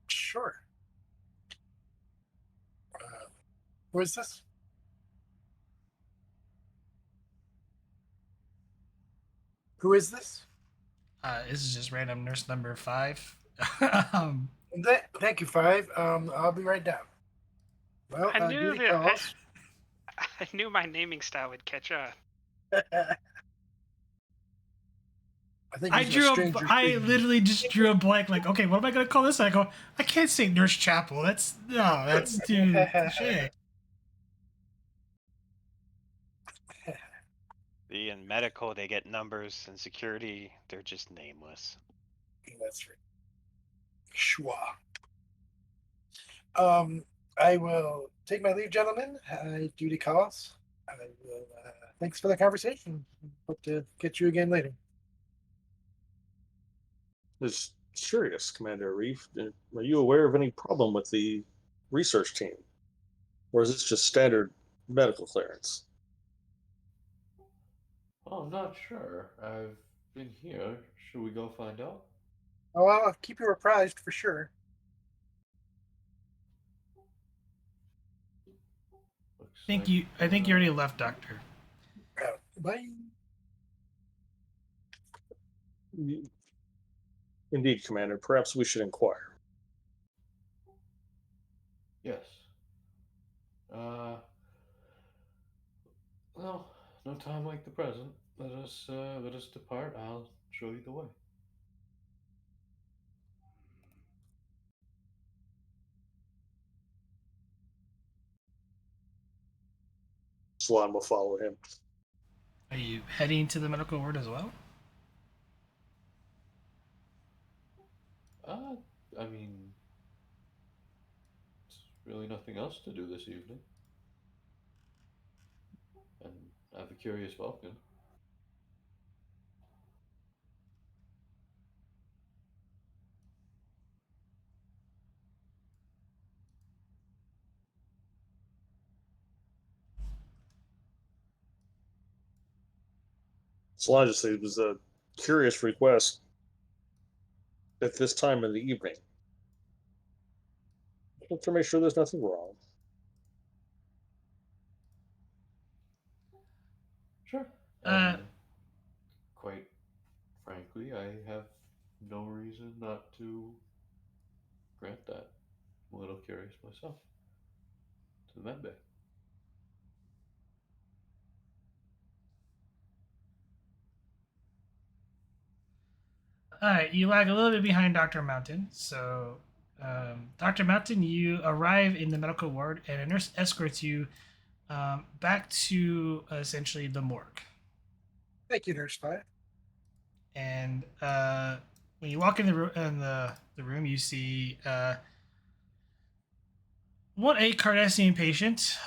Sure. Who is this? Who is this? This is just random nurse number 5. Thank you, 5. I'll be right down. Well, I knew duty that. calls. I knew my naming style would catch on. I literally just drew a blank. Like, okay, what am I gonna call this? I go, I can't say Nurse Chapel. That's too cliche. In medical, they get numbers, and security, they're just nameless. That's right. Schwa. I will take my leave, gentlemen. Duty calls. I will. Thanks for the conversation. Hope to get you again later. Just curious, Commander Reef. Are you aware of any problem with the research team? Or is this just standard medical clearance? Oh, I'm not sure. I've been here. Should we go find out? Oh, I'll keep you apprised for sure. Think like, you. I think you already left, Doctor. Bye. Indeed, Commander. Perhaps we should inquire. Yes. Uh, well, no time like the present. Let us depart. I'll show you the way. Salon will follow him. Are you heading to the medical ward as well? Uh, I mean, there's really nothing else to do this evening. And I have a curious Vulcan. Salon just said it was a curious request at this time in the evening. Just to make sure there's nothing wrong. Sure. Uh, And quite frankly, I have no reason not to grant that. I'm a little curious myself. To the med bay. All right, you lag a little bit behind Dr. Mountain. So, Dr. Mountain, you arrive in the medical ward, and a nurse escorts you back to essentially the morgue. Thank you, Nurse Five. And when you walk in the room, you see a Cardassian patient,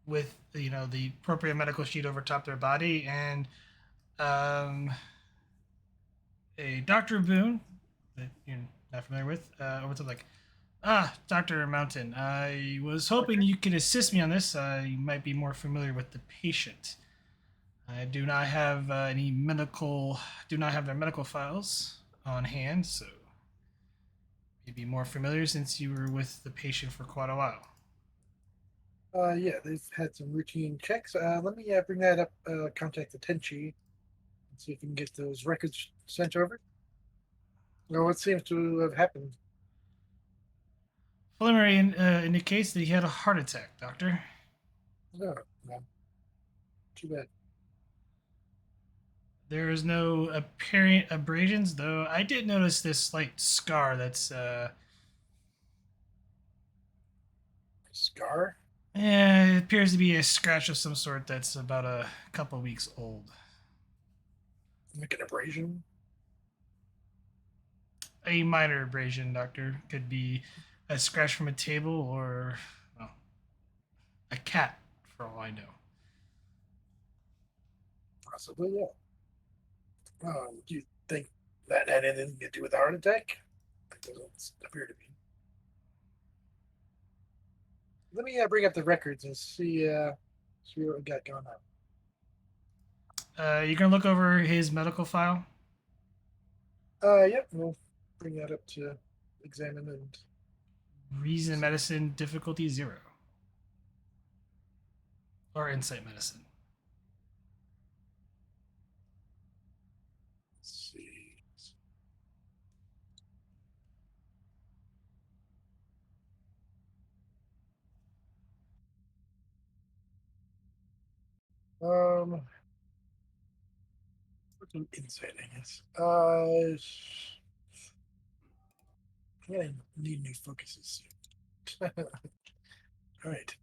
with the appropriate medical sheet over top their body, and a Dr. Boone that you're not familiar with, over to Dr. Mountain. I was hoping you could assist me on this. You might be more familiar with the patient. I do not have do not have their medical files on hand, so you'd be more familiar since you were with the patient for quite a while. Yeah, they've had some routine checks. Let me bring that up. Contact the Tenshi and see if we can get those records sent over. Well, what seems to have happened? Preliminary indicates that he had a heart attack, Doctor. No, no. Too bad. There is no apparent abrasions, though I did notice this slight scar that's Scar? it appears to be a scratch of some sort that's about a couple weeks old. Like an abrasion? A minor abrasion, Doctor. Could be a scratch from a table or, well, a cat, for all I know. Possibly, yeah. Do you think that had anything to do with the heart attack? It doesn't appear to be. Let me bring up the records and see what we got going on. You're gonna look over his medical file. Yep, we'll bring that up to examine and Reason medicine difficulty 0. Or insight medicine. see. What's an insight, I guess. I'm gonna need new focuses soon. All right.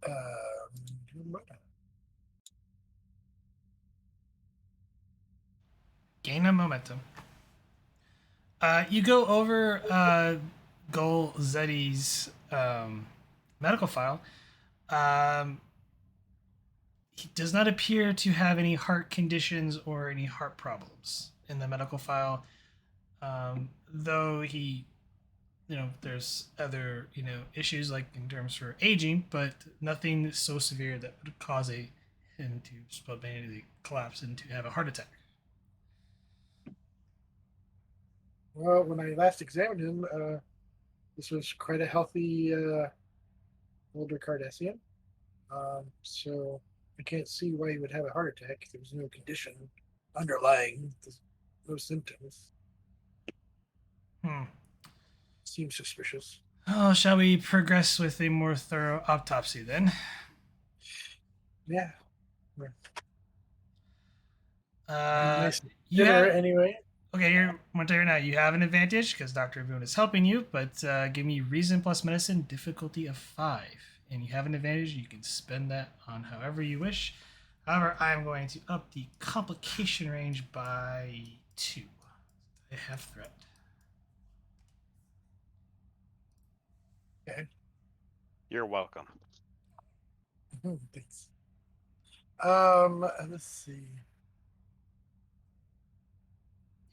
Gain a momentum. You go over Gol Zeddy's medical file. He does not appear to have any heart conditions or any heart problems in the medical file. Though he, there's other, issues like in terms for aging, but nothing so severe that would cause him to spontaneously collapse and to have a heart attack. Well, when I last examined him, This was quite a healthy older Cardassian. So I can't see why he would have a heart attack. There was no condition underlying, no symptoms. Hmm. Seems suspicious. Oh, shall we progress with a more thorough autopsy then? Yeah. Nice You dinner have anyway. okay. You're I'm gonna tell you now. You have an advantage because Doctor Boone is helping you. But give me reason plus medicine, difficulty of 5, and you have an advantage. You can spend that on however you wish. However, I am going to up the complication range by 2. I have threat. Okay. You're welcome. Thanks. Let's see.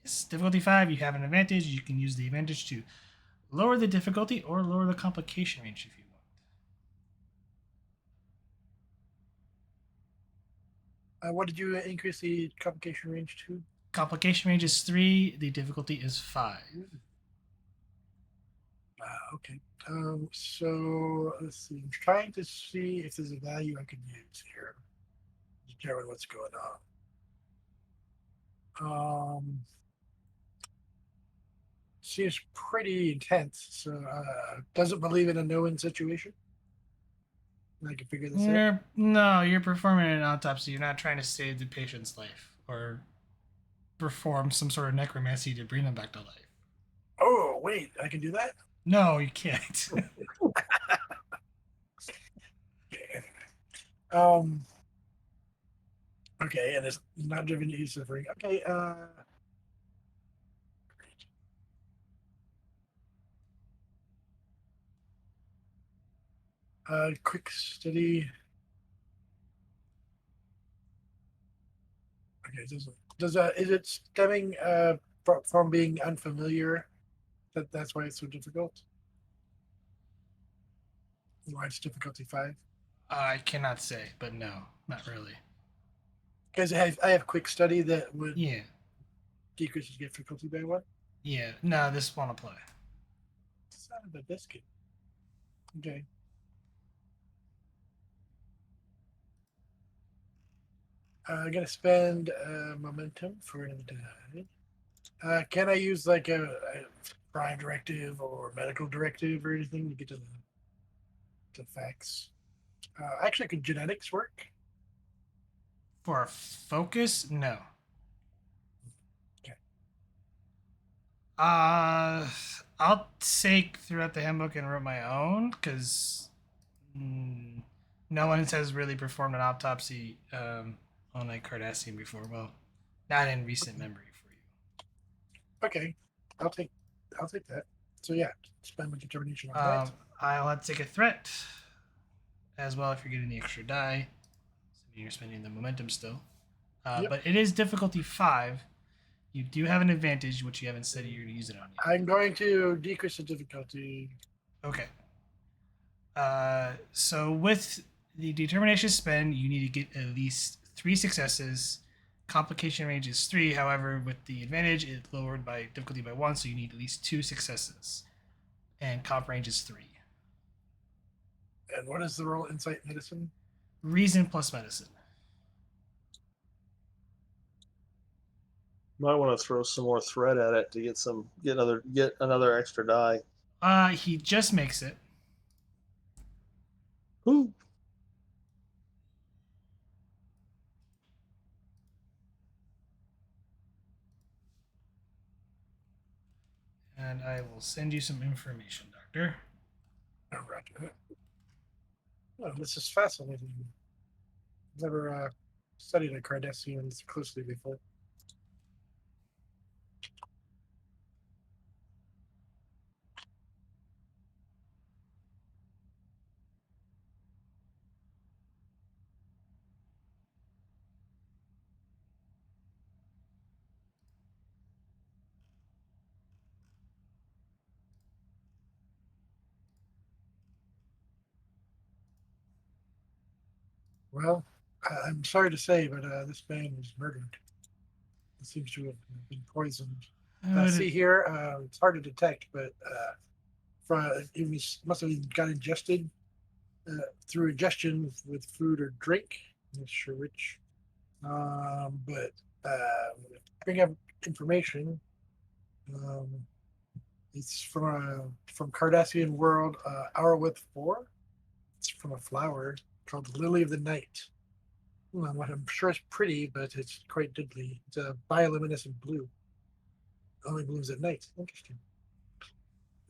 Yes, difficulty 5. You have an advantage. You can use the advantage to lower the difficulty or lower the complication range if you want. What did you increase the complication range to? Complication range is 3. The difficulty is 5. Okay. So let's see. I'm trying to see if there's a value I can use here to determine what's going on. Seems pretty intense. So doesn't believe in a no-win situation. I can figure this out. No, you're performing an autopsy. You're not trying to save the patient's life or perform some sort of necromancy to bring them back to life. Oh, wait, I can do that? No, you can't. Okay, and it's not driven to use suffering. Okay, quick study. Okay, is it stemming from being unfamiliar? That's why it's so difficult. Why it's difficulty 5? I cannot say, but no, not really. Because I have quick study that would Yeah. decrease the difficulty by 1. Yeah. No, this won't apply. Son of a biscuit. Okay. I'm gonna spend momentum for another die. Can I use like a prime directive or medical directive or anything to get to the facts? Actually, could genetics work? For a focus, no. Okay. I'll take throughout the handbook and wrote my own because no one has really performed an autopsy on a Cardassian before. Well, not in recent memory for you. Okay, I'll take that. So yeah, spend my determination on that. I'll have to take a threat as well if you're getting the extra die. So you're spending the momentum still. Yep. But it is difficulty 5. You do have an advantage, which you haven't said you're going to use it on yet. I'm going to decrease the difficulty. Okay. So with the determination spend, you need to get at least 3 successes. Complication range is 3. However, with the advantage, it lowered by difficulty by 1, so you need at least 2 successes. And comp range is 3. And what is the roll? Insight medicine? Reason plus medicine. Might want to throw some more thread at it to get another extra die. He just makes it. Woo. And I will send you some information, Doctor. Oh, right. Oh, this is fascinating. Never studied a Cardassian closely before. Well, I'm sorry to say, but this man was murdered. He seems to have been poisoned. See here, it's hard to detect, but must have got ingested through ingestion with food or drink. I'm not sure which. But bring up information. Um, it's from Cardassian world, Hourwith 4. It's from a flower called the Lily of the Night. I'm sure it's pretty, but it's quite deadly. It's a bioluminescent blue. Only blooms at night. Interesting.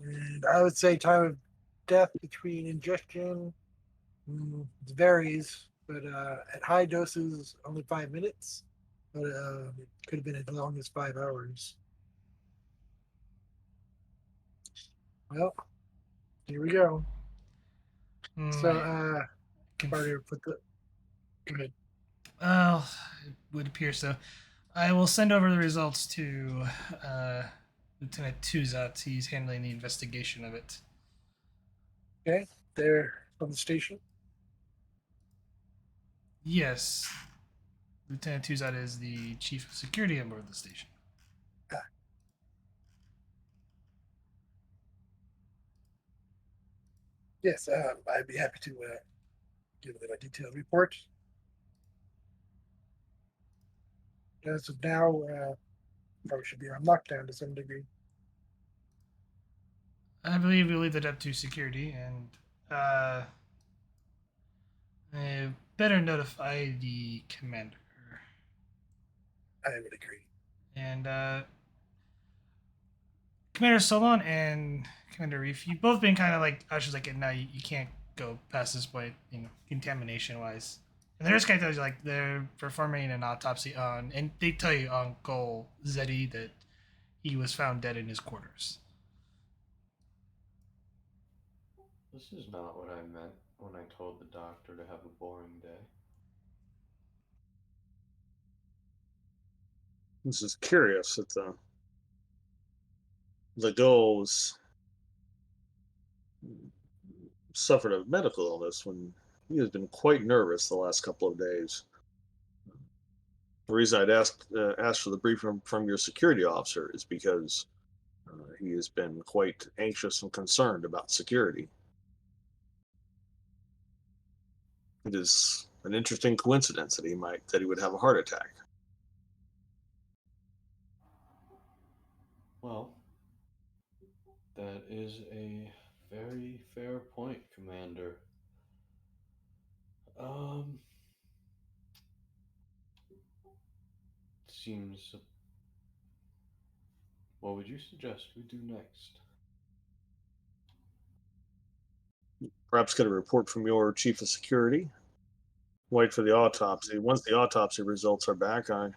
And I would say time of death between ingestion it varies, but at high doses, only 5 minutes. But it could have been as long as 5 hours. Well, here we go. So, Conf- Barney, put the. Go ahead. well, it would appear so. I will send over the results to Lieutenant Tuzat. He's handling the investigation of it. Okay, there on the station. Yes, Lieutenant Tuzat is the chief of security on board the station. Yes, I'd be happy to give them a detailed report. As of now, probably should be on lockdown to some degree. I believe we'll leave it up to security, and better notify the commander. I would agree. And Commander Solon and Commander Reef, you've both been kind of like, I was just like, no, you can't go past this point, contamination wise. And the nurse guy tells you, like, they're performing an autopsy on, and they tell you on Gol Zeddy that he was found dead in his quarters. This is not what I meant when I told the doctor to have a boring day. This is curious that the Doles suffered a medical illness when he has been quite nervous the last couple of days. The reason I'd asked for the briefing from your security officer is because he has been quite anxious and concerned about security. It is an interesting coincidence that he would have a heart attack. Well, that is a very fair point, Commander. Seems. What would you suggest we do next? Perhaps get a report from your chief of security. Wait for the autopsy. Once the autopsy results are back, I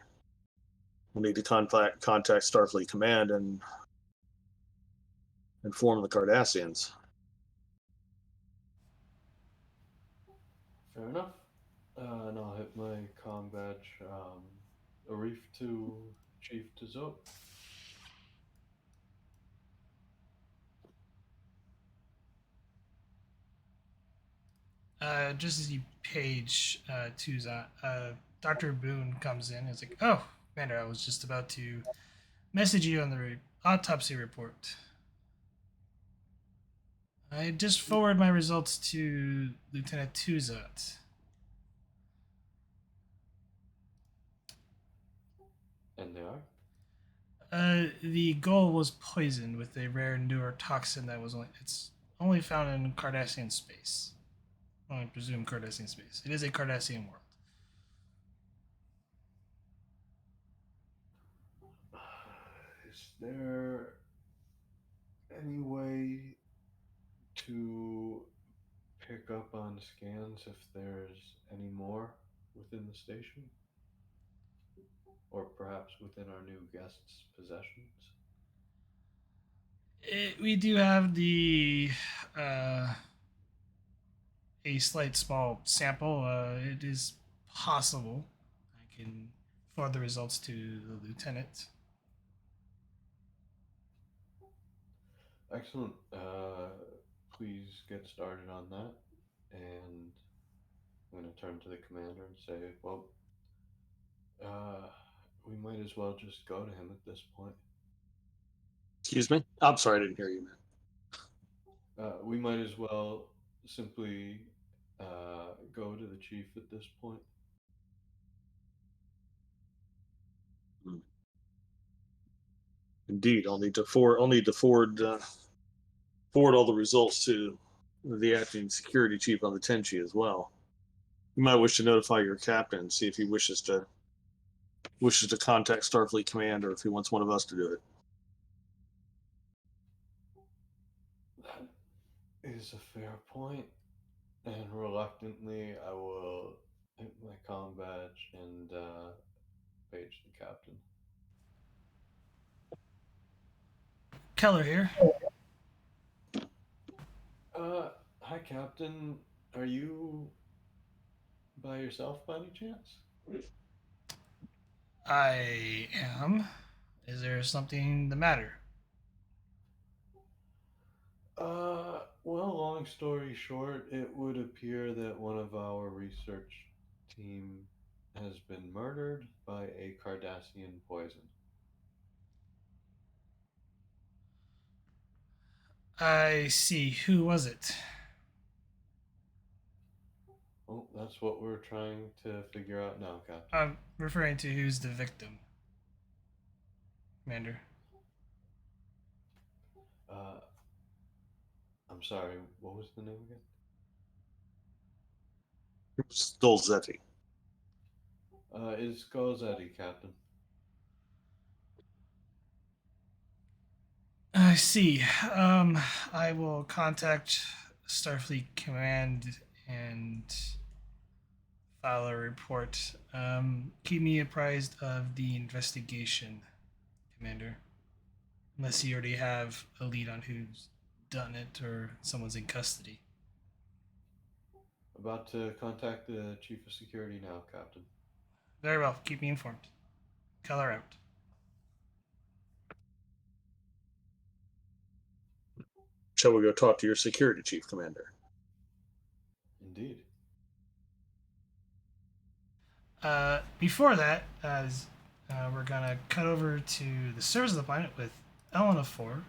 will need to contact Starfleet Command and inform the Cardassians. Fair enough. And I'll hit my comm badge. A reef to Chief Tazot. Just as you page Tuzat, Dr. Boone comes in and is like, oh, Commander, I was just about to message you on the autopsy report. I just forwarded my results to Lieutenant Tuzat. And they are? The Gull was poisoned with a rare neurotoxin that was only found in Cardassian space. Well, I presume Cardassian space. It is a Cardassian world. Is there any way to pick up on scans if there's any more within the station? Or perhaps within our new guest's possessions? We do have a slight small sample. It is possible. I can forward the results to the lieutenant. Excellent. Please get started on that. And I'm going to turn to the commander and say, well, we might as well just go to him at this point. Excuse me? I'm sorry, I didn't hear you, man. We might as well simply go to the chief at this point. Indeed, I'll need to forward all the results to the acting security chief on the Tenshi as well. You might wish to notify your captain and see if he wishes to contact Starfleet Command or if he wants one of us to do it. That is a fair point, and reluctantly, I will hit my comm badge and page the captain. Keller here. Hi, Captain. Are you by yourself by any chance? I am. Is there something the matter? Well, long story short, it would appear that one of our research team has been murdered by a Cardassian poison. I see. Who was it? Well, that's what we're trying to figure out now, Captain. I'm referring to who's the victim. Commander. Uh, I'm sorry, what was the name again? Stolzetti. It's Gozetti, Captain. I see. I will contact Starfleet Command and file a report. Keep me apprised of the investigation, Commander. Unless you already have a lead on who's done it or someone's in custody. About to contact the Chief of Security now, Captain. Very well. Keep me informed. Color out. Shall we go talk to your security chief, Commander? Indeed. Before that, as we're gonna cut over to the surface of the planet with Elena 4.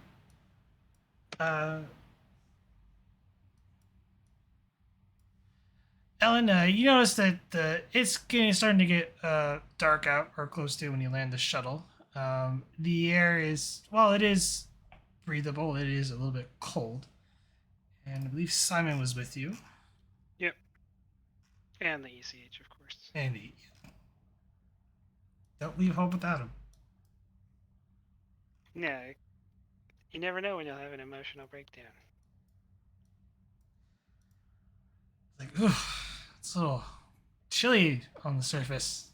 Ellen, you notice that it's starting to get dark out or close to when you land the shuttle. The air is, while it is breathable, it is a little bit cold. And I believe Simon was with you. Yep. And the ECH, of course. And don't leave home without him. Yeah. You never know when you'll have an emotional breakdown. Like, it's a little chilly on the surface.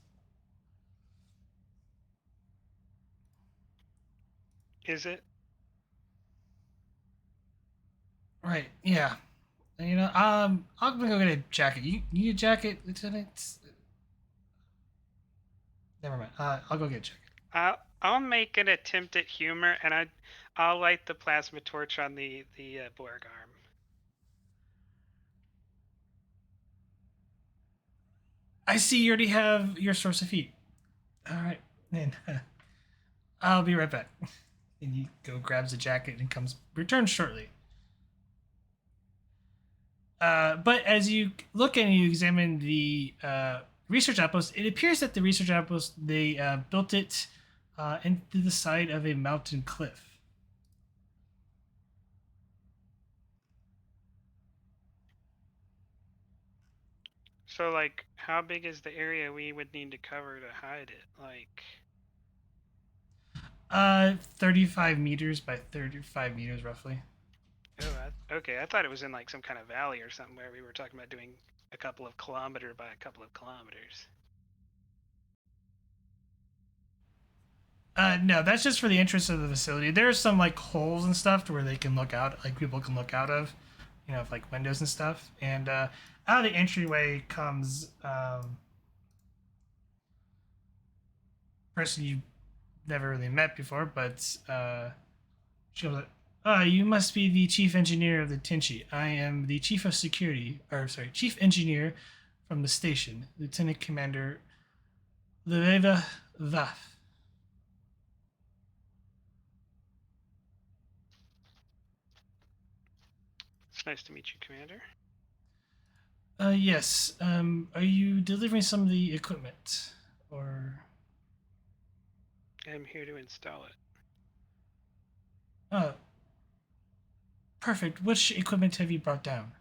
Is it? Right, yeah. You know, I'm gonna go get a jacket. You need a jacket, Lieutenant? Never mind. I'll go get a jacket. I'll make an attempt at humor, and I'll light the plasma torch on the Borg arm. I see you already have your source of heat. All right, then. I'll be right back. And he grabs a jacket and returns shortly. But as you look and you examine the research outpost, it appears that the research outpost, they built it into the side of a mountain cliff. So, like, how big is the area we would need to cover to hide it? Like, 35 meters by 35 meters, roughly. oh, okay. I thought it was in like some kind of valley or something where we were talking about doing a couple of kilometer by a couple of kilometers. No, that's just for the entrance of the facility. There's some like holes and stuff to where they can look out, like people can look out of, like windows and stuff. And out of the entryway comes person you never really met before, but she goes, you must be the chief engineer of the Tenshi. I am the chief of security, chief engineer from the station, Lieutenant Commander Leveva Vaf. Nice to meet you, Commander. Yes. Are you delivering some of the equipment, or? I'm here to install it. Oh, perfect. Which equipment have you brought down?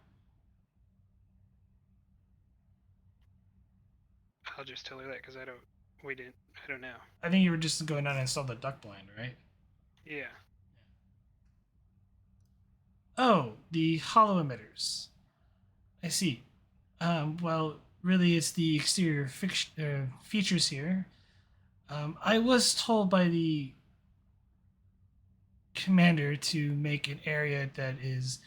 I'll just tell her that because I don't know. I think you were just going down and install the duck blind, right? Yeah. Oh, the hollow emitters. I see. Well, really, it's the exterior features here. I was told by the commander to make an area that is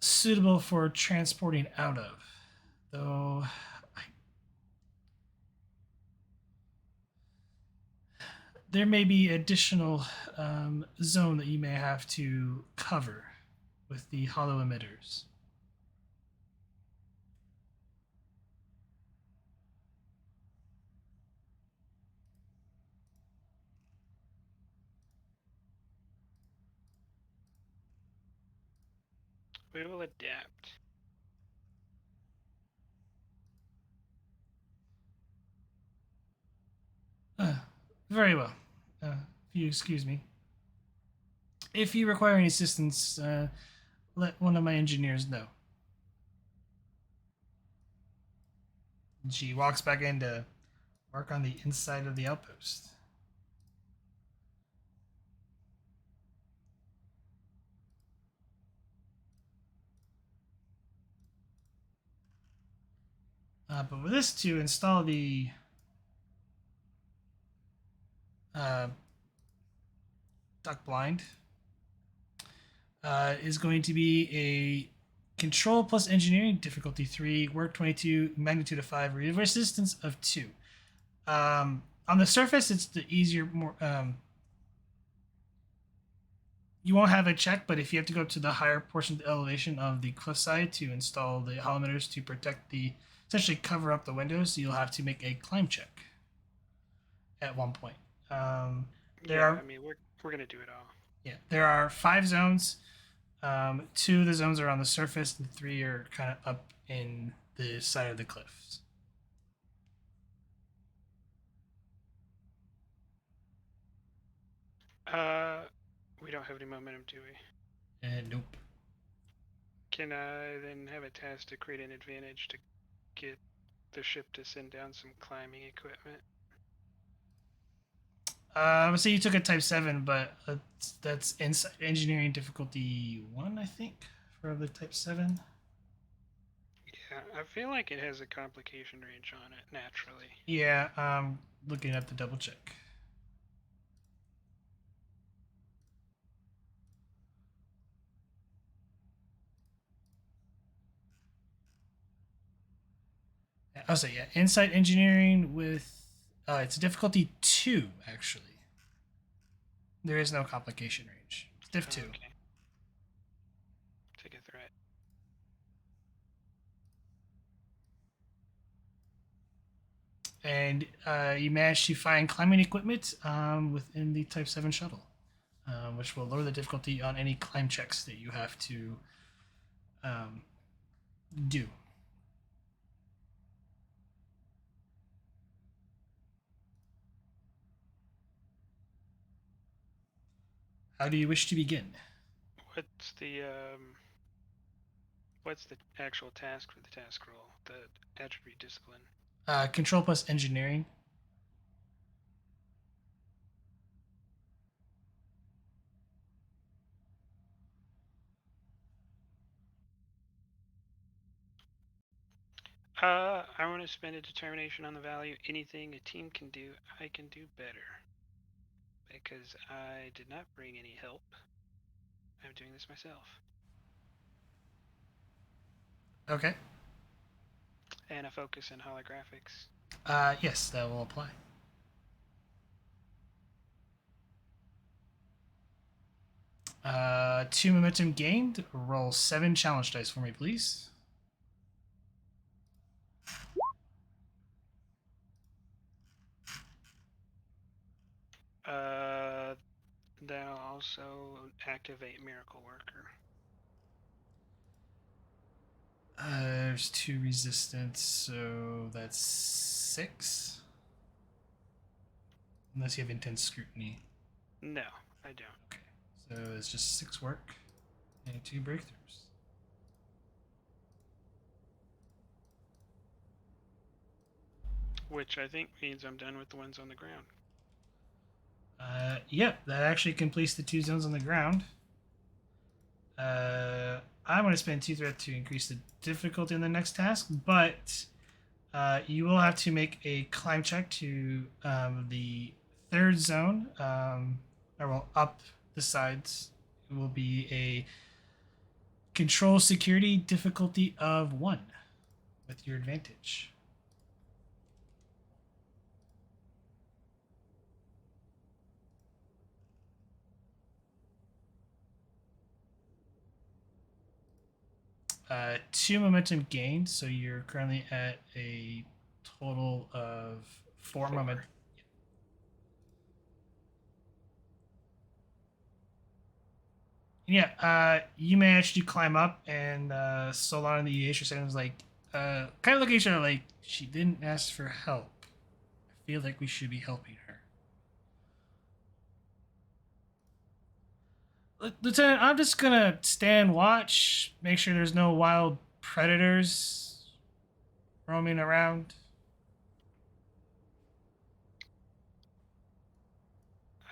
suitable for transporting out of. Though, there may be additional zone that you may have to cover with the hollow emitters. We will adapt. Very well. If you excuse me. If you require any assistance, let one of my engineers know. She walks back in to work on the inside of the outpost. But with this, to install the duck blind, is going to be a control plus engineering, difficulty 3, work 22, magnitude of 5, resistance of 2. On the surface, it's the easier, more. You won't have a check, but if you have to go up to the higher portion of the elevation of the cliffside to install the hollow emitters to protect essentially cover up the windows, you'll have to make a climb check at one point. I mean, we're gonna do it all. Yeah, there are 5 zones. 2 of the zones are on the surface, and 3 are kind of up in the side of the cliffs. We don't have any momentum, do we? Nope. Can I then have a task to create an advantage to get the ship to send down some climbing equipment? I would say you took a type 7, but that's engineering difficulty 1, I think, for the type 7. Yeah, I feel like it has a complication range on it naturally. Yeah, looking at the double check. I'll say, yeah, insight engineering with it's a difficulty 2, actually. There is no complication range. It's diff 2. Okay. Take a threat. And you managed to find climbing equipment within the Type 7 shuttle, which will lower the difficulty on any climb checks that you have to do. How do you wish to begin? What's the actual task for the task roll? The attribute discipline. Control plus engineering. I want to spend a determination on the value. Anything a team can do, I can do better. Because I did not bring any help. I'm doing this myself. Okay. And a focus in holographics. Yes, that will apply. Two momentum gained. Roll 7 challenge dice for me, please. They'll also activate Miracle Worker. There's 2 resistance, so that's 6. Unless you have intense scrutiny. No, I don't. Okay, so it's just 6 work and 2 breakthroughs. Which I think means I'm done with the ones on the ground. Yep, that actually completes the 2 zones on the ground. I'm going to spend 2 threat to increase the difficulty in the next task, but you will have to make a climb check to the 3rd zone, or well, up the sides. It will be a control security difficulty of 1 with your advantage. Two momentum gained, so you're currently at a total of 4 4. momentum. Yeah, you managed to climb up, and Solana and the Acer was like, kind of look at each other like, she didn't ask for help. I feel like we should be helping her. Lieutenant, I'm just gonna stand watch, make sure there's no wild predators roaming around.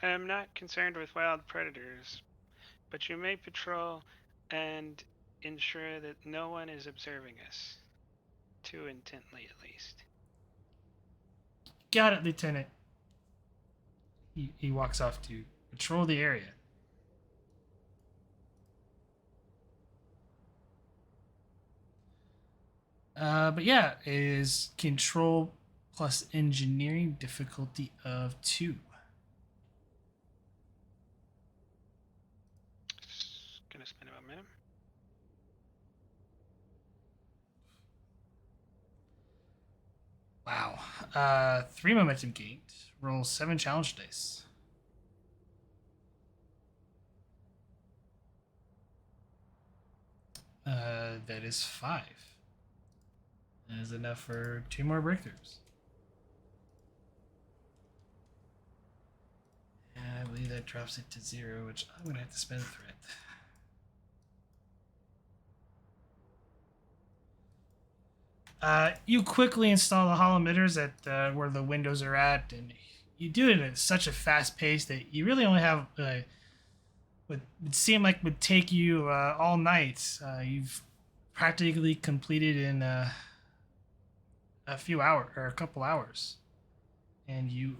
I am not concerned with wild predators, but you may patrol and ensure that no one is observing us. Too intently, at least. Got it, Lieutenant. He walks off to patrol the area. But yeah, it is control plus engineering difficulty of 2. Gonna spend a momentum. Wow. 3 momentum gained. Roll 7 challenge dice. That is 5. That is enough for 2 more breakthroughs. And I believe that drops it to 0, which I'm going to have to spend a threat. You quickly install the hollow emitters at where the windows are at, and you do it at such a fast pace that you really only have what would seem like would take you all night. You've practically completed in a few hours or a couple hours, and you'll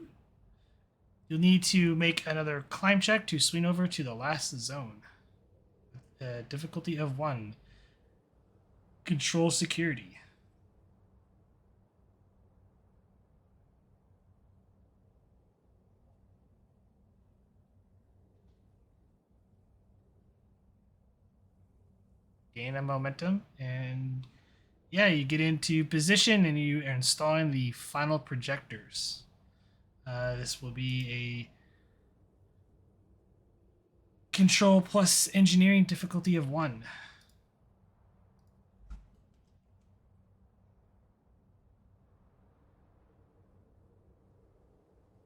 need to make another climb check to swing over to the last zone. Difficulty of 1. Control security. Gain a momentum, and yeah, you get into position and you are installing the final projectors. This will be a control plus engineering difficulty of 1.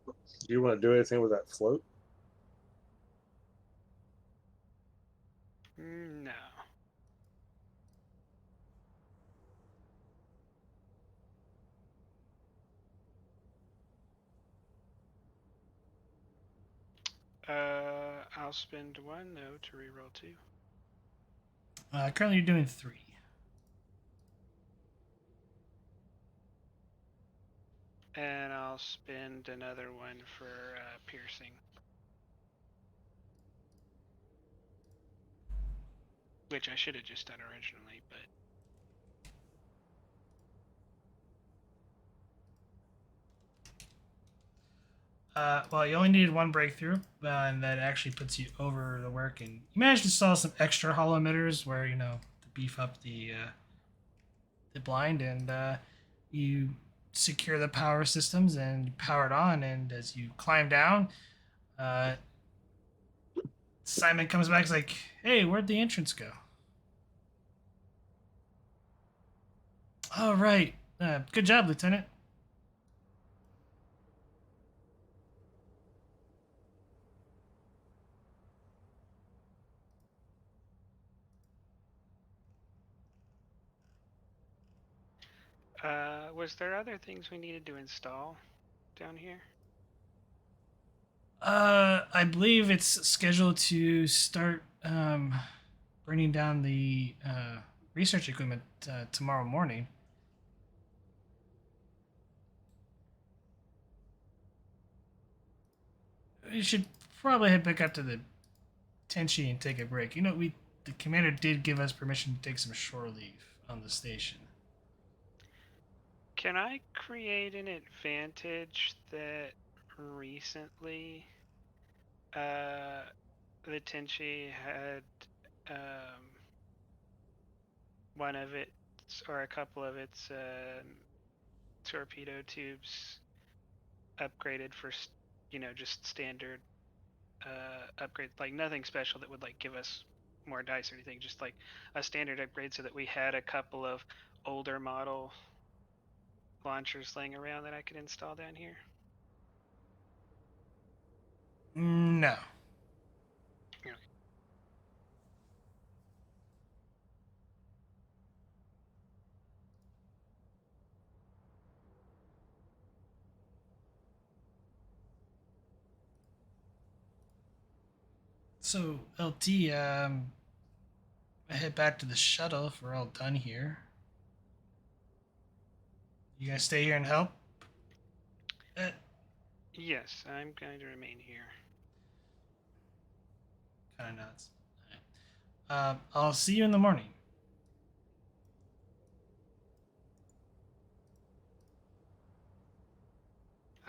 Do you want to do anything with that float? No. I'll spend 1 though to reroll 2. Currently, you're doing 3. And I'll spend another 1 for piercing. Which I should have just done originally, but Well, you only needed 1 breakthrough, and that actually puts you over the work. And you managed to install some extra hollow emitters where to beef up the blind, and you secure the power systems and power it on. And as you climb down, Simon comes back. He's like, "Hey, where'd the entrance go?" All right. Good job, Lieutenant. Was there other things we needed to install down here? I believe it's scheduled to start bringing down the research equipment tomorrow morning. You should probably head back up to the Tenshi and take a break. You know, the commander did give us permission to take some shore leave on the station. Can I create an advantage that recently the Tenshi had one of its or a couple of its torpedo tubes upgraded for just standard upgrade, like nothing special that would like give us more dice or anything, just like a standard upgrade so that we had a couple of older model launchers laying around that I could install down here? No. Okay. So, LT, I head back to the shuttle if we're all done here. You gonna stay here and help? Yes, I'm going to remain here. Kind of nuts. I'll see you in the morning.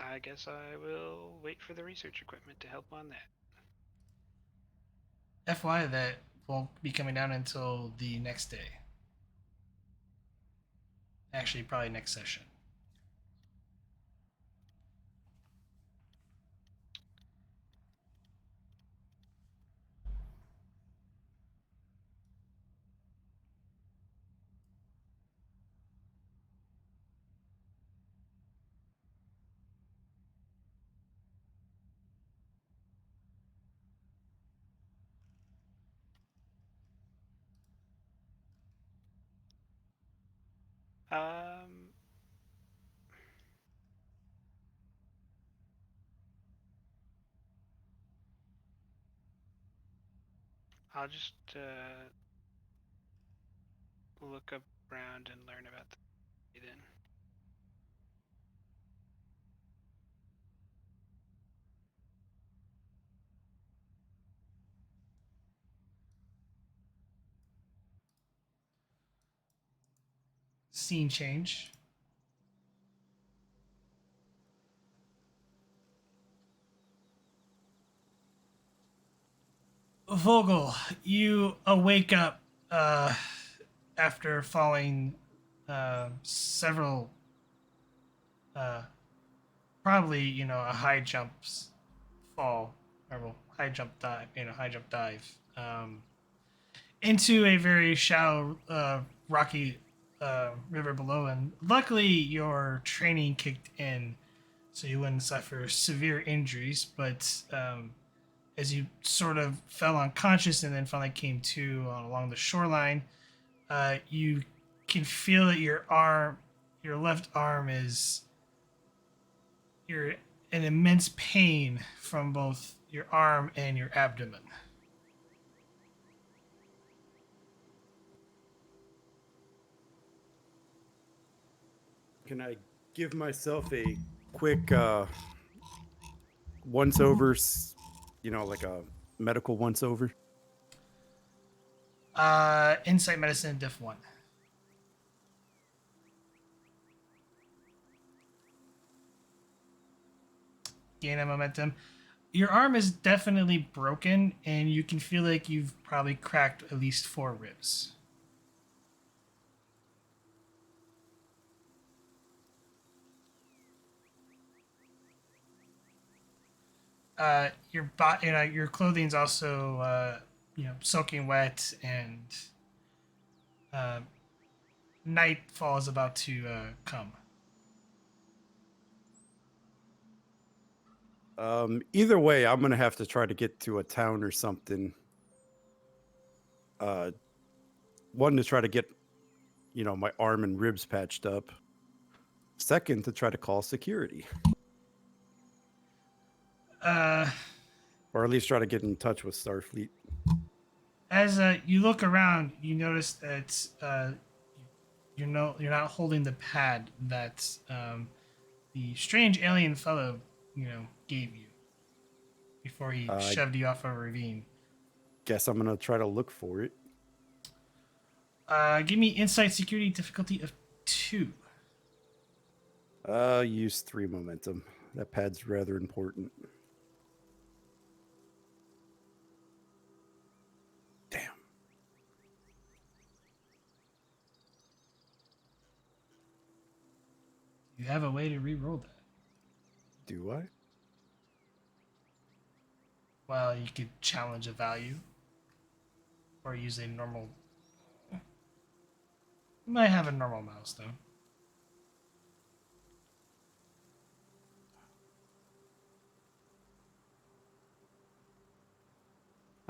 I guess I will wait for the research equipment to help on that. FY, that won't be coming down until the next day. Actually, probably next session. Um, I'll just look up around and learn about the then. Scene change. Vogel, you wake up after falling several, probably a high jumps fall, or well, high jump dive, into a very shallow, rocky river below, and luckily your training kicked in, so you wouldn't suffer severe injuries. But as you sort of fell unconscious and then finally came to along the shoreline, you can feel that your left arm you're in immense pain from both your arm and your abdomen. Can I give myself a quick once over, like a medical once over? Insight medicine diff 1. Gain a momentum. Your arm is definitely broken, and you can feel like you've probably cracked at least 4 ribs. Your clothing's also soaking wet, and nightfall is about to come. Either way, I'm gonna have to try to get to a town or something. One, to try to get, my arm and ribs patched up. Second, to try to call security, Uh, or at least try to get in touch with Starfleet. as you look around, you notice that you're not holding the pad that the strange alien fellow gave you before he shoved you off a ravine. Guess I'm gonna try to look for it. Give me insight security difficulty of 2. Use 3 momentum. That pad's rather important. Damn. You have a way to re-roll that. Do I? Well, you could challenge a value, or use a normal. You might have a normal milestone.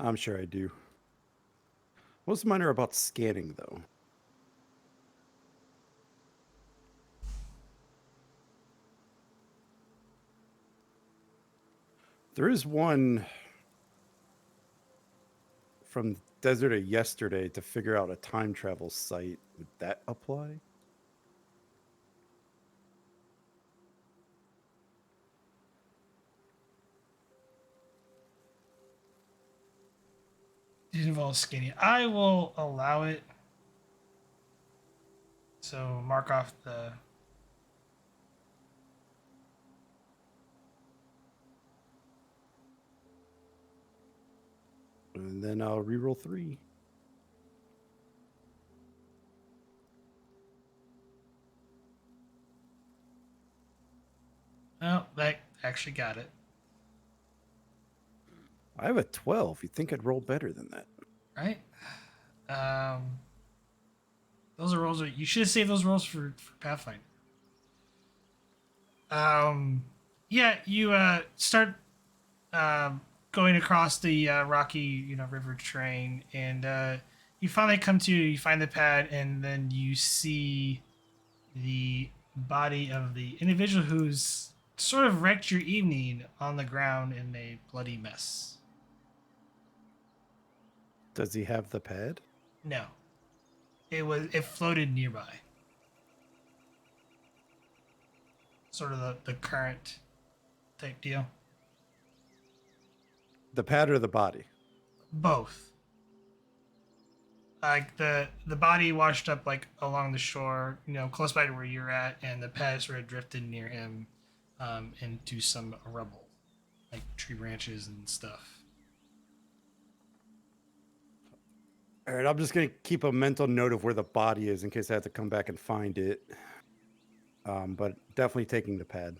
I'm sure I do. What's minor about scanning, though? There is one from Desert of Yesterday to figure out a time travel site. Would that apply? It involves scanning. I will allow it. So mark off the. And then I'll reroll 3. Oh, that actually got it. I have a 12. You'd think I'd roll better than that. Right? Those are rolls. You should have saved those rolls for Pathfinder. Yeah, you start going across the rocky, river terrain, and you finally you find the pad, and then you see the body of the individual who's sort of wrecked your evening on the ground in a bloody mess. Does he have the pad? No. It floated nearby. Sort of the current type deal. The pad or the body? Both. Like the body washed up like along the shore, close by to where you're at, and the pad sort of drifted near him into some rubble, like tree branches and stuff. All right, I'm just going to keep a mental note of where the body is in case I have to come back and find it. But definitely taking the pad.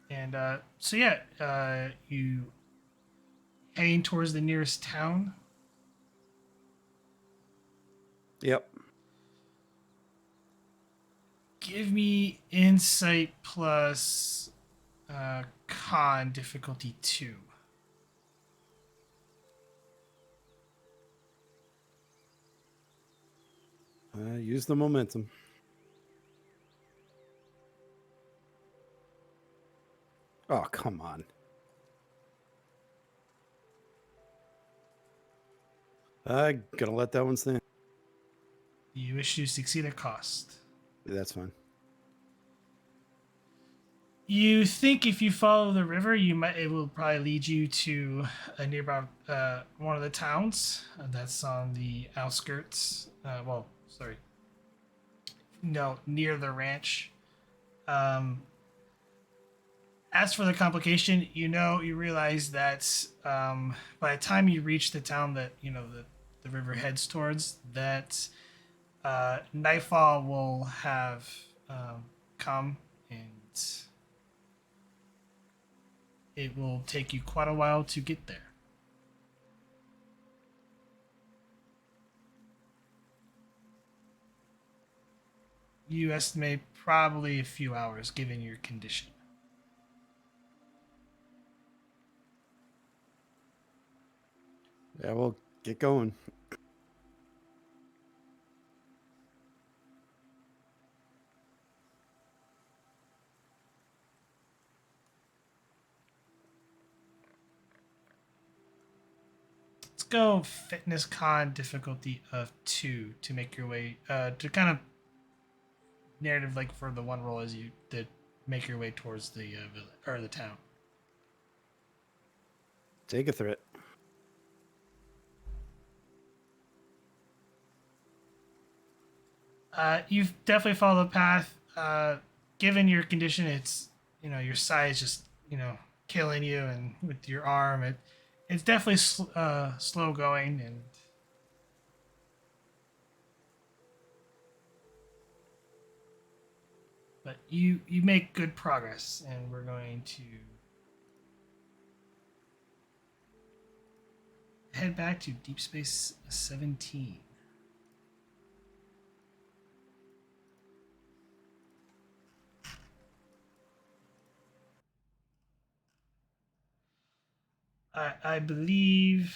And so yeah, you heading towards the nearest town. Yep. Give me insight plus con difficulty 2. Use the momentum. Oh, come on. I'm gonna let that one stand. You wish to succeed at cost. That's fine. You think if you follow the river, it will probably lead you to a nearby one of the towns that's on the outskirts. Near the ranch. As for the complication, you realize that by the time you reach the town that the river heads towards, that nightfall will have come, and it will take you quite a while to get there. You estimate probably a few hours given your condition. Yeah, we'll get going. Let's go fitness con difficulty of 2 to make your way to kind of narrative like for the one roll as you did make your way towards the village or the town. Take a threat. You've definitely followed the path. Given your condition, it's your size just killing you, and with your arm, it's definitely slow going, and but you make good progress, and we're going to head back to Deep Space 17. I believe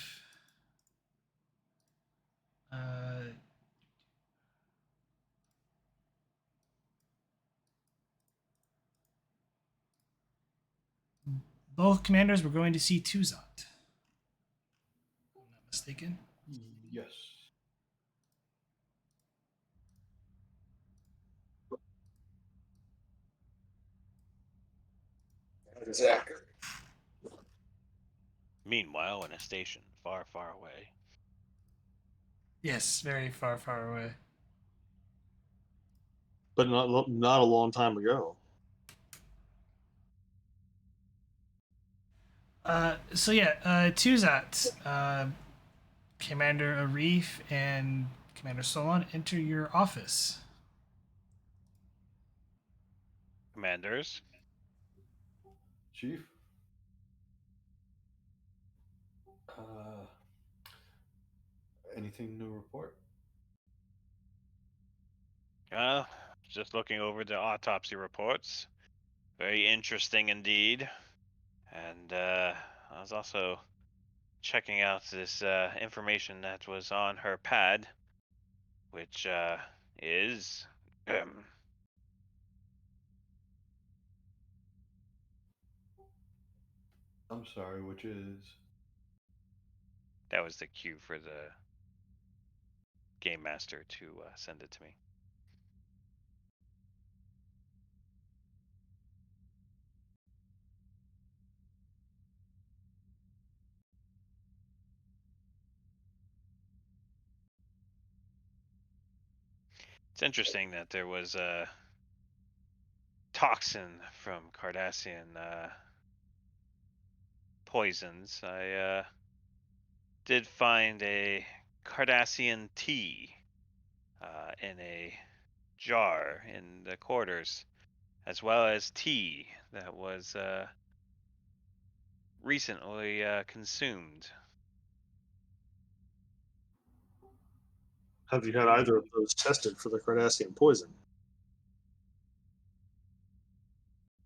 both commanders were going to see Tuzat. If I'm not mistaken. Yes. Exactly. Meanwhile, in a station far, far away. Yes, very far, far away. But not a long time ago. Tuzat, Commander Arif and Commander Solon enter your office. Commanders, Chief? Uh, anything to report? just looking over the autopsy reports. Very interesting indeed. And I was also checking out this information that was on her pad, which is I'm sorry, which is. that was the cue for the game master to send it to me. It's interesting that there was a toxin from Cardassian poisons. I did find a Cardassian tea in a jar in the quarters, as well as tea that was recently consumed. Have you had either of those tested for the Cardassian poison?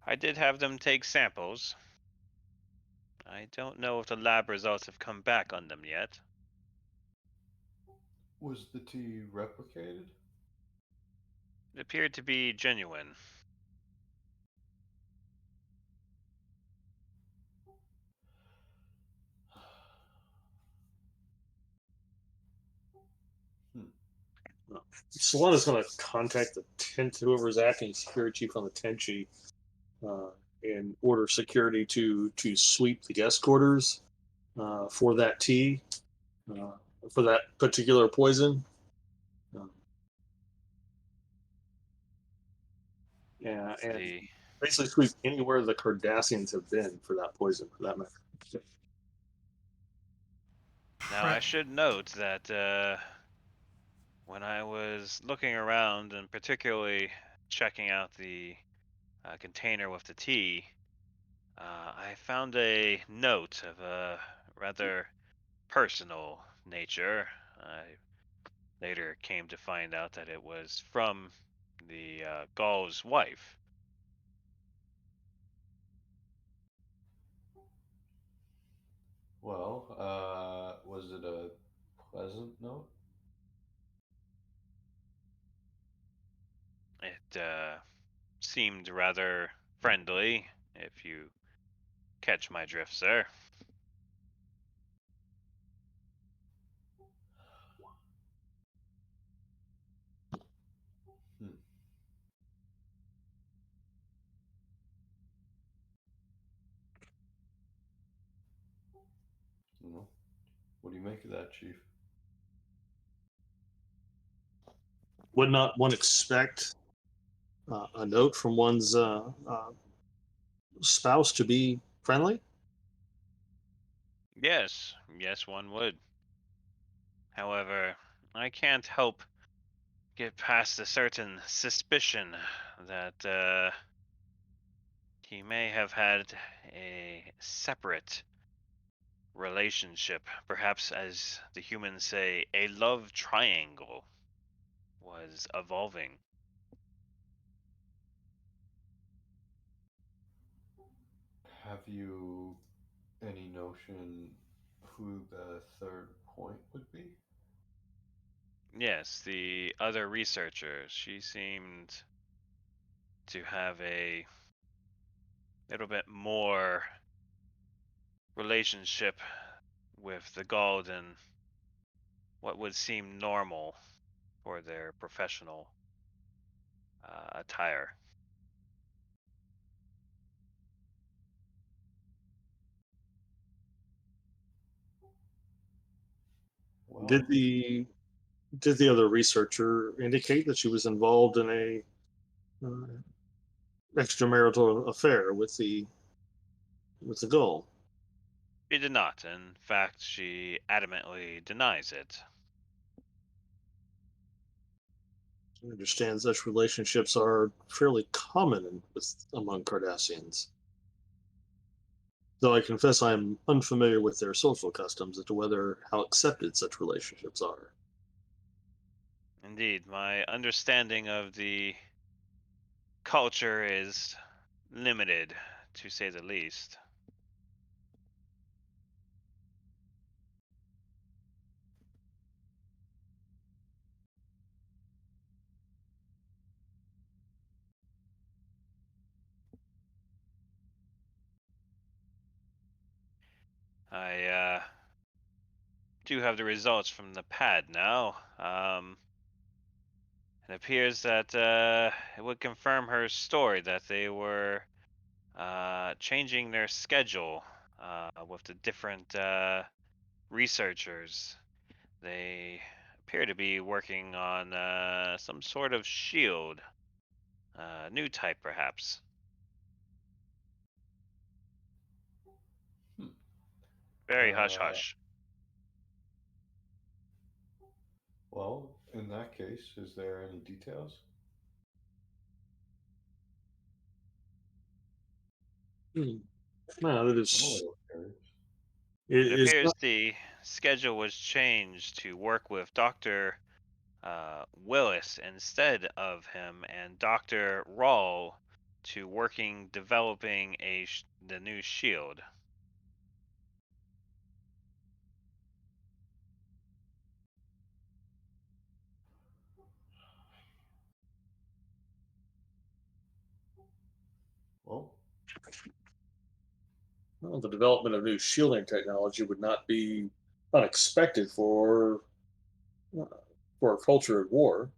I did have them take samples. I don't know if the lab results have come back on them yet. Was the tea replicated? It appeared to be genuine. Solana's going to contact whoever's acting security chief on the Tenshi, and order security to sweep the guest quarters for that tea, uh, for that particular poison. Yeah, and The basically sweep anywhere the Cardassians have been for that poison, for that matter. Now I should note that when I was looking around and particularly checking out the container with the tea, I found a note of a rather personal nature. I later came to find out that it was from the Gaul's wife. Well, was it a pleasant note? It seemed rather friendly, if you catch my drift, sir. Hmm. No. What do you make of that, Chief? Would not one expect a note from one's spouse to be friendly? Yes, yes, one would. However, I can't help get past a certain suspicion that he may have had a separate relationship, perhaps as the humans say, a love triangle was evolving. Have you any notion who the third point would be? Yes, the other researcher, she seemed to have a little bit more relationship with the Gaul than what would seem normal for their professional attire. Did Well, the other researcher indicate that she was involved in a uh, extramarital affair with the goal? She did not. In fact, she adamantly denies it. I understand such relationships are fairly common among Cardassians. Though I confess I am unfamiliar with their social customs as to whether how accepted such relationships are. Indeed, my understanding of the culture is limited, to say the least. I do have the results from the pad now. It appears that it would confirm her story that they were changing their schedule with the different researchers. They appear to be working on some sort of shield, new type perhaps. hmm. Very hush Uh, hush. well, in that case, is there any details? Hmm. No, that I'm a is little curious. It it is appears not. the schedule was changed to work with Dr. Willis instead of him, and Dr. Rawl to working developing the new shield. Well, Well, the development of new shielding technology would not be unexpected uh, for a culture at war.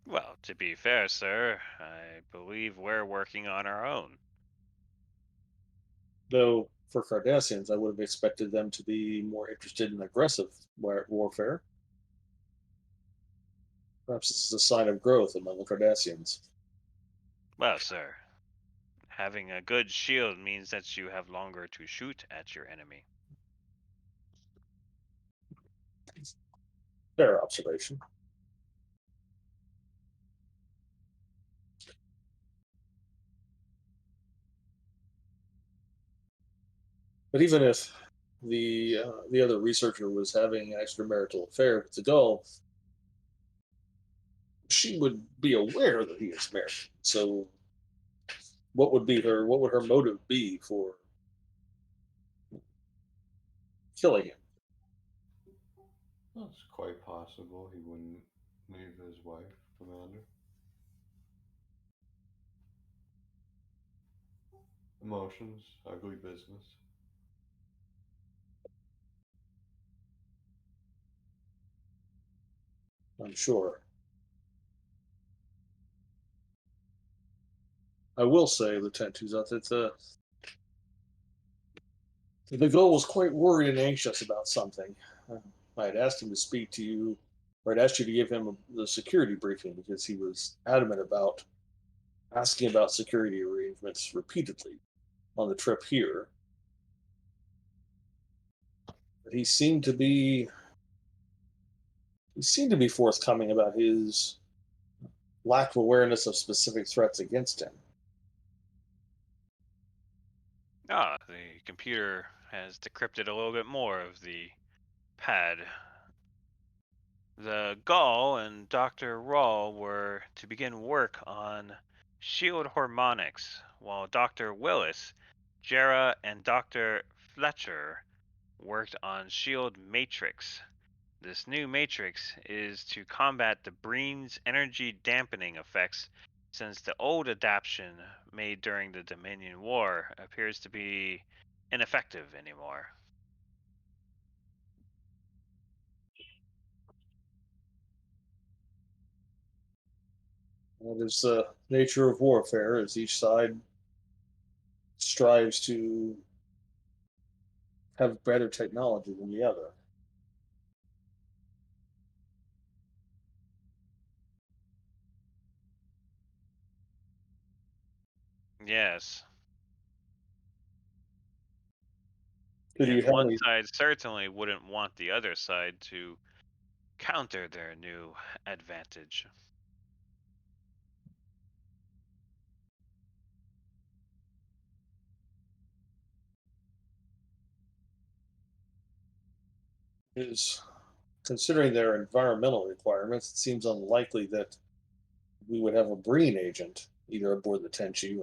Well, to be fair, sir, I believe we're working on our own. Though for Cardassians, I would have expected them to be more interested in aggressive warfare. Perhaps this is a sign of growth among the Cardassians. Well, sir, having a good shield means that you have longer to shoot at your enemy. Fair observation. But even if the other researcher was having an extramarital affair with the gull, she would be aware that he is married. So what would her motive be for killing him? That's quite possible. He wouldn't leave his wife, Commander. Emotions, ugly business. I'm sure. I will say, Lieutenant Tuzat, that the gull was quite worried and anxious about something. I had asked him to speak to you, or I'd asked you to give him the security briefing because he was adamant about asking about security arrangements repeatedly on the trip here. But he seemed to be forthcoming about his lack of awareness of specific threats against him. Ah, the computer has decrypted a little bit more of the pad. The Gall and Dr. Rawl were to begin work on shield harmonics, while Dr. Willis, Jera, and Dr. Fletcher worked on shield matrix. This new matrix is to combat the Breen's energy dampening effects, since the old adaptation made during the Dominion War appears to be ineffective anymore. That is the nature of warfare, as each side strives to have better technology than the other. Yes, Could you and have one any side certainly wouldn't want the other side to counter their new advantage. is considering their environmental requirements, it seems unlikely that we would have a Breen agent either aboard the Tenshi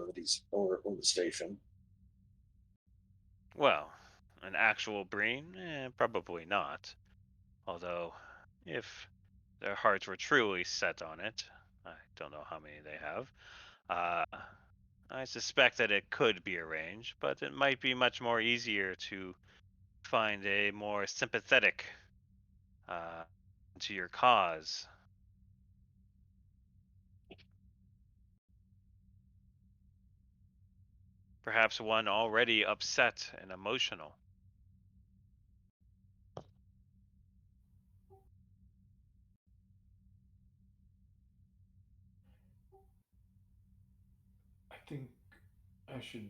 or the station. Well, an actual Breen? Probably not. Although, if their hearts were truly set on it, I don't know how many they have, uh, I suspect that it could be arranged, but it might be much more easier to find a more sympathetic uh, to your cause. Perhaps one already upset and emotional. I think I should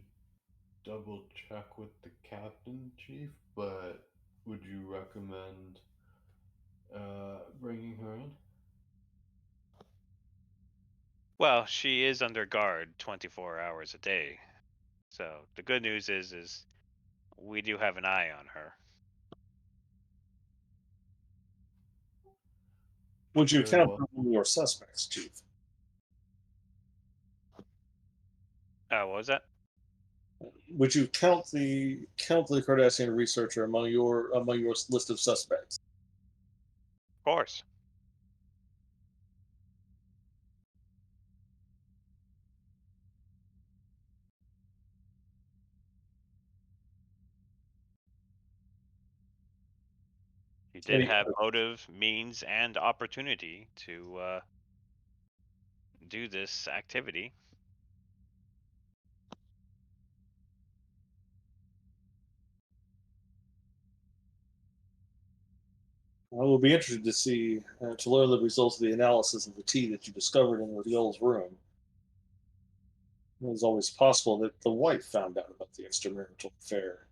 double check with the captain, Chief, but would you recommend bringing her in? Well, she is under guard 24 hours a day. So the good news is we do have an eye on her. Would you Very count well. her among your suspects, Chief? What was that? Would you count the Cardassian researcher among your list of suspects? Of course. He did Any have motive, means, and opportunity to do this activity. I will be interested to see to learn the results of the analysis of the tea that you discovered in the Guild's room. It was always possible that the wife found out about the extramarital affair.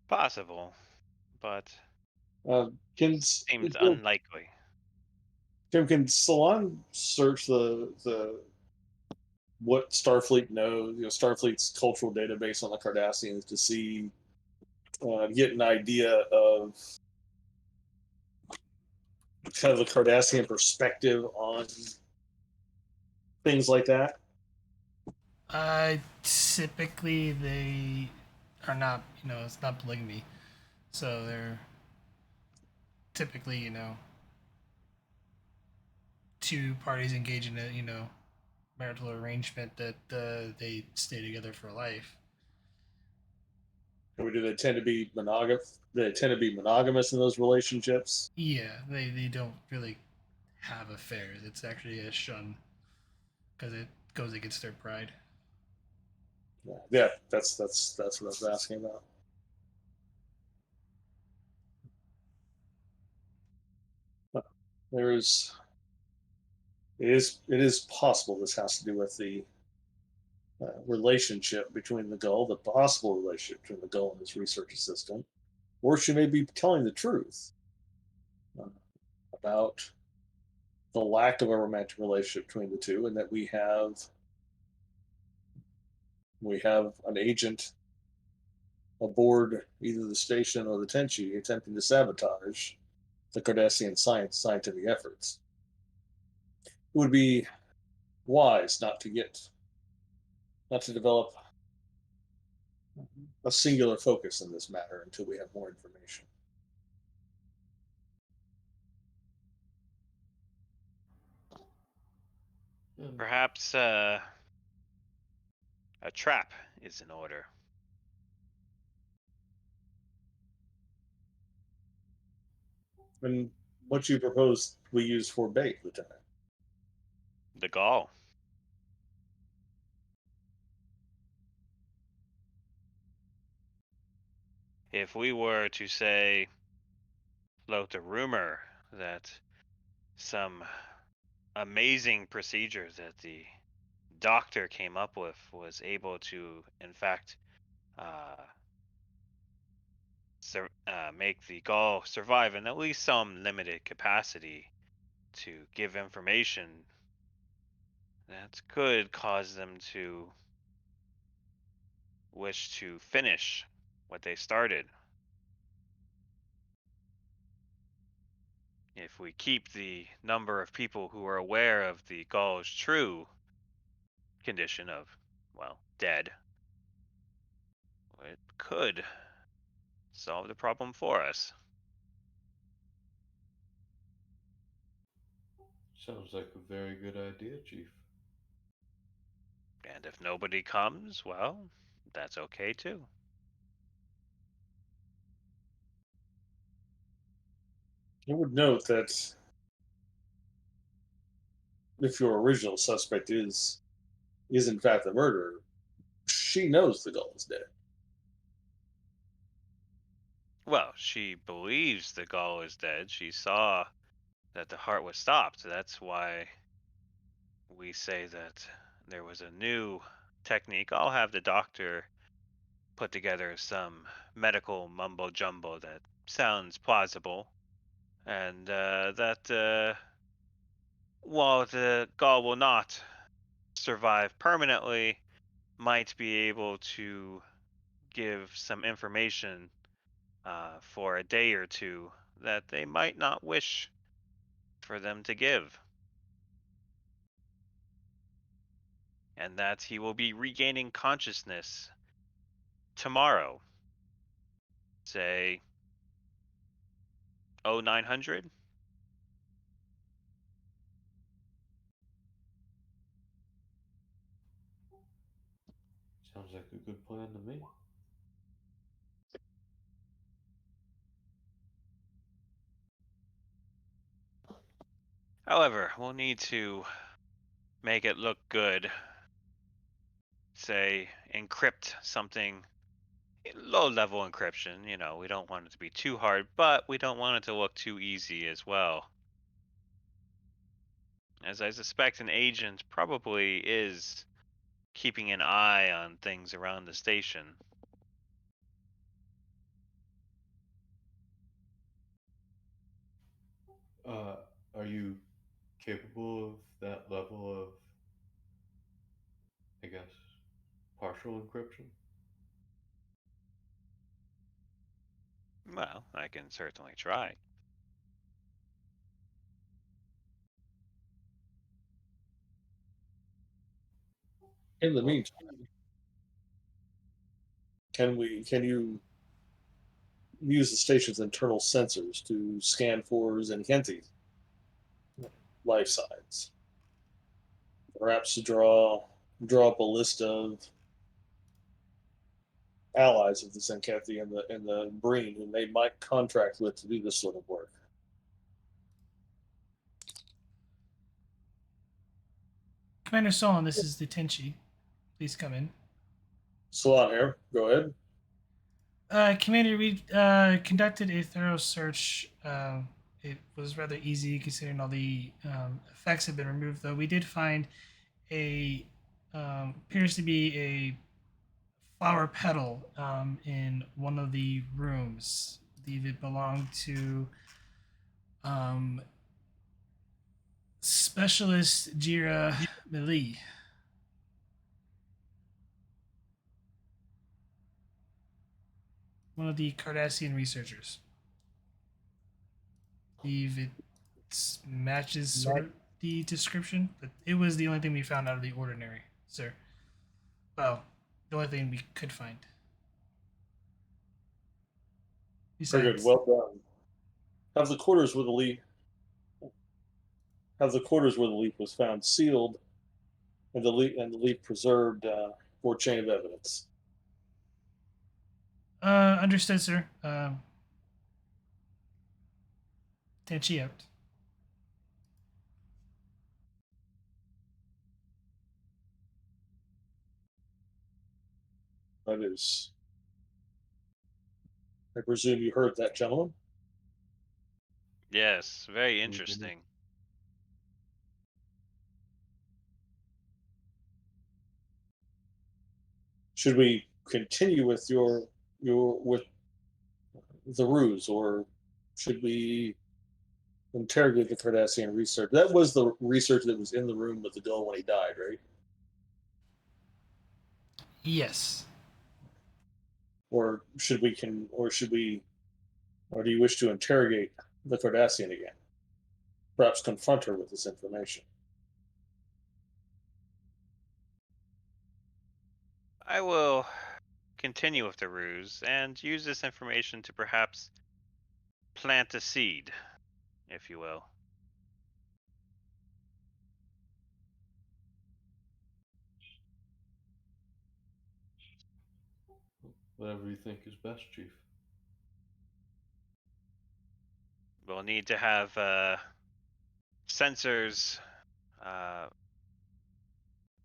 Possible, but Uh, can seems is there unlikely. Tim, can Salon search the what Starfleet knows, Starfleet's cultural database on the Cardassians to see, get an idea of kind of the Cardassian perspective on things like that? Typically they are not, it's not polygamy, so they're typically, two parties engage in a, marital arrangement that they stay together for life. Or do they tend to be monogamous? They tend to be monogamous in those relationships. Yeah, they don't really have affairs. It's actually a shun because it goes against their pride. Yeah, that's what I was asking about. There's it is possible this has to do with the relationship between the gull, the possible relationship between the gull and his research assistant, or she may be telling the truth uh, about the lack of a romantic relationship between the two, and that we have an agent aboard either the station or the Tenshi attempting to sabotage the Cardassian scientific efforts. It would be wise not to develop a singular focus in this matter until we have more information. Perhaps a trap is in order. And what you propose we use for bait, Lieutenant? The gall. If we were to say, float a rumor that some amazing procedure that the doctor came up with was able to, in fact, uh, make the gall survive in at least some limited capacity to give information, that could cause them to wish to finish what they started. If we keep the number of people who are aware of the gall's true condition of, well, dead, it could solve the problem for us. Sounds like a very good idea, Chief. And if nobody comes, well, that's okay too. I would note that if your original suspect is in fact the murderer, she knows the gull is dead. Well, she believes the gall is dead. She saw that the heart was stopped. That's why we say that there was a new technique. I'll have the doctor put together some medical mumbo jumbo that sounds plausible, and that while the gall will not survive permanently, might be able to give some information for a day or two that they might not wish for them to give. And that he will be regaining consciousness tomorrow. Say 0900. Sounds like a good plan to me. However, we'll need to make it look good. Say encrypt something, low level encryption. We don't want it to be too hard, but we don't want it to look too easy as well. As I suspect an agent probably is keeping an eye on things around the station. Are you capable of that level of, I guess, partial encryption? Well, I can certainly try. In the Well, meantime, can you use the station's internal sensors to scan for Tzenkethi life signs? Perhaps to draw up a list of allies of the Tzenkethi and the Breen whom they might contract with to do this sort of work. Commander Solon, this is the Tenshi. Please come in. Salon here, go ahead. Commander, we conducted a thorough search. It was rather easy considering all the effects had been removed, though. We did find a appears to be a flower petal in one of the rooms. I believe it belonged to Specialist Jira Mili. One of the Cardassian researchers. I believe it matches sort of the description, but it was the only thing we found out of the ordinary, sir. Well, the only thing we could find. Very good, well done. Have the quarters where the leaf was found sealed, and the leaf preserved for chain of evidence. Understood, sir. Tenchi out. That is, I presume you heard that, gentlemen. Yes, very interesting. Should we continue with with the ruse, or should we interrogate the Cardassian research? That was the research that was in the room with the gull when he died, right? Yes. Or should we or do you wish to interrogate the Cardassian again? Perhaps confront her with this information. I will continue with the ruse and use this information to perhaps plant a seed, if you will. whatever you think is best, Chief. We'll need to have sensors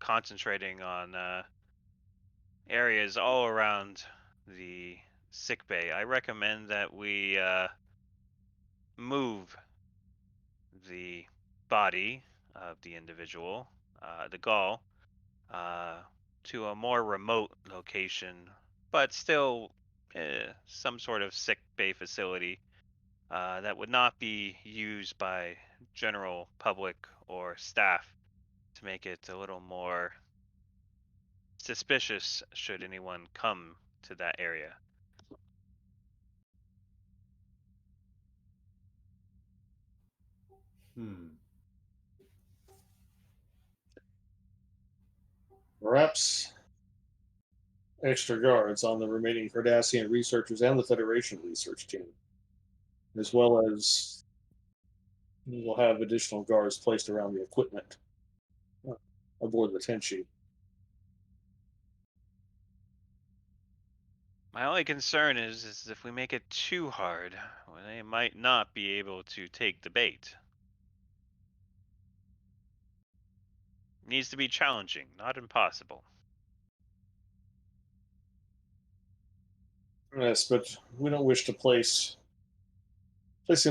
concentrating on areas all around the sick bay. I recommend that we move the body of the individual, the Gaul, to a more remote location, but still some sort of sick bay facility that would not be used by general public or staff, to make it a little more suspicious should anyone come to that area. Perhaps extra guards on the remaining Cardassian researchers and the Federation research team, as well as we'll have additional guards placed around the equipment aboard the Tenshi. My only concern is if we make it too hard, well, they might not be able to take the bait. Needs to be challenging, not impossible. Yes, but we don't wish to placing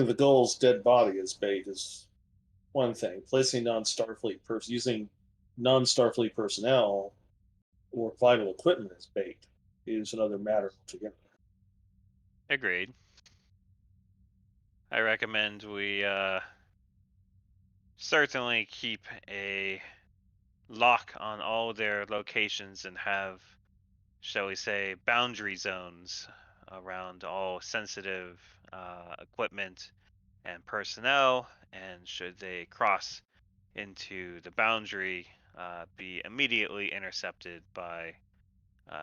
the Gull's dead body as bait is one thing. Placing using non-Starfleet personnel or vital equipment as bait is another matter altogether. Agreed. I recommend we certainly keep a lock on all their locations and have, shall we say, boundary zones around all sensitive equipment and personnel, and should they cross into the boundary, be immediately intercepted by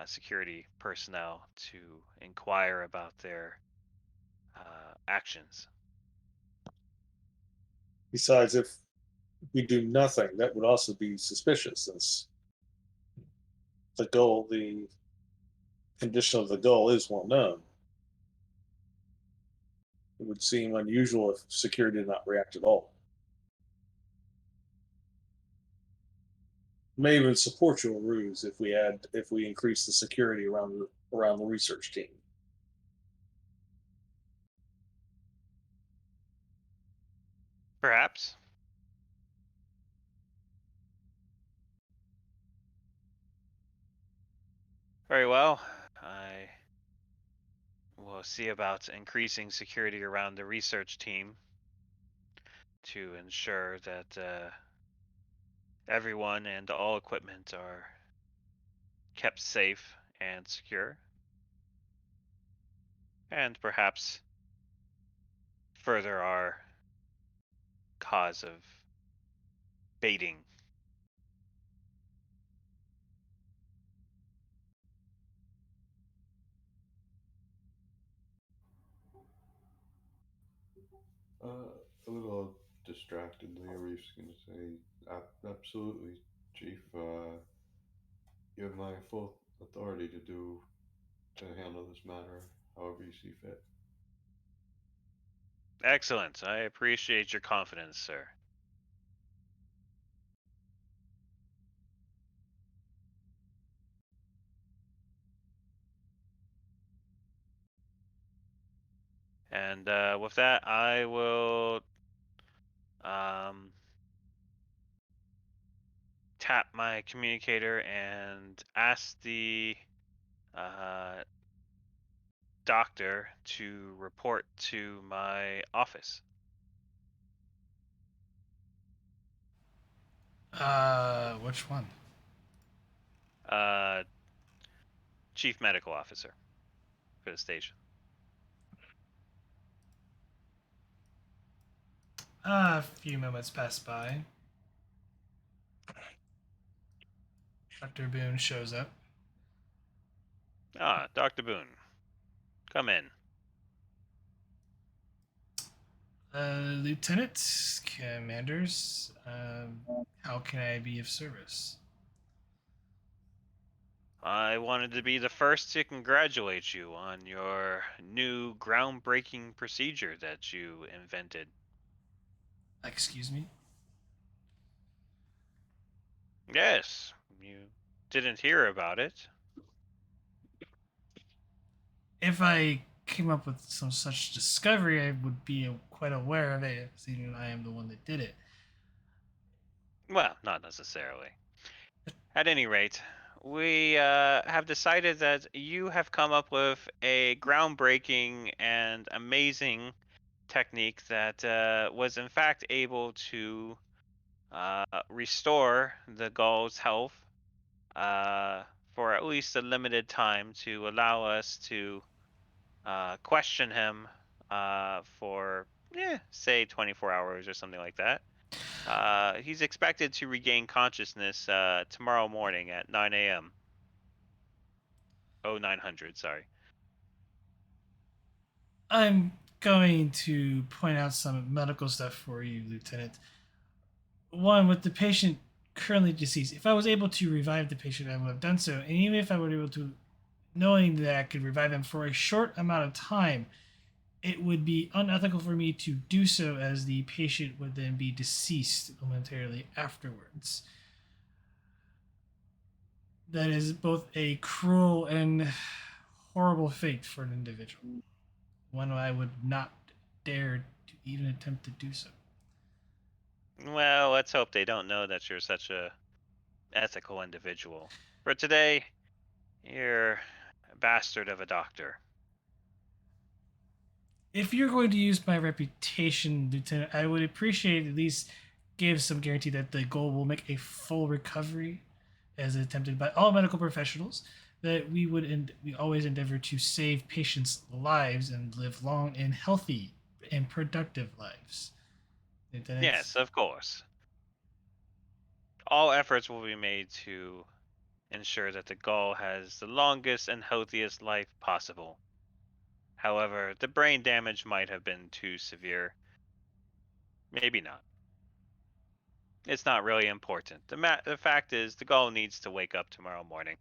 security personnel to inquire about their actions. Besides, if we do nothing, that would also be suspicious, since the condition of the goal is well known. It would seem unusual if security did not react at all. May even support your ruse if we increase the security around the research team. Perhaps. Very well. I will see about increasing security around the research team to ensure that everyone and all equipment are kept safe and secure. And perhaps further our cause of baiting. A little distractedly, Arif's going to say, absolutely, Chief. You have my full authority to handle this matter however you see fit. Excellent. I appreciate your confidence, sir. And with that, I will tap my communicator and ask the doctor to report to my office. Which one? Chief medical officer for the station. A few moments pass by. Dr. Boone shows up. Ah, Dr. Boone. Come in. Lieutenant, commanders, how can I be of service? I wanted to be the first to congratulate you on your new groundbreaking procedure that you invented. Excuse me? Yes, you didn't hear about it. If I came up with some such discovery, I would be quite aware of it, seeing I am the one that did it. Well, not necessarily. At any rate, we have decided that you have come up with a groundbreaking and amazing technique that was in fact able to restore the gull's health for at least a limited time to allow us to question him for, say, 24 hours or something like that. He's expected to regain consciousness tomorrow morning at 9 a.m. Oh, 900, sorry. I'm going to point out some medical stuff for you, Lieutenant. One, with the patient currently deceased, if I was able to revive the patient, I would have done so. And even if I were able to, knowing that I could revive him for a short amount of time, it would be unethical for me to do so, as the patient would then be deceased momentarily afterwards. That is both a cruel and horrible fate for an individual. One I would not dare to even attempt to do so. Well, let's hope they don't know that you're such a ethical individual. For today, you're a bastard of a doctor. If you're going to use my reputation, Lieutenant, I would appreciate at least gives some guarantee that the goal will make a full recovery, as attempted by all medical professionals. That we always endeavor to save patients' lives and live long and healthy and productive lives. Lieutenant, Yes, of course. All efforts will be made to ensure that the gull has the longest and healthiest life possible. However, the brain damage might have been too severe. Maybe not. It's not really important. The fact is, the gull needs to wake up tomorrow morning.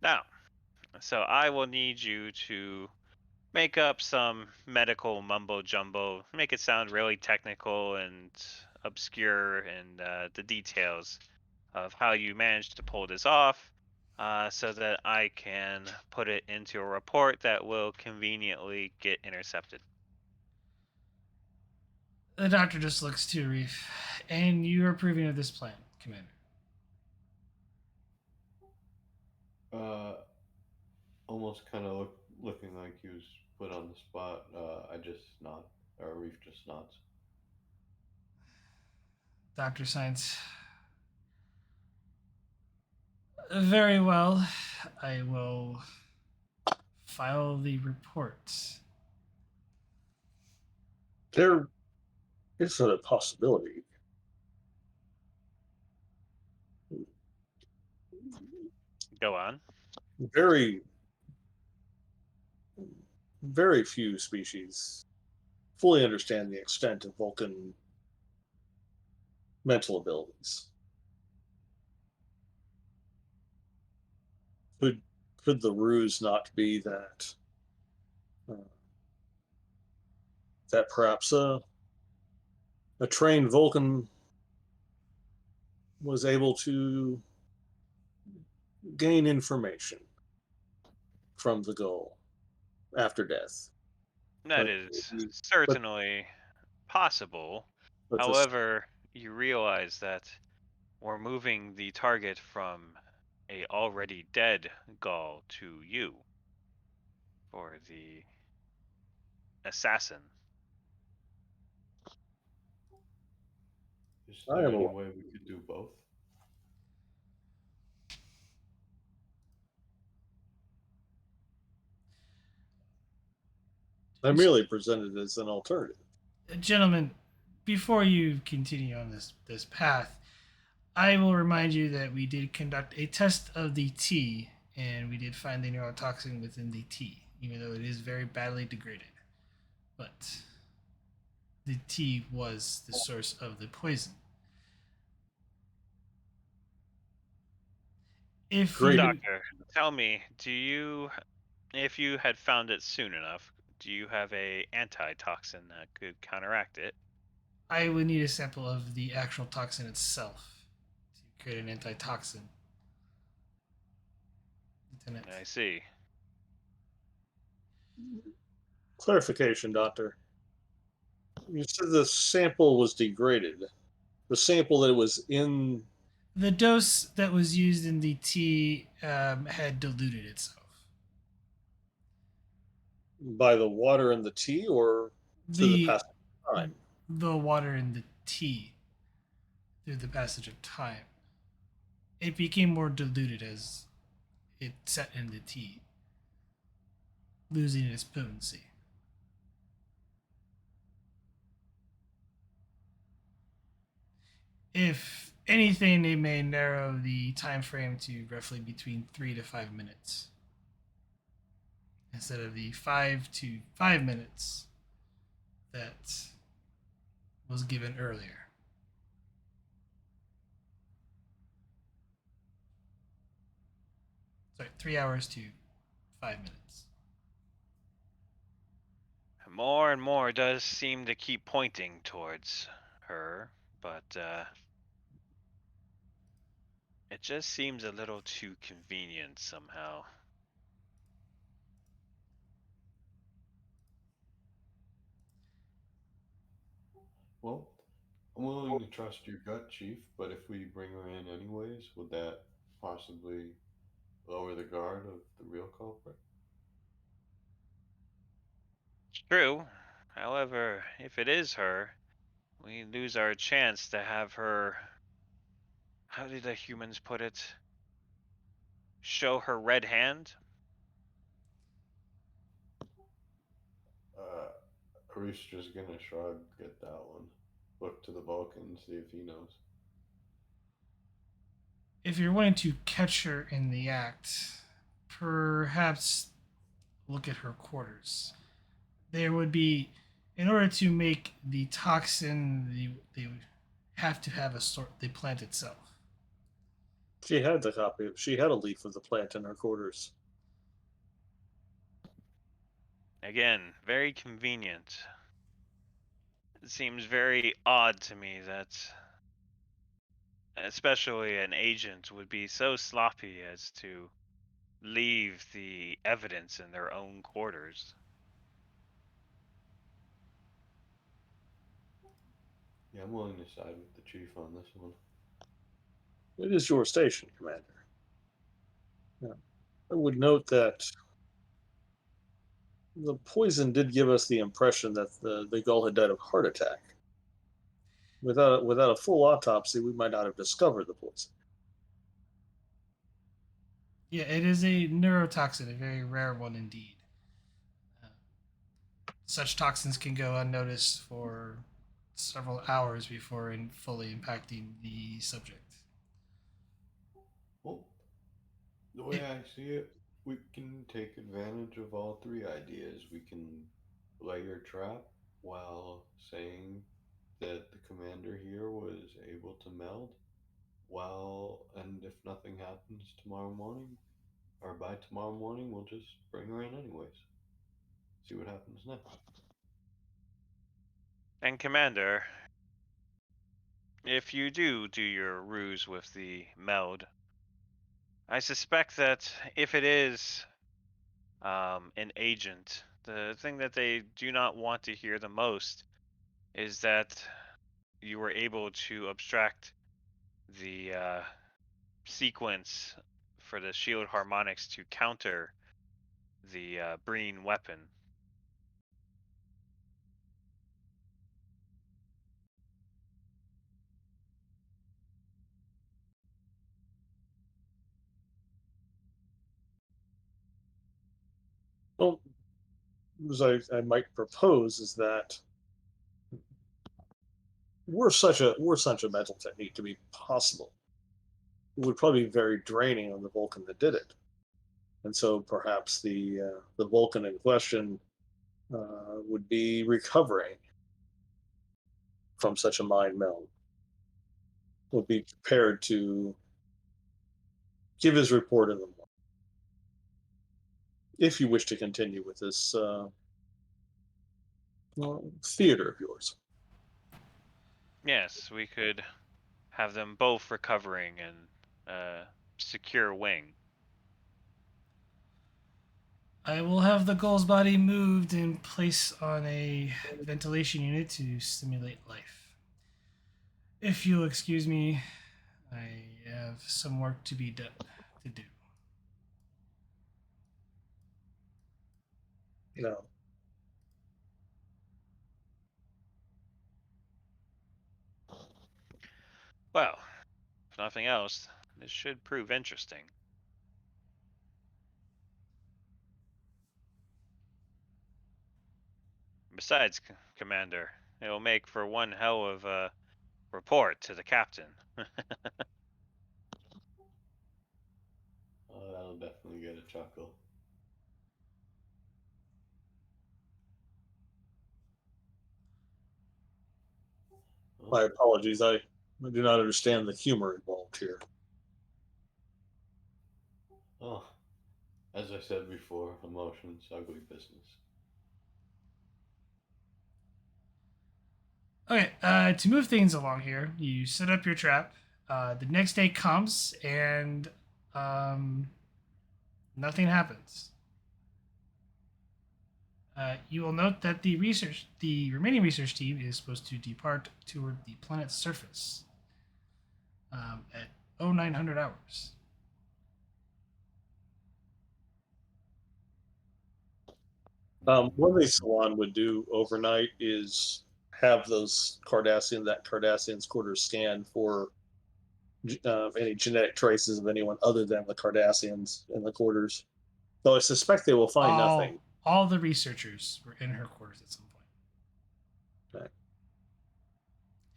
Now, so I will need you to make up some medical mumbo jumbo, make it sound really technical and obscure, and the details of how you managed to pull this off, so that I can put it into a report that will conveniently get intercepted. the doctor just looks to Reef, and you are approving of this plan, Commander. Almost kind of looking like he was put on the spot. I just nod, or Reef just nods. Dr. Science. Very well. I will file the report. There is a possibility. Go on. Very, very few species fully understand the extent of Vulcan mental abilities. Could could the ruse not be that uh, that perhaps a trained Vulcan was able to gain information from the goal after death? That But is but certainly possible. but this However, you realize that we're moving the target from a already dead gull to you for the assassin. Is I there am any a, way we could do both? I merely presented it as an alternative. Gentlemen, before you continue on this path, I will remind you that we did conduct a test of the tea, and we did find the neurotoxin within the tea, even though it is very badly degraded. But the tea was the source of the poison. If Great. you, Doctor, tell me, if you had found it soon enough, do you have a antitoxin that could counteract it? I would need a sample of the actual toxin itself to create an antitoxin. Lieutenant. I see. Clarification, Doctor. You said the sample was degraded. The sample that was in The dose that was used in the tea had diluted itself. by the water in the tea or through the The passage of time? the water in the tea through the passage of time. It became more diluted as it set in the tea, losing its potency. If anything, they may narrow the time frame to roughly between 3 to 5 minutes instead of the 5 to 5 minutes that was given earlier. Sorry, 3 hours to 5 minutes. More and more does seem to keep pointing towards her, but it just seems a little too convenient somehow. Well, I'm willing to trust your gut, Chief, but if we bring her in anyways, would that possibly lower the guard of the real culprit? True. However, if it is her, we lose our chance to have her. How did the humans put it? Show her red hand? Arish just gonna shrug at that one. Look to the Vulcan, see if he knows. If you're wanting to catch her in the act, perhaps look at her quarters. There would be, in order to make the toxin, they would have to have the plant itself. She had the copy. She had a leaf of the plant in her quarters. Again, very convenient. It seems very odd to me that especially an agent would be so sloppy as to leave the evidence in their own quarters. Yeah, I'm willing to side with the chief on this one. It is your station, Commander. Yeah. I would note that the poison did give us the impression that the gull had died of heart attack. Without a full autopsy, we might not have discovered the poison. Yeah, it is a neurotoxin, a very rare one indeed. Such toxins can go unnoticed for several hours before fully impacting the subject. Well, the way I see it, we can take advantage of all three ideas. We can lay your trap while saying that the commander here was able to meld. And if nothing happens tomorrow morning, or by tomorrow morning, we'll just bring her in anyways. See what happens next. And Commander, if you do your ruse with the meld, I suspect that if it is an agent, the thing that they do not want to hear the most is that you were able to abstract the sequence for the shield harmonics to counter the Breen weapon. Well, as I might propose is that we're such a mental technique to be possible. It would probably be very draining on the Vulcan that did it, and so perhaps the Vulcan in question would be recovering from such a mind meld. Would be prepared to give his report in the morning. If you wish to continue with this theater of yours. Yes, we could have them both recovering and secure wing. I will have the gull's body moved and placed on a ventilation unit to stimulate life. If you'll excuse me, I have some work to be done to do. No. Well, if nothing else, this should prove interesting. Besides, Commander, it will make for one hell of a report to the captain. That'll definitely get a chuckle. My apologies. I do not understand the humor involved here. Oh, as I said before, emotions, ugly business. Okay, to move things along here, you set up your trap. The next day comes and nothing happens. You will note that the remaining research team is supposed to depart toward the planet's surface at 0900 hours. One thing Salon would do overnight is have that Cardassian's quarters scanned for any genetic traces of anyone other than the Cardassians in the quarters. Though I suspect they will find nothing. All the researchers were in her quarters at some point. Okay.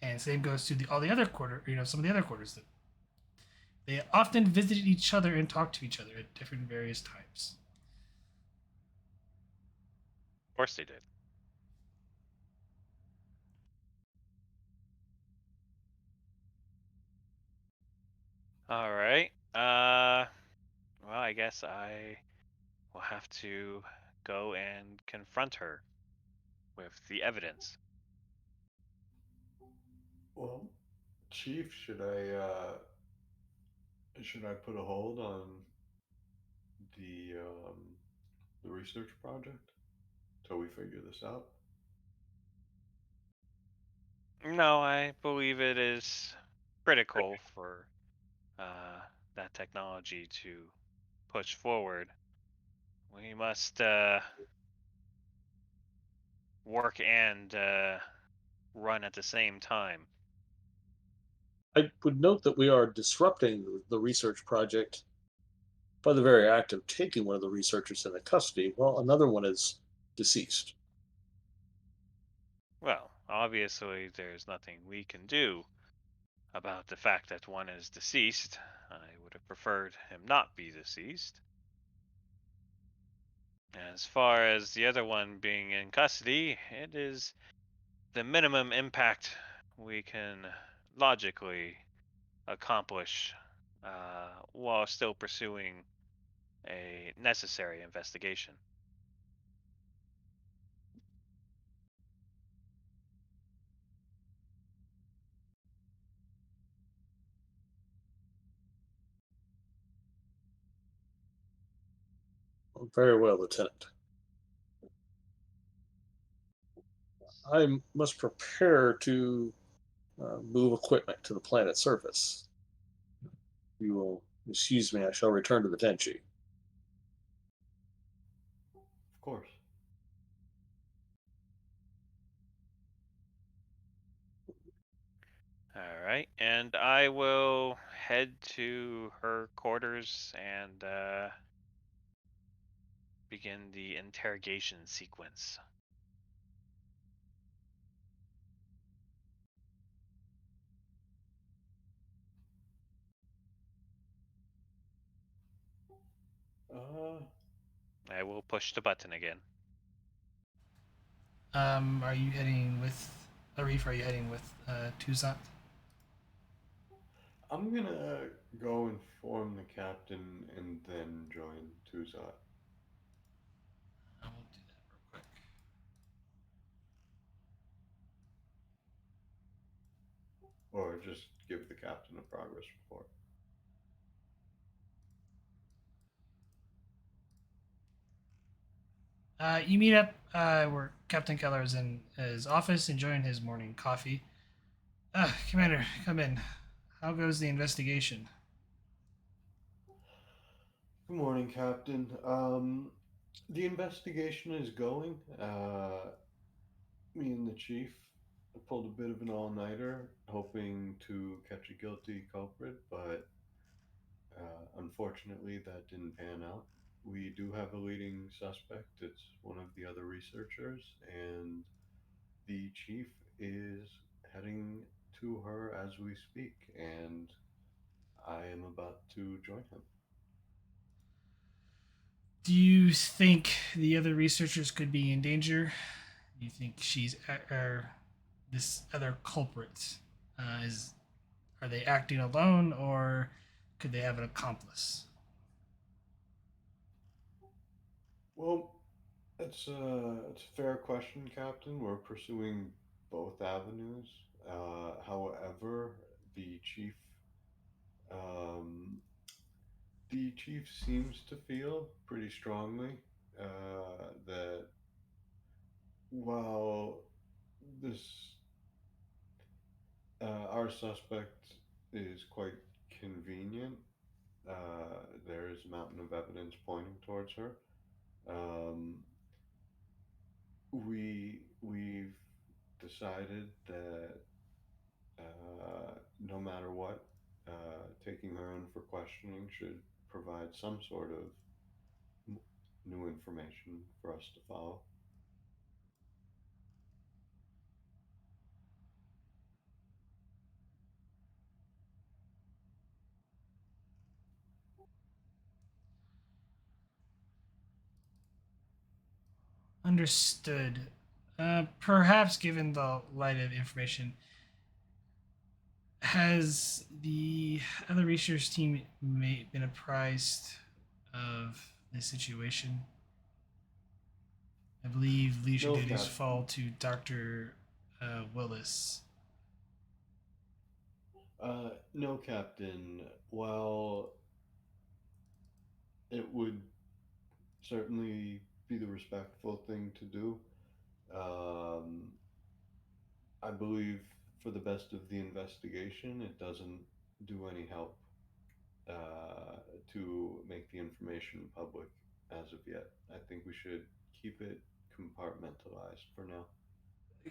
And same goes to all the other some of the other quarters that they often visited each other and talked to each other at different various times. Of course they did. All right. Well, I guess I will have to go and confront her with the evidence. Well, Chief, should I put a hold on the the research project till we figure this out? No, I believe it is critical for that technology to push forward. We must work and run at the same time. I would note that we are disrupting the research project by the very act of taking one of the researchers into custody while another one is deceased. Well, obviously, there's nothing we can do about the fact that one is deceased. I would have preferred him not be deceased. As far as the other one being in custody, it is the minimum impact we can logically accomplish while still pursuing a necessary investigation. Very well, Lieutenant. I must prepare to move equipment to the planet's surface. You will excuse me, I shall return to the Tenchi. Of course. All right, and I will head to her quarters and begin the interrogation sequence. Uh, I will push the button again. Are you heading with Arif? Are you heading with Tuzat? I'm gonna go inform the captain and then join Tuzat. I will do that real quick. Or just give the captain a progress report. You meet up where Captain Keller is in his office enjoying his morning coffee. Commander, come in. How goes the investigation? Good morning, Captain. The investigation is going. Me and the chief pulled a bit of an all-nighter, hoping to catch a guilty culprit, but unfortunately that didn't pan out. We do have a leading suspect. It's one of the other researchers, and the chief is heading to her as we speak, and I am about to join him. Do you think the other researchers could be in danger? Do you think this other culprit is? Are they acting alone, or could they have an accomplice? Well, it's a fair question, Captain. We're pursuing both avenues. However, the chief um, the chief seems to feel pretty strongly that while this our suspect is quite convenient, there is a mountain of evidence pointing towards her. Um, we've decided that no matter what, taking her in for questioning should provide some sort of new information for us to follow. Understood. Perhaps given the light of information, has the other research team been apprised of the situation? I believe leadership No, duties Captain. fall to Dr. Willis. No, Captain. Well, it would certainly be the respectful thing to do. Um, I believe for the best of the investigation, it doesn't do any help to make the information public as of yet. I think we should keep it compartmentalized for now.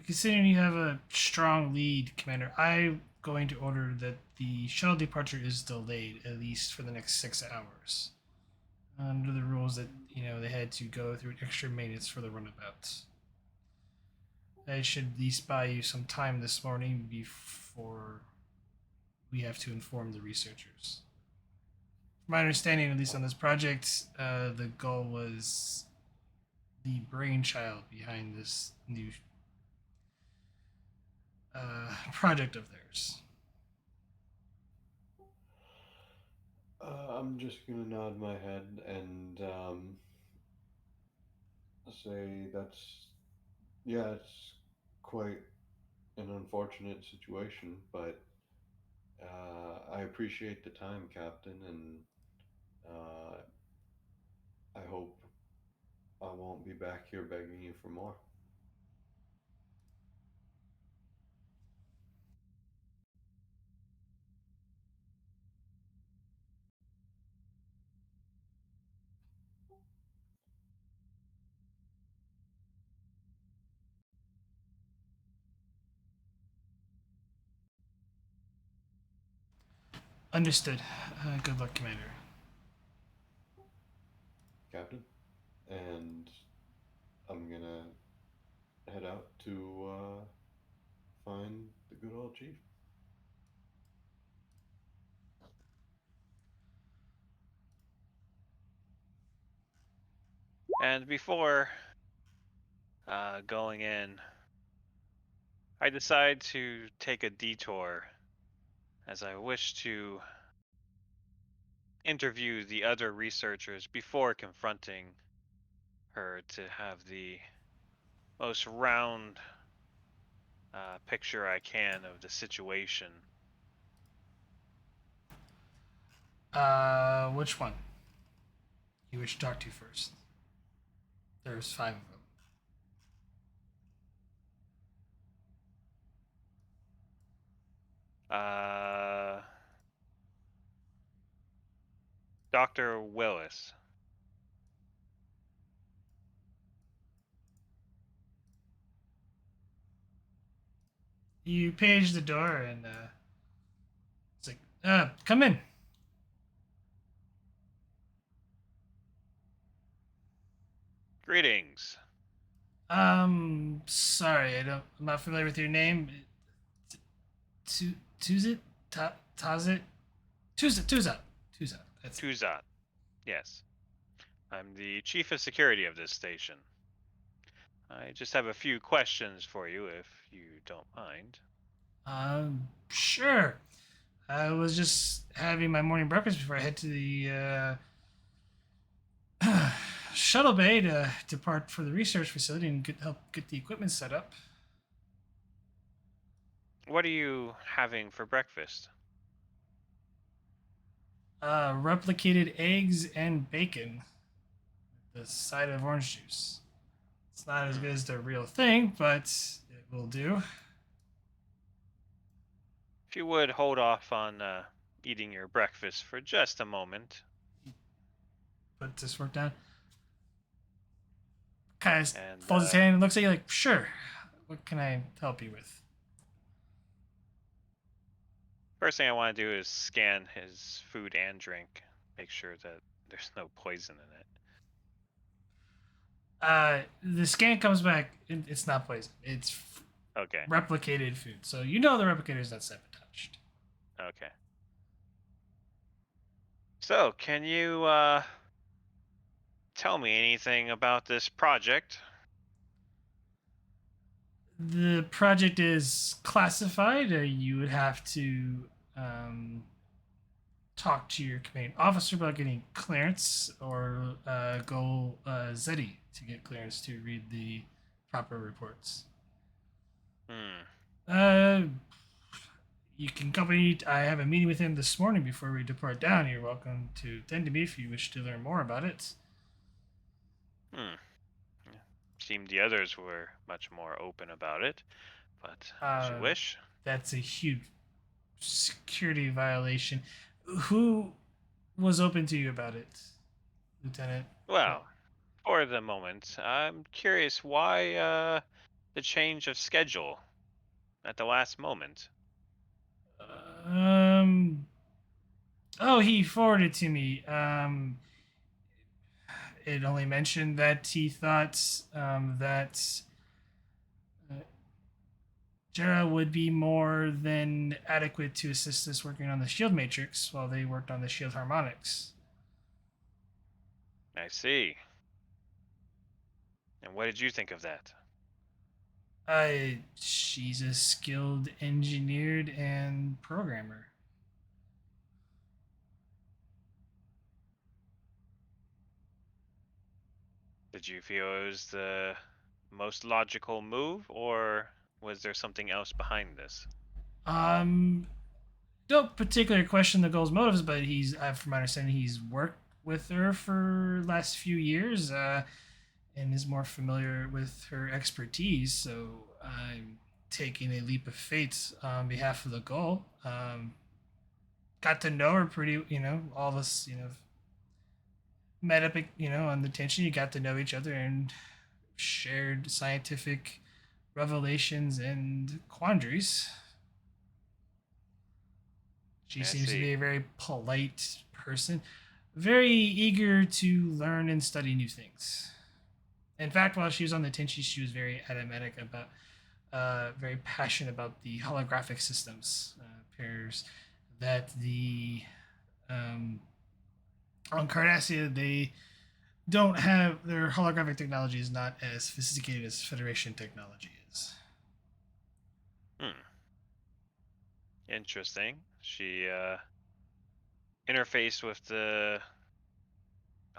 Considering you have a strong lead, Commander, I'm going to order that the shuttle departure is delayed at least for the next 6 hours. Under the rules that they had to go through extra maintenance for the runabout. I should at least buy you some time this morning before we have to inform the researchers. From my understanding, at least on this project, the goal was the brainchild behind this new project of theirs. I'm just gonna nod my head and say it's quite an unfortunate situation, but I appreciate the time, Captain, and uh, I hope I won't be back here begging you for more. Understood. Good luck, Commander. Captain, and I'm gonna head out to find the good old chief. And before going in, I decide to take a detour as I wish to interview the other researchers before confronting her to have the most round picture I can of the situation. Which one? You wish to talk to first? There's 5 of them. Dr. Willis. You page the door and it's like, come in. Greetings. Sorry, I'm not familiar with your name. Tuzit? Tazit? Tuzat. That's it. Tuzat. Yes. I'm the chief of security of this station. I just have a few questions for you, if you don't mind. Sure. I was just having my morning breakfast before I head to the shuttle bay to depart for the research facility and help get the equipment set up. What are you having for breakfast? Replicated eggs and bacon, the side of orange juice. It's not as good as the real thing, but it will do. If you would hold off on eating your breakfast for just a moment. Put this work down. Kind of And folds his hand and looks at you like, sure. What can I help you with? first thing I want to do is scan his food and drink, make sure that there's no poison in it. The scan comes back. It's not poison. It's Okay. replicated food. So you know the replicator's not sabotaged. Okay. So, can you tell me anything about this project? The project is classified. You would have to talk to your commanding officer about getting clearance, or go Zeddy to get clearance to read the proper reports. Hmm. Uh, you can accompany. I have a meeting with him this morning before we depart down. You're welcome to attend to me if you wish to learn more about it. Hmm. Seemed the others were much more open about it, but as you wish. That's a huge security violation. Who was open to you about it, Lieutenant? Well, for the moment, I'm curious why the change of schedule at the last moment. Um. Oh, he forwarded to me. It only mentioned that he thought that Jera would be more than adequate to assist us working on the shield matrix while they worked on the shield harmonics. I see. And what did you think of that? She's a skilled engineer and programmer. Did you feel it was the most logical move, or was there something else behind this? Don't particularly question the girl's motives, but from my understanding, he's worked with her for the last few years, and is more familiar with her expertise. So I'm taking a leap of faith on behalf of the goal. Got to know her pretty, all of us, met up, on the tension. You got to know each other and shared scientific revelations and quandaries. She I seems to see. be a very polite person, very eager to learn and study new things. In fact, while she was on the Tenshi, she was very adamant about, very passionate about the holographic systems. Appears that on Cardassia, they don't have their holographic technology is not as sophisticated as Federation technology is. Hmm. Interesting. She interfaced with the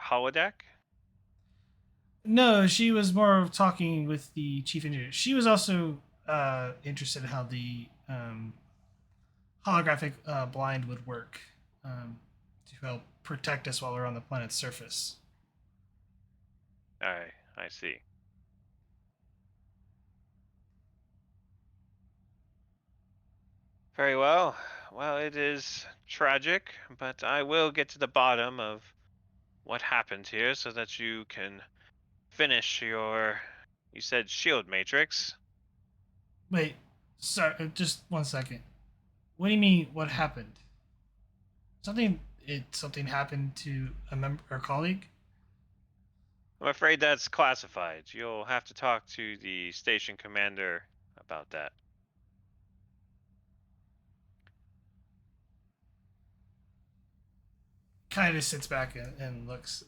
holodeck? No, she was more of talking with the chief engineer. She was also interested in how the holographic blind would work, to help protect us while we're on the planet's surface. I see. Very well. Well, it is tragic, but I will get to the bottom of what happened here so that you can finish your, you said shield matrix. Wait, sorry, just 1 second. What do you mean? What happened? Something happened to a member or colleague? I'm afraid that's classified. You'll have to talk to the station commander about that. Kind of sits back and looks.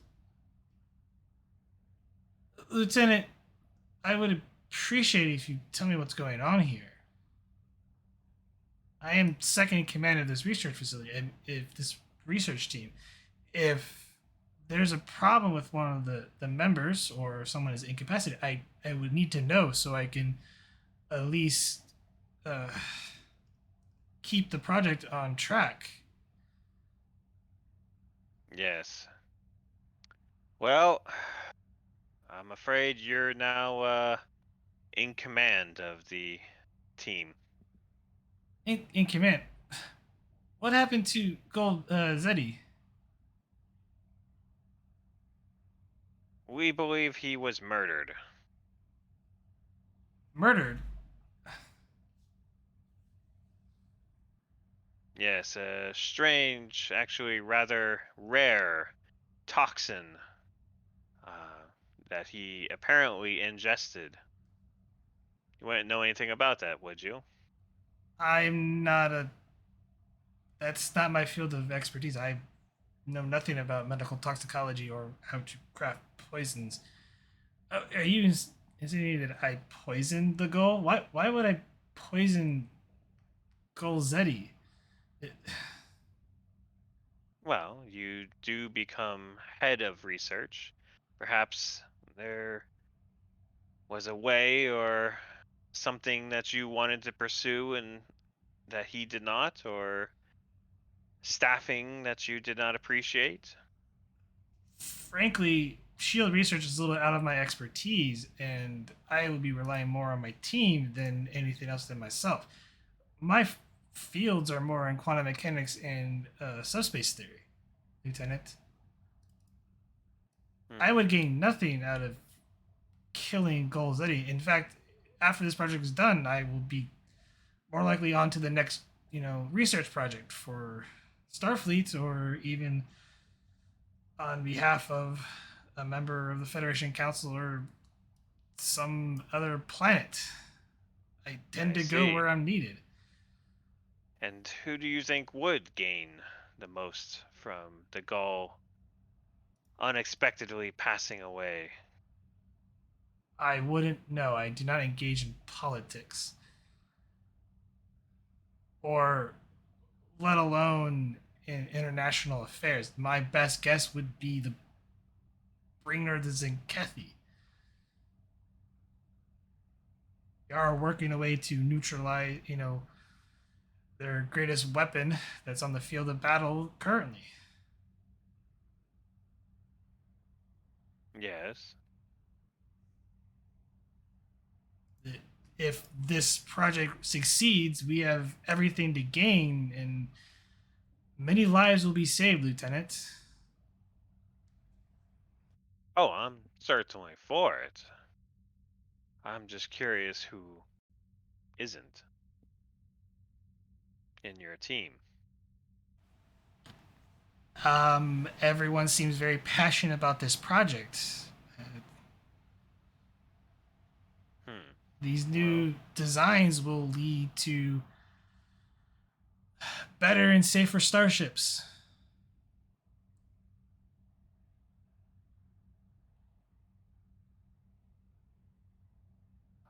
Lieutenant, I would appreciate it if you tell me what's going on here. I am second in command of this research facility, and if this research team, if there's a problem with one of the members or someone is incapacitated, I would need to know so I can at least uh, keep the project on track. Yes. Well, I'm afraid you're now in command of the team. In command. What happened to Gold Zeddy? We believe he was murdered. Murdered? Yes, a strange, actually rather rare toxin that he apparently ingested. You wouldn't know anything about that, would you? I'm not a. That's not my field of expertise. I know nothing about medical toxicology or how to craft poisons. Are you insinuating that I poisoned the gull? Why would I poison Golzetti? It, Well, you do become head of research. Perhaps there was a way or something that you wanted to pursue and that he did not, or staffing that you did not appreciate. frankly, shield research is a little out of my expertise, and I would be relying more on my team than anything else than myself. My fields are more in quantum mechanics and subspace theory, Lieutenant. I Hmm. would gain nothing out of killing Golzetti. In fact, after this project is done, I will be more likely on to the next, research project for Starfleet, or even on behalf of a member of the Federation Council or some other planet. I tend I to go see. where I'm needed. And who do you think would gain the most from the Gaul unexpectedly passing away? I wouldn't know. I do not engage in politics, or let alone in international affairs. My best guess would be the Breen and Tzenkethi. They are working a way to neutralize, their greatest weapon that's on the field of battle currently. Yes. If this project succeeds, we have everything to gain, and many lives will be saved, Lieutenant. Oh, I'm certainly for it. I'm just curious who isn't in your team. Everyone seems very passionate about this project. Uh, Hmm. these Well, new designs will lead to better and safer starships.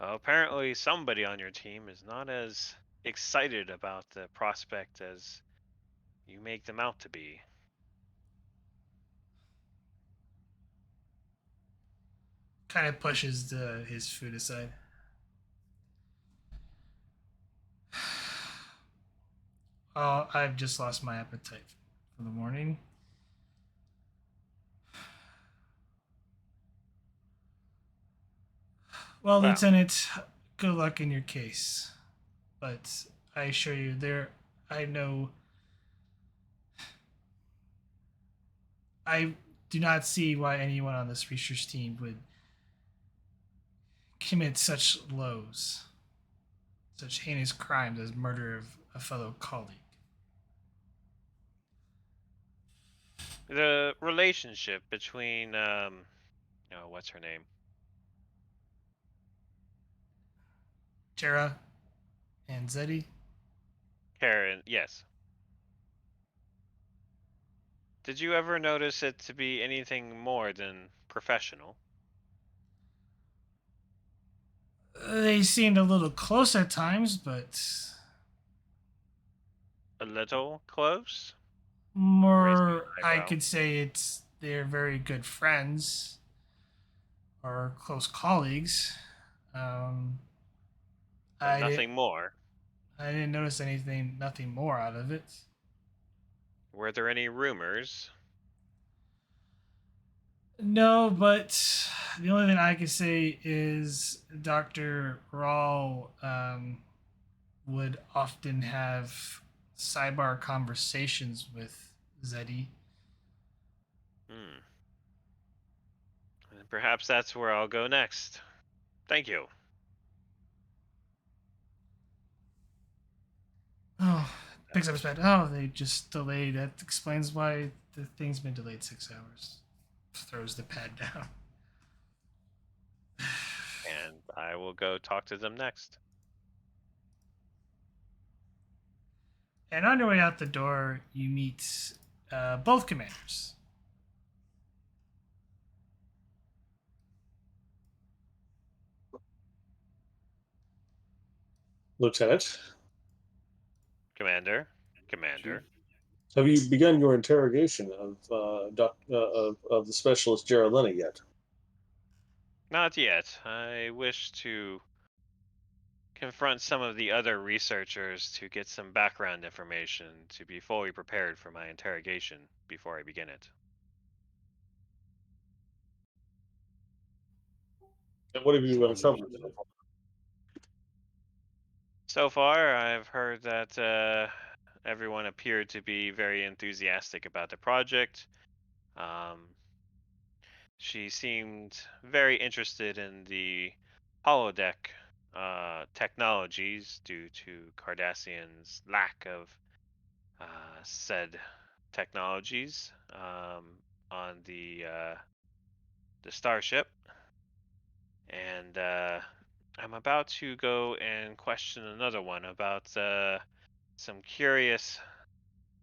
apparently somebody on your team is not as excited about the prospect as you make them out to be. Kind of pushes his food aside. Oh, I've just lost my appetite for the morning. Well, Well, Lieutenant, good luck in your case. But I assure you, I know, I do not see why anyone on this research team would commit such lows, such heinous crimes as murder of a fellow colleague. the relationship between oh, what's her name? Jera and Zeddy. Karen. Yes. Did you ever notice it to be anything more than professional? They seemed a little close at times, but A little close? Raising an more, I eyebrow. could say they're very good friends or close colleagues. Um, But I did. nothing more. I didn't notice nothing more out of it. Were there any rumors? No, but the only thing I can say is Dr. Rawl would often have sidebar conversations with Zeddy. Hmm. Perhaps that's where I'll go next. Thank you. Oh, picks up his pad. Oh, they just delayed. That explains why the thing's been delayed 6 hours. Throws the pad down. And I will go talk to them next. And on your way out the door, you meet both commanders. Lieutenant, Commander. Chief, have you begun your interrogation of the specialist Geraldine yet? Not yet. I wish to confront some of the other researchers to get some background information to be fully prepared for my interrogation before I begin it. And what have you uncovered? So far, I've heard that everyone appeared to be very enthusiastic about the project. Um, she seemed very interested in the holodeck technologies due to Cardassian's lack of said technologies on the starship, and I'm about to go and question another one about some curious,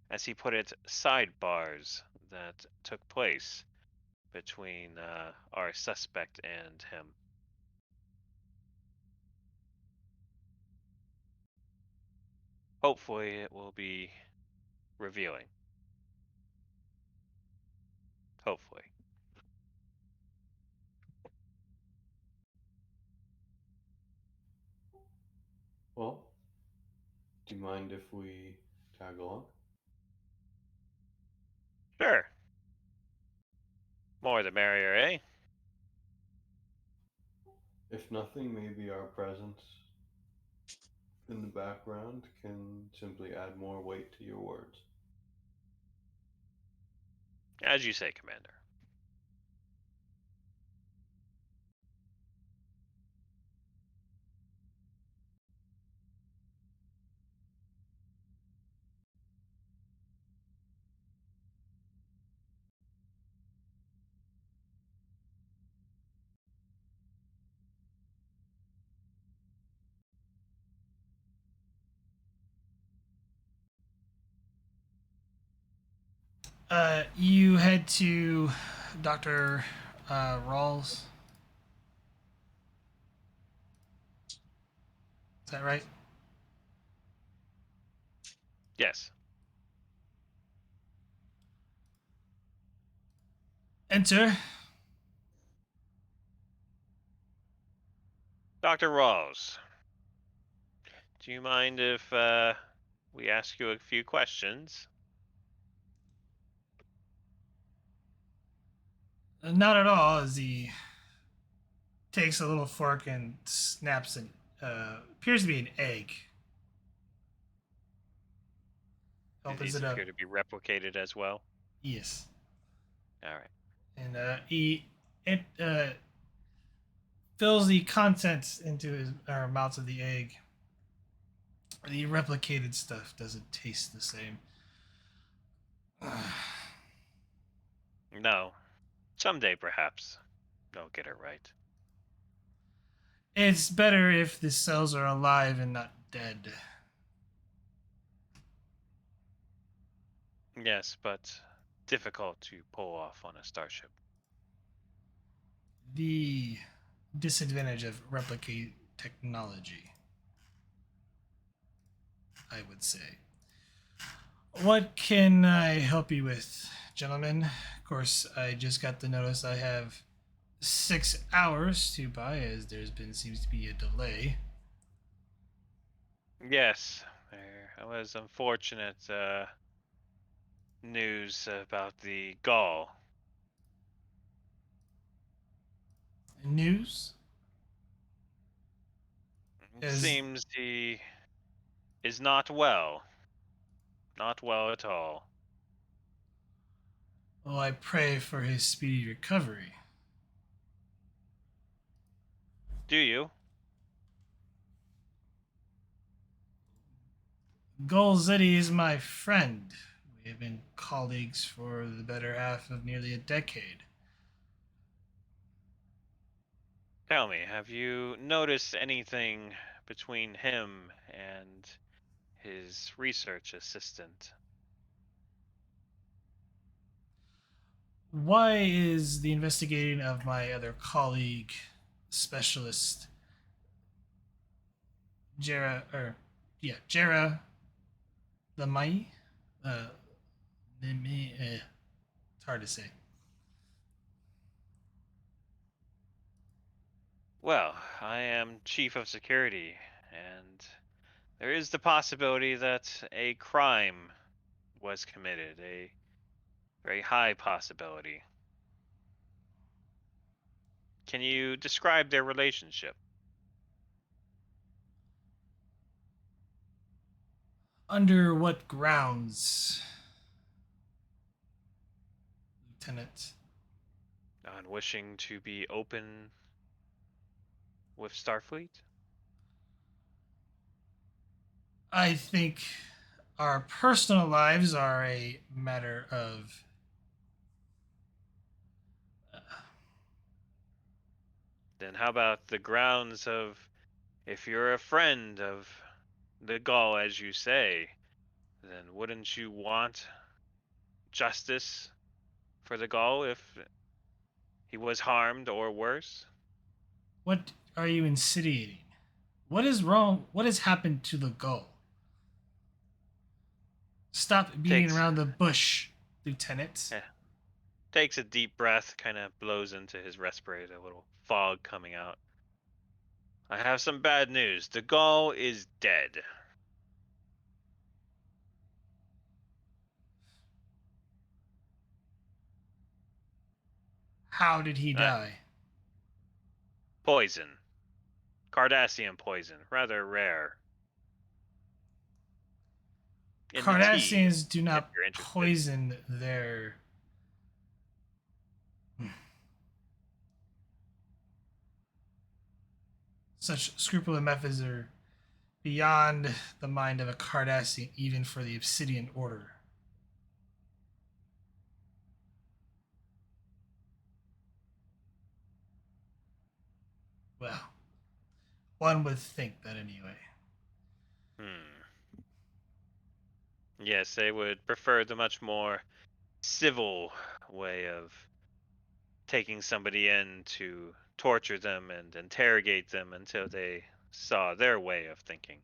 as he put it, sidebars that took place between our suspect and him. Hopefully, it will be revealing. Hopefully. well, do you mind if we tag along? Sure. More the merrier, eh? If nothing, maybe our presence in the background can simply add more weight to your words. As you say, Commander. You head to Dr. Rawls. Is that right? Yes. Enter. Dr. Rawls, do you mind if we ask you a few questions? Not at all, as he takes a little fork and snaps an appears to be an egg. Do Opens these it up. appear to be replicated as well? Yes. All right. And he fills the contents into his mouth of the egg. The replicated stuff doesn't taste the same. No. Someday, perhaps. I'll get it right. It's better if the cells are alive and not dead. Yes, but difficult to pull off on a starship. The disadvantage of replicate technology, I would say. What can I help you with, gentlemen? Of course, I just got the notice I have 6 hours to buy, as seems to be a delay. Yes, there was unfortunate news about the Gaul. News? It Is seems he is not well. Not well at all. well, I pray for his speedy recovery. Do you? Gol Zeddy is my friend. We have been colleagues for the better half of nearly a decade. Tell me, have you noticed anything between him and his research assistant? Why is the investigating of my other colleague, specialist Jera the Mai? Uh, it's hard to say. Well, I am chief of security, and there is the possibility that a crime was committed, a very high possibility. Can you describe their relationship? Under what grounds, Lieutenant? On wishing to be open with Starfleet? I think our personal lives are a matter of Then how about the grounds of if you're a friend of the Gaul, as you say, then wouldn't you want justice for the Gaul if he was harmed or worse? what are you insinuating? What is wrong? What has happened to the Gull? Stop beating Takes around the bush, Lieutenant. eh, takes a deep breath, kind of blows into his respirator, a little fog coming out. I have some bad news. The Gaul is dead. How did he Uh, die? Poison. Cardassian poison. Rather rare. In the tea, Cardassians do if not you're interested. poison their. Such scrupulous methods are beyond the mind of a Cardassian, even for the Obsidian Order. Well, one would think that anyway. Hmm. Yes, they would prefer the much more civil way of taking somebody in to torture them and interrogate them until they saw their way of thinking.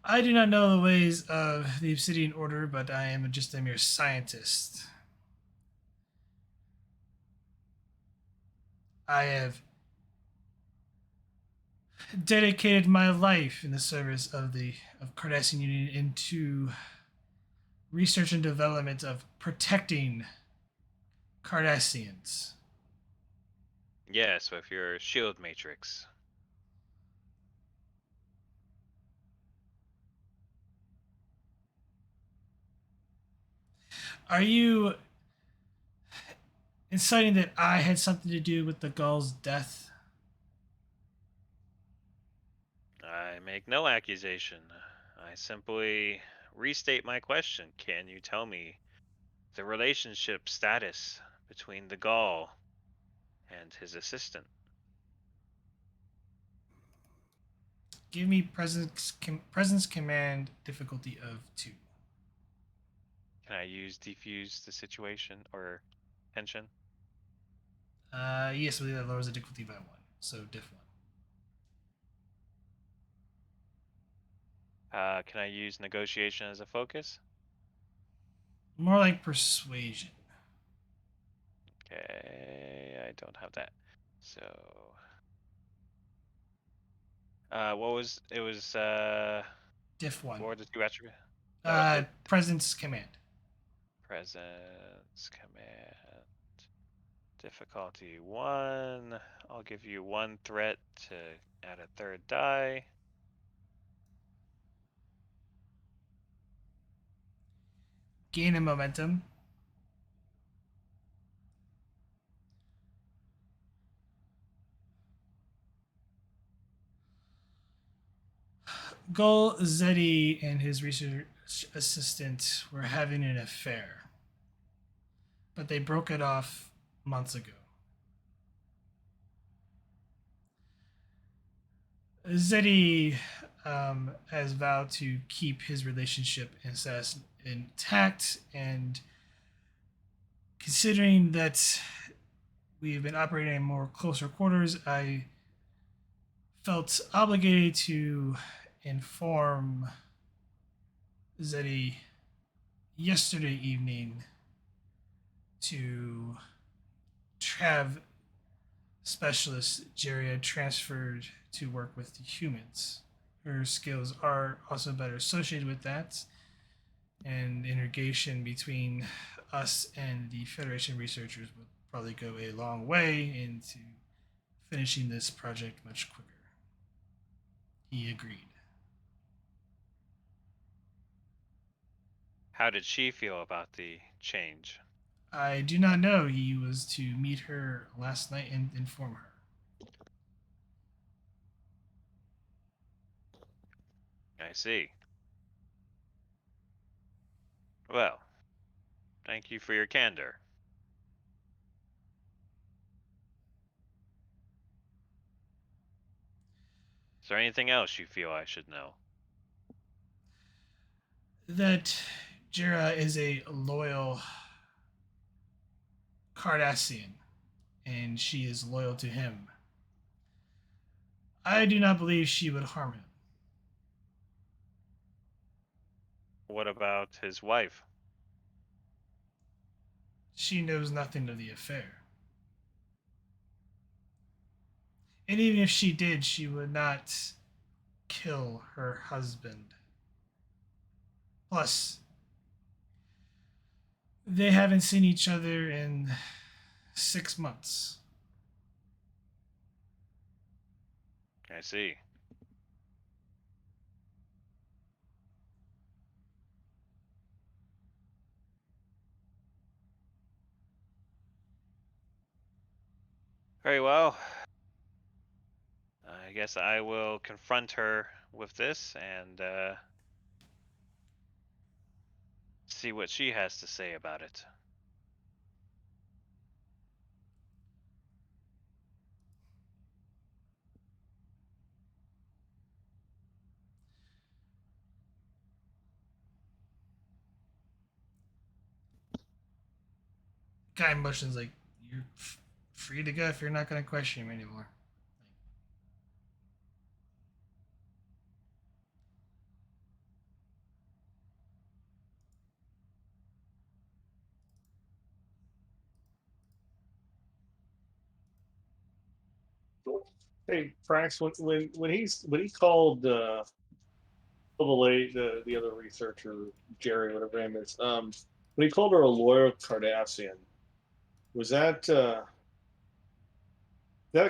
I do not know the ways of the Obsidian Order, but I am just a mere scientist. I have dedicated my life in the service of the Cardassian Union into research and development of protecting Cardassians. Yes, with your shield matrix. Are you inciting that I had something to do with the Gull's death? I make no accusation. I simply restate my question. Can you tell me the relationship status between the Gaul and his assistant? Give me presence command difficulty of 2. Can I use defuse the situation or tension? Yes, I believe that lowers the difficulty by 1. So diff 1. Can I use negotiation as a focus? More like persuasion. Okay, I don't have that. So, what was it? Was Diff 1. what were the two attributes? Oh, Presence command. presence command difficulty 1. I'll give you 1 threat to add a third die. Gain in momentum. Gul Zeddy and his research assistant were having an affair, but they broke it off months ago. Zeddy has vowed to keep his relationship and status intact, and considering that we've been operating in more closer quarters, I felt obligated to inform Zeddy yesterday evening to have specialist Jeria transferred to work with the humans. Her skills are also better associated with that, and integration between us and the Federation researchers would probably go a long way into finishing this project much quicker. He agreed. How did she feel about the change? I do not know. He was to meet her last night and inform her. I see. Well, thank you for your candor. Is there anything else you feel I should know? That Jera is a loyal Cardassian, and she is loyal to him. I do not believe she would harm him. What about his wife? She knows nothing of the affair. And even if she did, she would not kill her husband. Plus, they haven't seen each other in 6 months. I see. Very well. I guess I will confront her with this and see what she has to say about it. Guy motions like, you're free to go if you're not going to question him anymore. Hey, Frax, when he called the other researcher, Jerry, whatever her name is, when he called her a loyal Cardassian, was that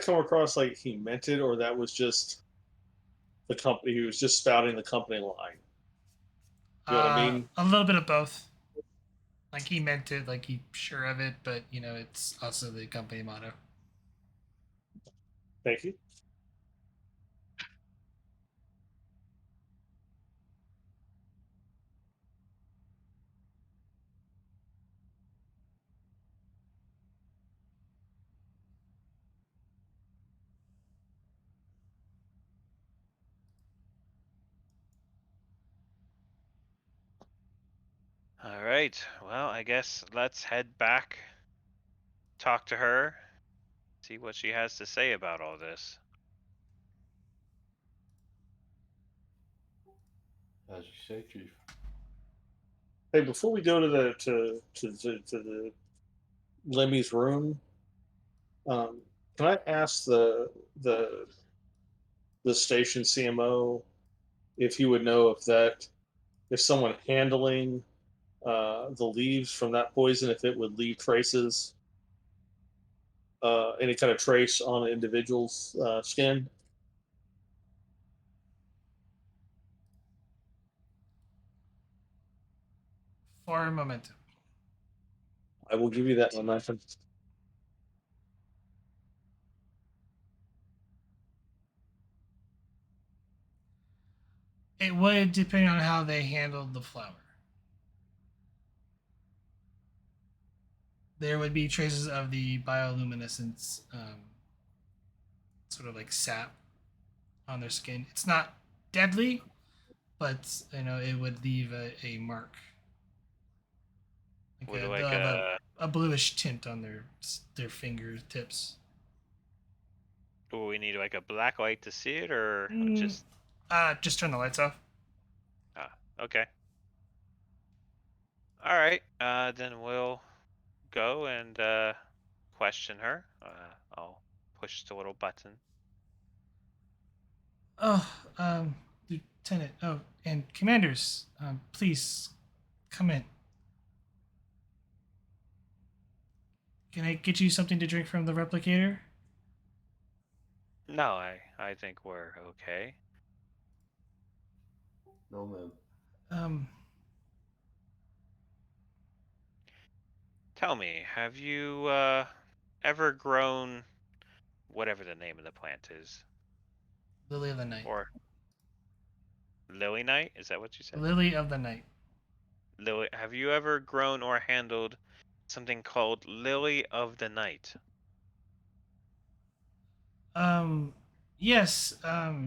come across like he meant it, or that was just the company? He was just spouting the company line. You know what I mean? A little bit of both. Like he meant it, like he's sure of it, but it's also the company motto. Thank you. All right. Well, I guess let's head back, talk to her, see what she has to say about all this. As you say, Chief. Hey, before we go to the Lemmy's room, can I ask the the station CMO if he would know if someone handling the leaves from that poison, if it would leave traces, any kind of trace on an individual's skin? For momentum. I will give you that momentum. It would, depending on how they handled the flower. There would be traces of the bioluminescence, sort of like sap on their skin. It's not deadly, but it would leave a mark. Would They'll like have a bluish tint on their fingertips. do we need like a black light to see it, or just Just turn the lights off. okay? All right, then we'll go and question her. I'll push the little button. Oh, Lieutenant. Oh, and commanders, please come in. Can I get you something to drink from the replicator? No, I think we're okay. No, ma'am. Um, Tell me, have you ever grown whatever the name of the plant is, Lily of the Night. or lily night? Is that what you said? Lily of the Night. Lily. Have you ever grown or handled something called lily of the night? Yes.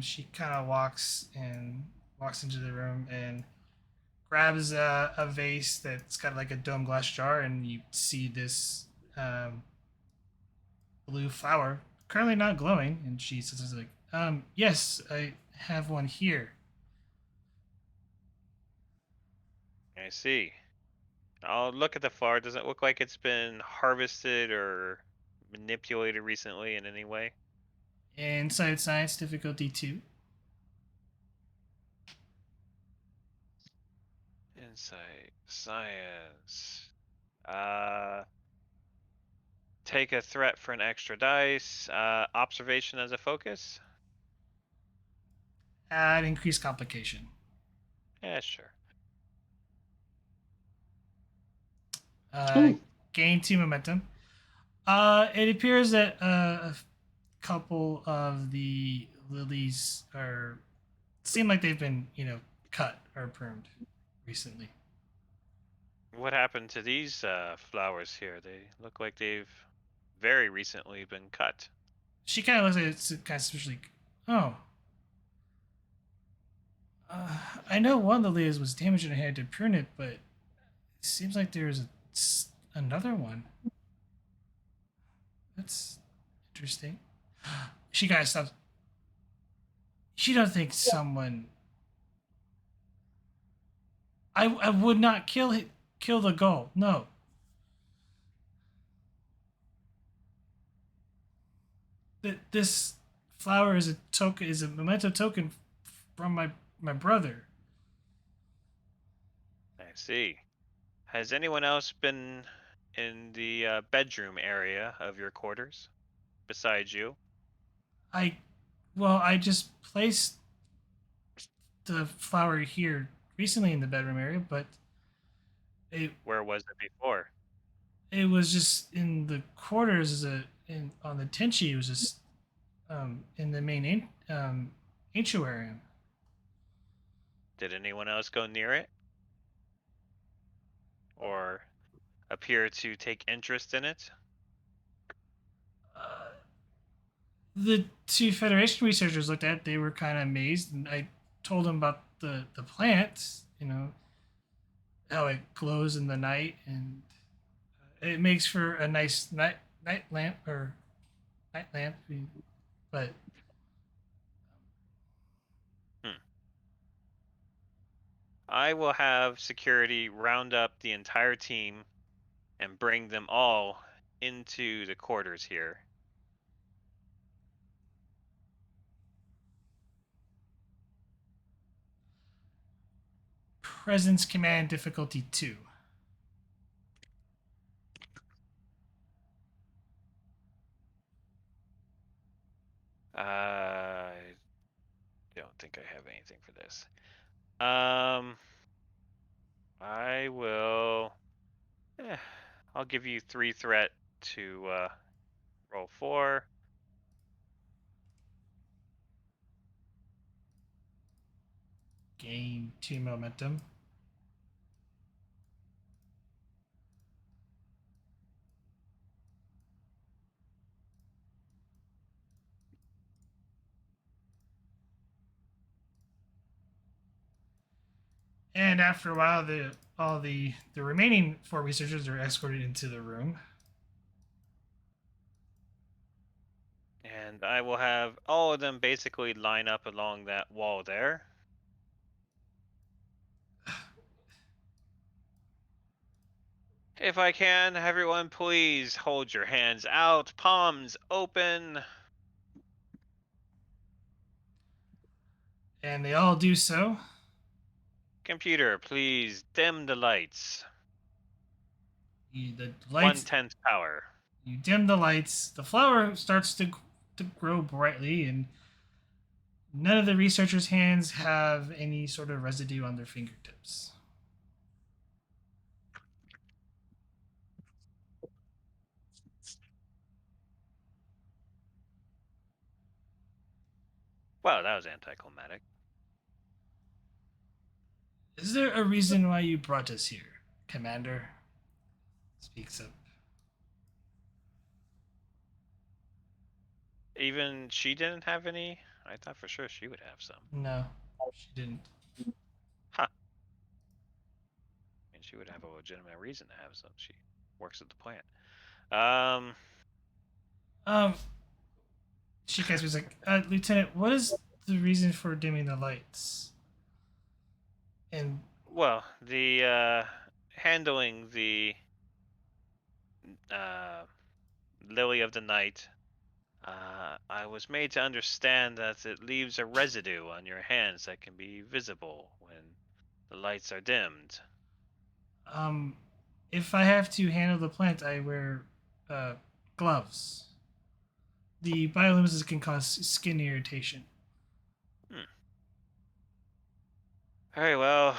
She kind of walks into the room and grabs a vase that's got like a dome glass jar, and you see this blue flower, currently not glowing. And she says like, yes, I have one here. I see. I'll look at the flower. Does it look like it's been harvested or manipulated recently in any way? Inside Science difficulty 2. Insight, science. Take a threat for an extra dice. Observation as a focus. Add increased complication. Yeah, sure. Uh, gain 2 momentum. It appears that a couple of the lilies seem like they've been, cut or pruned recently. What happened to these flowers here? They look like they've very recently been cut. She kind of looks at it, kind of suspiciously. Oh, I know one of the lilies was damaged and I had to prune it, but it seems like there's another one. That's interesting. She kind of stops. She don't think someone. I would not kill the gull. No. This flower is a memento token from my brother. I see. Has anyone else been in the bedroom area of your quarters besides you? I just placed the flower here recently in the bedroom area, but Where was it before? it was just in the quarters on the Tenshi. It was just in the main antuarium. Did anyone else go near it? Or appear to take interest in it? The 2 Federation researchers looked at it. They were kind of amazed, and I told them about the plant, how it glows in the night, and it makes for a nice night lamp, but I will have security round up the entire team and bring them all into the quarters here. presence command difficulty 2. I don't think I have anything for this. I will. I'll give you 3 threat to roll 4. gain 2 momentum. And after a while, the remaining 4 researchers are escorted into the room. And I will have all of them basically line up along that wall there. If I can, everyone please hold your hands out, palms open. And they all do so. Computer, please dim the lights. The lights 1/10 power. You dim the lights. The flower starts to grow brightly, and none of the researchers' hands have any sort of residue on their fingertips. Wow, that was anticlimactic. Is there a reason why you brought us here, Commander? Speaks up. Even she didn't have any? I thought for sure she would have some. No, she didn't. Huh. I mean, she would have a legitimate reason to have some. She works at the plant. She kind of was like, Lieutenant, what is the reason for dimming the lights? And Well, the handling the lily of the night, I was made to understand that it leaves a residue on your hands that can be visible when the lights are dimmed. if I have to handle the plant, I wear gloves. The bioluminescence can cause skin irritation. Very well.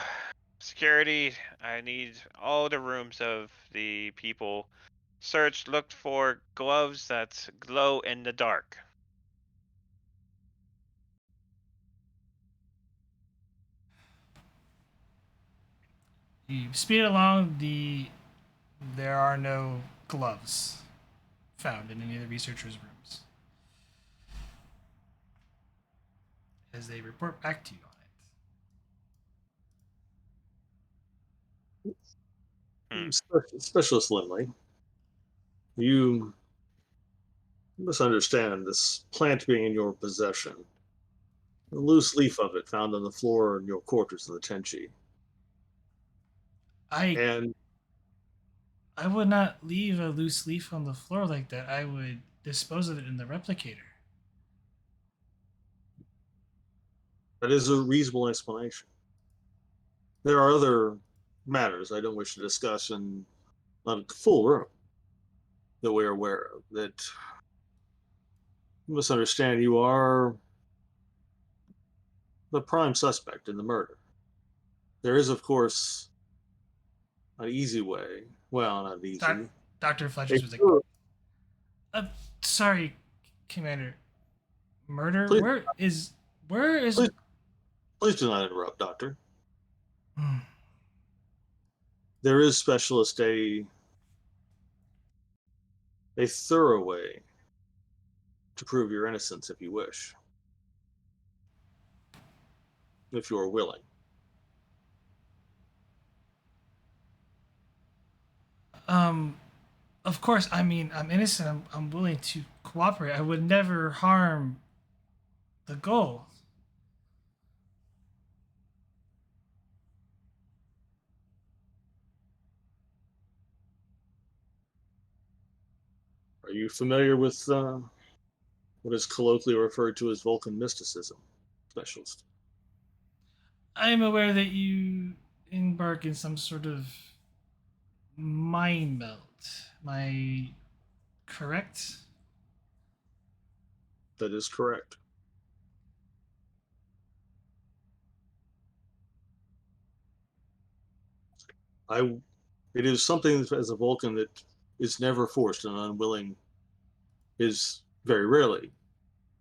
Security, I need all the rooms of the people searched, looked for gloves that glow in the dark. You speed along. There are no gloves found in any of the researchers' rooms, as they report back to you on it. Specialist Lindley, you misunderstand this plant being in your possession. A loose leaf of it found on the floor in your quarters of the Tenshi. I And I would not leave a loose leaf on the floor like that. I would dispose of it in the replicator. that is a reasonable explanation. There are other matters I don't wish to discuss in a full room that we are aware of. That you must understand you are the prime suspect in the murder. There is, of course, an easy way. Well, not easy. Dr. Fletcher A was like, thorough- sorry, Commander. Murder? please, Where is please do not interrupt, Doctor. Hmm. There is, Specialist, a thorough way to prove your innocence if you wish, if you are willing. Of course, I mean, I'm innocent. I'm willing to cooperate. I would never harm the goal. Are you familiar with what is colloquially referred to as Vulcan mysticism, Specialist? I am aware that you embark in some sort of mind melt. Am I correct? That is correct. It is something as a Vulcan that is never forced on an unwilling, is very rarely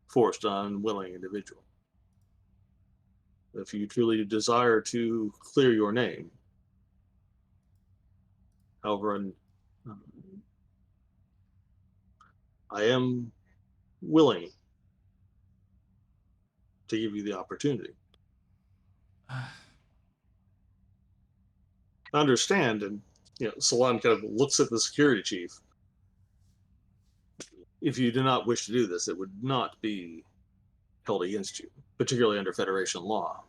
forced on an unwilling individual. if you truly desire to clear your name. However, I am willing to give you the opportunity. Uh, I understand, and Salon kind of looks at the security chief. If you do not wish to do this, it would not be held against you, particularly under Federation law.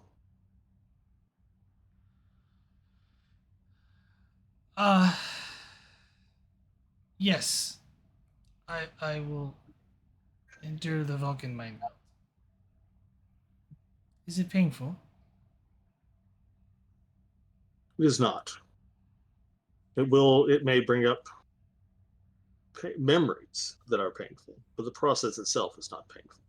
uh, yes, I will endure the Vulcan mind meld. Is it painful? It is not. It may bring up memories that are painful, but the process itself is not painful.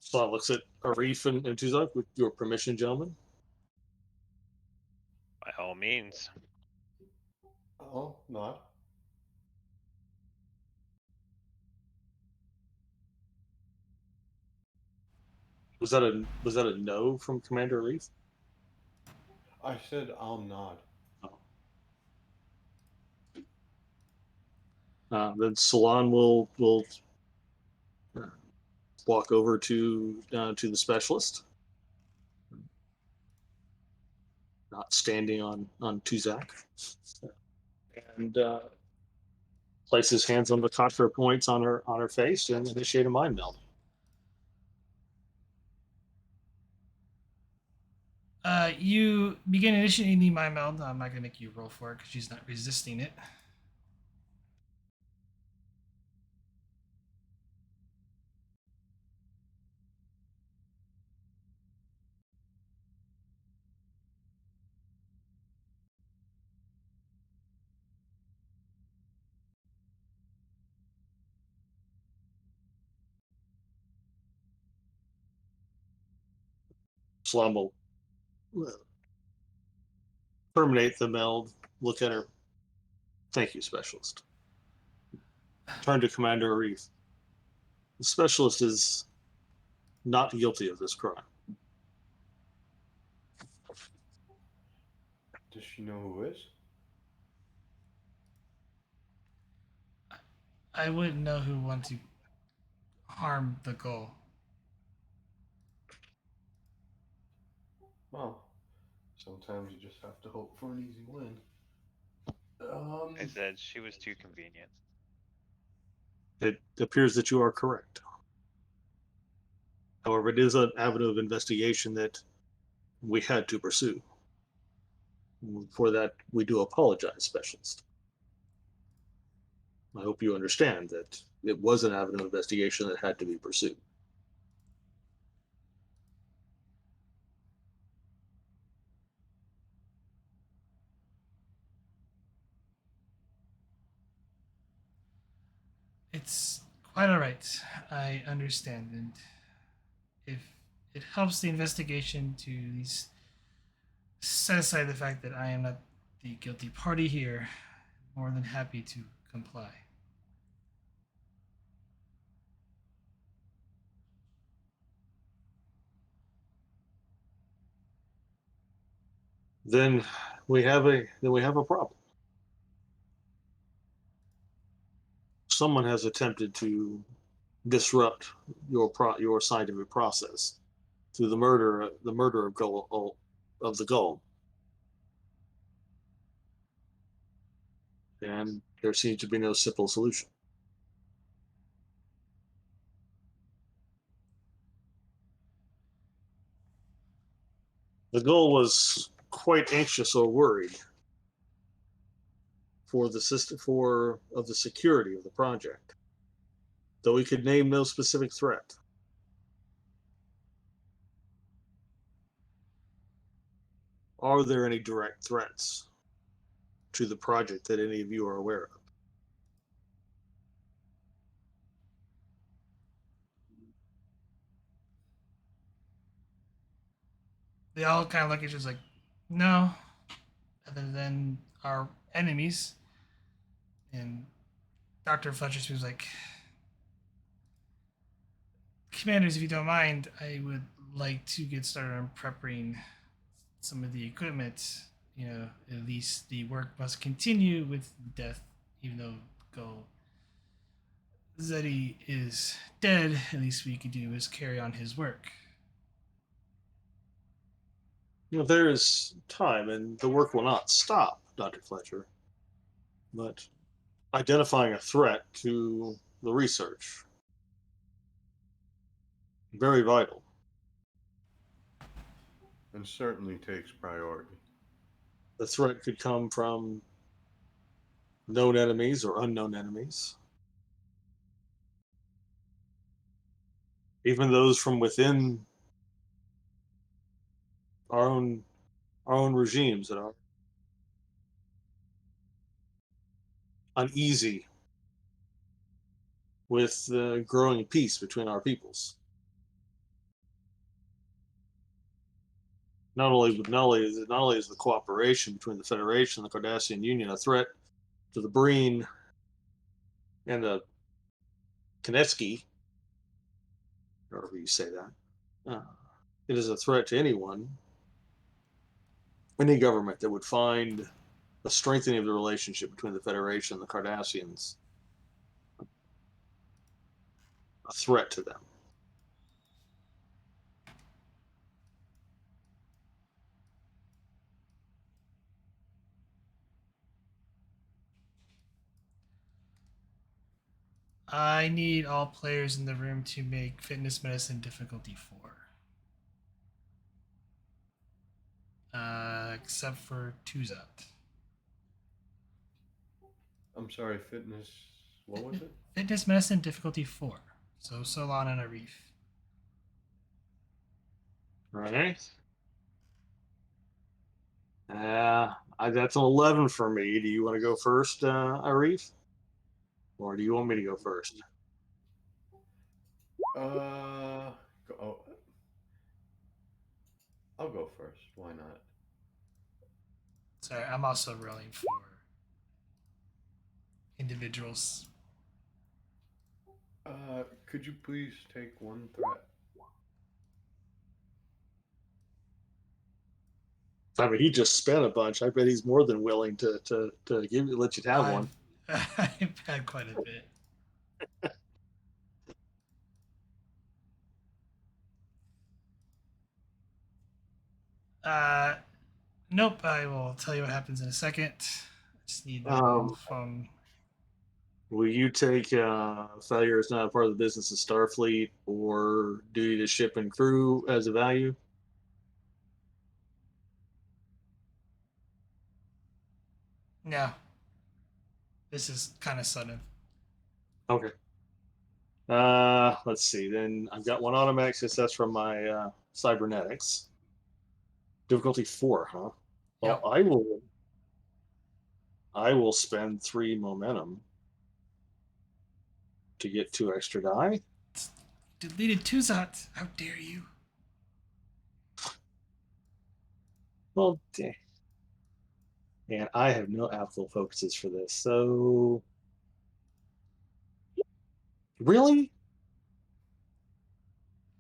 Salon looks at Arif and Tuzak with your permission, gentlemen. By all means. Oh, not. Was that a no from Commander Arif? I said I'll nod. Then Salon will walk over to the specialist, not standing on Tuzak, and place his hands on the Katra points on her face and initiate a mind meld. You begin initiating the mind meld. I'm not gonna make you roll for it because she's not resisting it. Salon will terminate the meld. Look at her. Thank you, specialist. Turn to Commander Arif. The specialist is not guilty of this crime. Does she know who is? I wouldn't know who wants to harm the goal. Well, sometimes you just have to hope for an easy win. I said she was too convenient. It appears that you are correct. However, it is an avenue of investigation that we had to pursue. For that, we do apologize, specialist. I hope you understand that it was an avenue of investigation that had to be pursued. It's quite all right. I understand, and if it helps the investigation to at least set aside the fact that I am not the guilty party here, more than happy to comply. Then we have a problem. Someone has attempted to disrupt your scientific process through the murder of the Gull. And there seems to be no simple solution. The Gull was quite anxious or worried for the security of the project, though he could name no specific threat. Are there any direct threats to the project that any of you are aware of? They all kind of look at each other like, no, other than our enemies. And Dr. Fletcher was like, Commanders, if you don't mind, I would like to get started on prepping some of the equipment. You know, at least the work must continue with death, even though Zeddy is dead. At least we could do is carry on his work. There is time, and the work will not stop, Dr. Fletcher. But identifying a threat to the research, very vital. And certainly takes priority. The threat could come from known enemies or unknown enemies. Even those from within our own regimes that are uneasy with the growing peace between our peoples. Not only is the cooperation between the Federation and the Cardassian Union a threat to the Breen and the Tzenkethi, however you say that, it is a threat to anyone, any government that would find a strengthening of the relationship between the Federation and the Cardassians a threat to them. I need all players in the room to make fitness medicine difficulty 4. Except for Tuzat. I'm sorry, fitness. What was it? Fitness medicine difficulty 4. So Solon and Arif. Right. That's an 11 for me. Do you want to go first, Arif? Or do you want me to go first? Oh, I'll go first. Why not? Sorry, I'm also rolling for individuals. Could you please take one threat? I mean, he just spent a bunch. I bet he's more than willing to let you have one. I've had quite a bit. Nope. I will tell you what happens in a second. I just need the phone. Will you take failure is not a part of the business of Starfleet or duty to ship and crew as a value? No. This is kind of sudden. Okay. Let's see. Then I've got one automatic success from my cybernetics. Difficulty 4, huh? Well, Yep. I will spend 3 momentum to get 2 extra die. Deleted Tuzat. How dare you? Well, dang. And I have no actual focuses for this. So, really?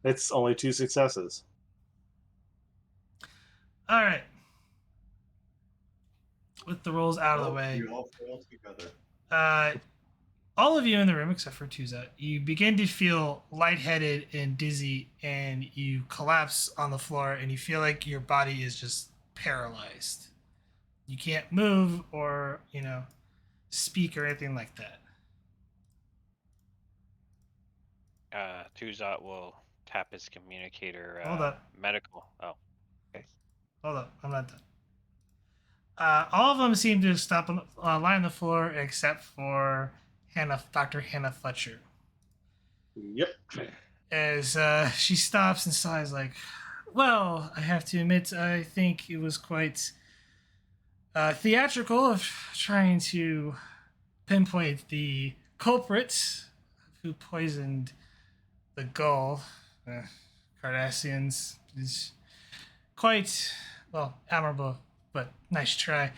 It's only 2 successes. All right. With the rolls out of the way. We all fail together. All of you in the room, except for Tuzat, you begin to feel lightheaded and dizzy, and you collapse on the floor, and you feel like your body is just paralyzed. You can't move or, speak or anything like that. Tuzat will tap his communicator. Hold up. Medical. Oh. Okay. Hold up. I'm not done. All of them seem to stop lie on the floor except for Dr. Hannah Fletcher. Yep. As she stops and sighs like, well, I have to admit, I think it was quite theatrical of trying to pinpoint the culprit who poisoned the gull. Cardassians is quite, well, admirable, but nice try.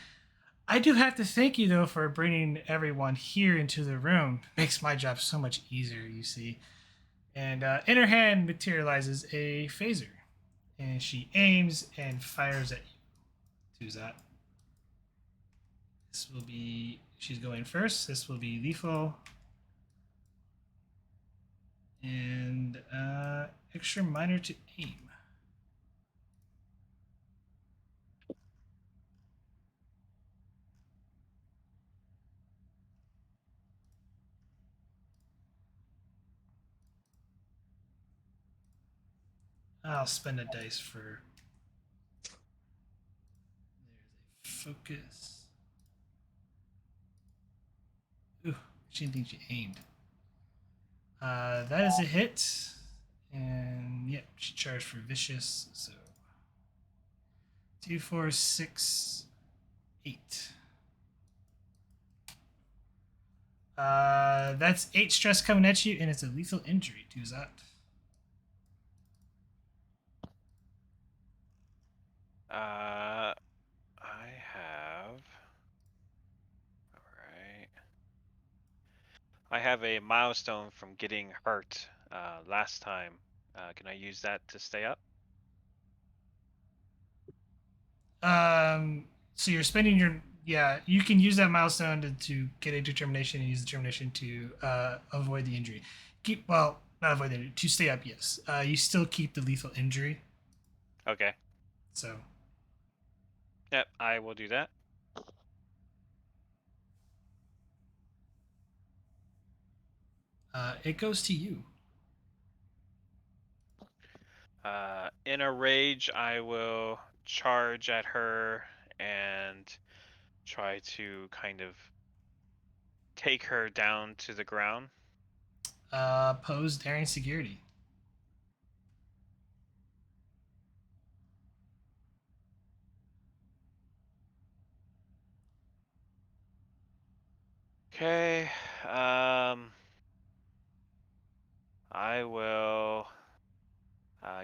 I do have to thank you though for bringing everyone here into the room. Makes my job so much easier, you see. And in her hand materializes a phaser, and she aims and fires at you. Tuzat. This will be. She's going first. This will be lethal. And extra minor to aim. I'll spend a dice for. There's a focus. Ooh, she didn't think she aimed. That is a hit. And yep, she charged for vicious. So 2, 4, 6, 8. That's 8 stress coming at you, and it's a lethal injury. Do that. I have. Alright. I have a milestone from getting hurt last time. Can I use that to stay up? So you're spending your you can use that milestone to get a determination and use determination to avoid the injury. Not avoid the injury, to stay up. Yes, you still keep the lethal injury. Okay. So. Yep, I will do that. It goes to you. In a rage, I will charge at her and try to kind of take her down to the ground. Pose daring security. Okay. I will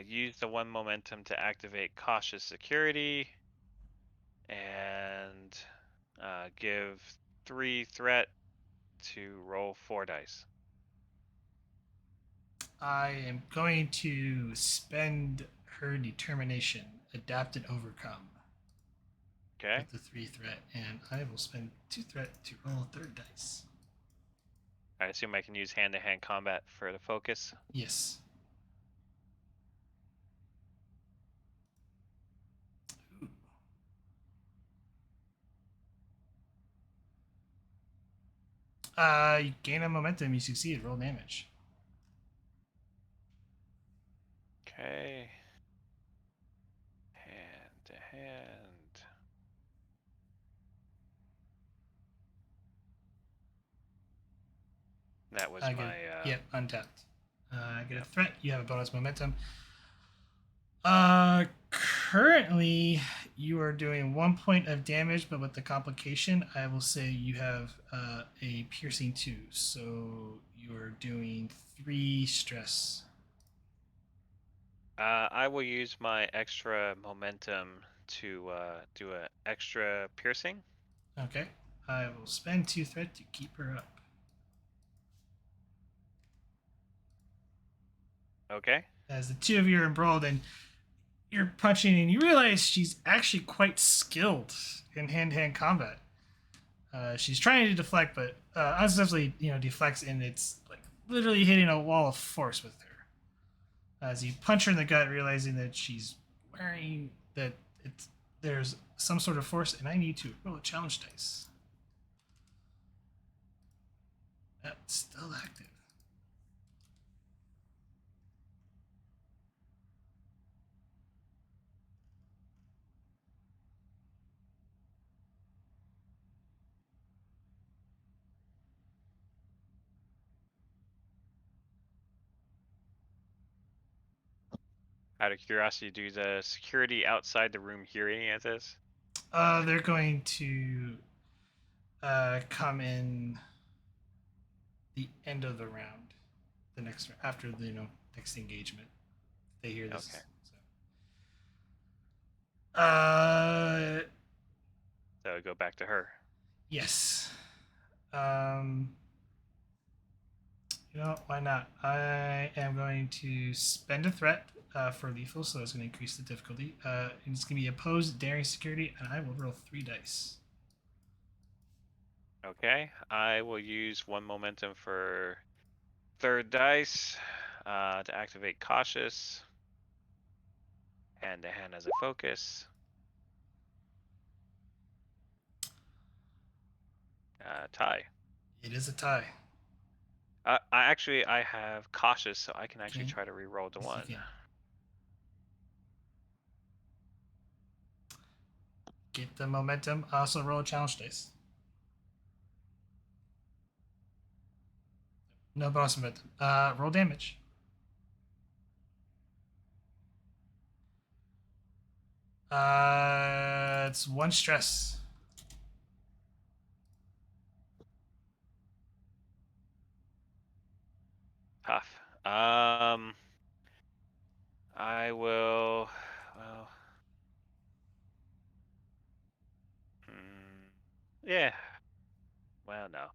use the 1 momentum to activate cautious security and give 3 threat to roll 4 dice. I am going to spend her determination, adapt and overcome. Okay. With the 3 threat, and I will spend 2 threat to roll a 3rd dice. I assume I can use hand-to-hand combat for the focus. Yes. You gain a momentum. You succeed. Roll damage. Okay. Hand to hand. That was my. Yep, untapped. I get a threat. You have a bonus momentum. Currently, you are doing 1 point of damage, but with the complication, I will say you have a piercing 2. So you are doing 3 stress. I will use my extra momentum to do an extra piercing. Okay. I will spend 2 threat to keep her up. Okay. As the two of you are embroiled and you're punching, and you realize she's actually quite skilled in hand-to-hand combat. She's trying to deflect, but unsuccessfully, deflects, and it's like literally hitting a wall of force with her. As you punch her in the gut, realizing that she's wearing that there's some sort of force, and I need to roll a challenge dice. That's still active. Out of curiosity, do the security outside the room hear any of this? They're going to come in the end of the round, the next after the next engagement. They hear this. Okay. So So go back to her. Yes. You know, why not? I am going to spend a threat for lethal, so it's going to increase the difficulty. And it's going to be opposed daring security, and I will roll 3 dice. Okay, I will use 1 momentum for third dice to activate cautious. Hand to hand as a focus. Tie. It is a tie. I have cautious, so I can actually Okay. try to re-roll the Yes, you 1. can. Get the momentum. Also roll a challenge dice. No bonus momentum. Roll damage. It's 1 stress. Tough. I will. Well. Yeah. Well, no.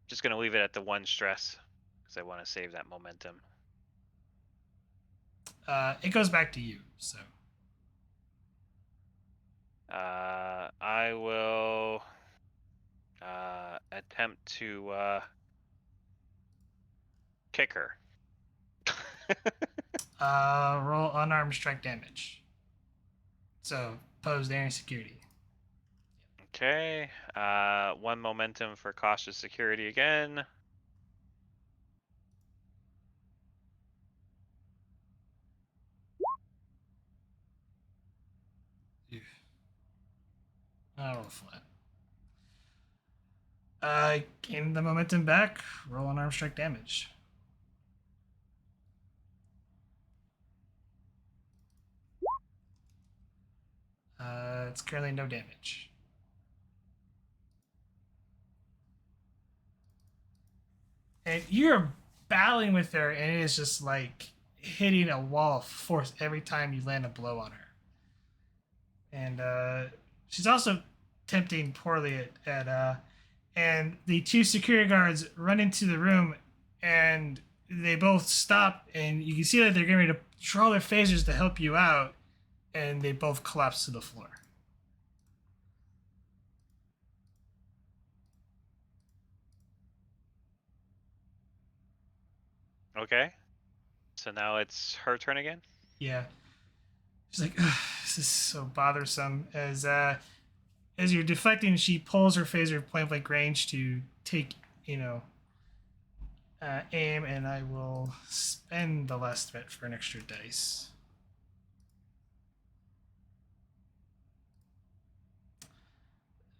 Just gonna leave it at the 1 stress because I want to save that momentum. It goes back to you. So. I will attempt to kick her. Roll unarmed strike damage. So pose daring security. Okay. 1 momentum for cautious security again. I'll roll flat. Gain the momentum back. Roll unarmed strike damage. It's currently no damage. And you're battling with her, and it is just like hitting a wall of force every time you land a blow on her. And she's also tempting poorly and the 2 security guards run into the room, and they both stop, and you can see that they're getting ready to draw their phasers to help you out, and they both collapse to the floor. Okay. So now it's her turn again? Yeah. She's like, this is so bothersome. As you're deflecting, she pulls her phaser point blank range to take, aim, and I will spend the last threat for an extra dice.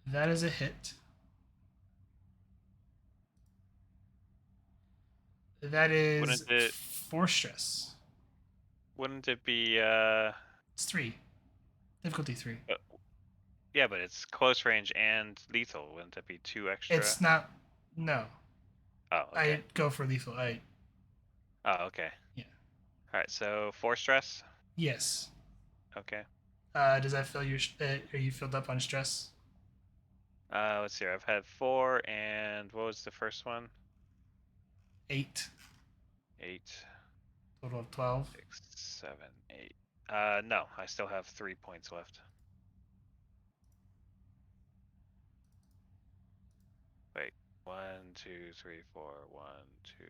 That is a hit. That is 4 stress. Wouldn't it be It's 3. Difficulty 3. yeah, but it's close range and lethal. Wouldn't that be 2 extra? It's not. No. Oh, okay. I go for lethal. Oh, okay. Yeah. All right, so 4 stress. Yes. Okay. Does that fill your? Are you filled up on stress? Let's see. I've had 4, and what was the first one? 8. 8. Total of 12. 6, 7, 8. No, I still have 3 points left. Wait. 1, 2, 3, 4. 1, 2,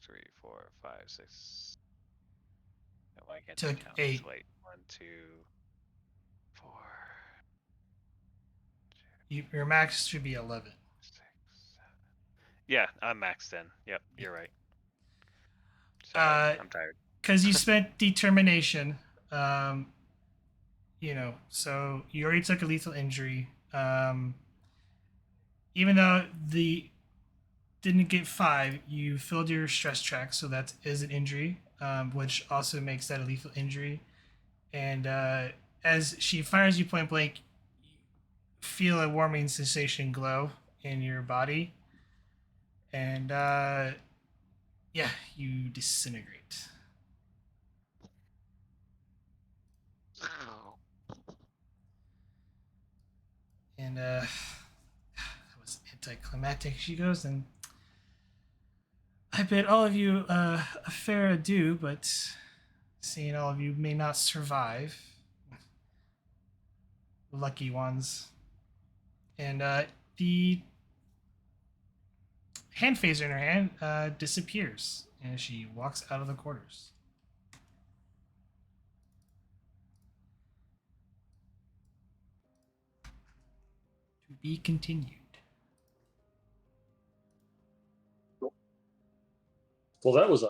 3, 4, 5, 6. No, I can't Took count 8. this late. 1, 2, 4. Your max should be 11. 6, 7. Yeah, I'm maxed in. Yep, you're right. Sorry, I'm tired. Because you spent determination. So you already took a lethal injury. Even though the didn't get 5, you filled your stress track, so that is an injury, which also makes that a lethal injury. And as she fires you point blank, you feel a warming sensation glow in your body, and you disintegrate. And that was anticlimactic. She goes, and I bid all of you a fair adieu, but seeing all of you may not survive. Lucky ones. And the hand phaser in her hand disappears, and she walks out of the quarters. To be continued. Well, that was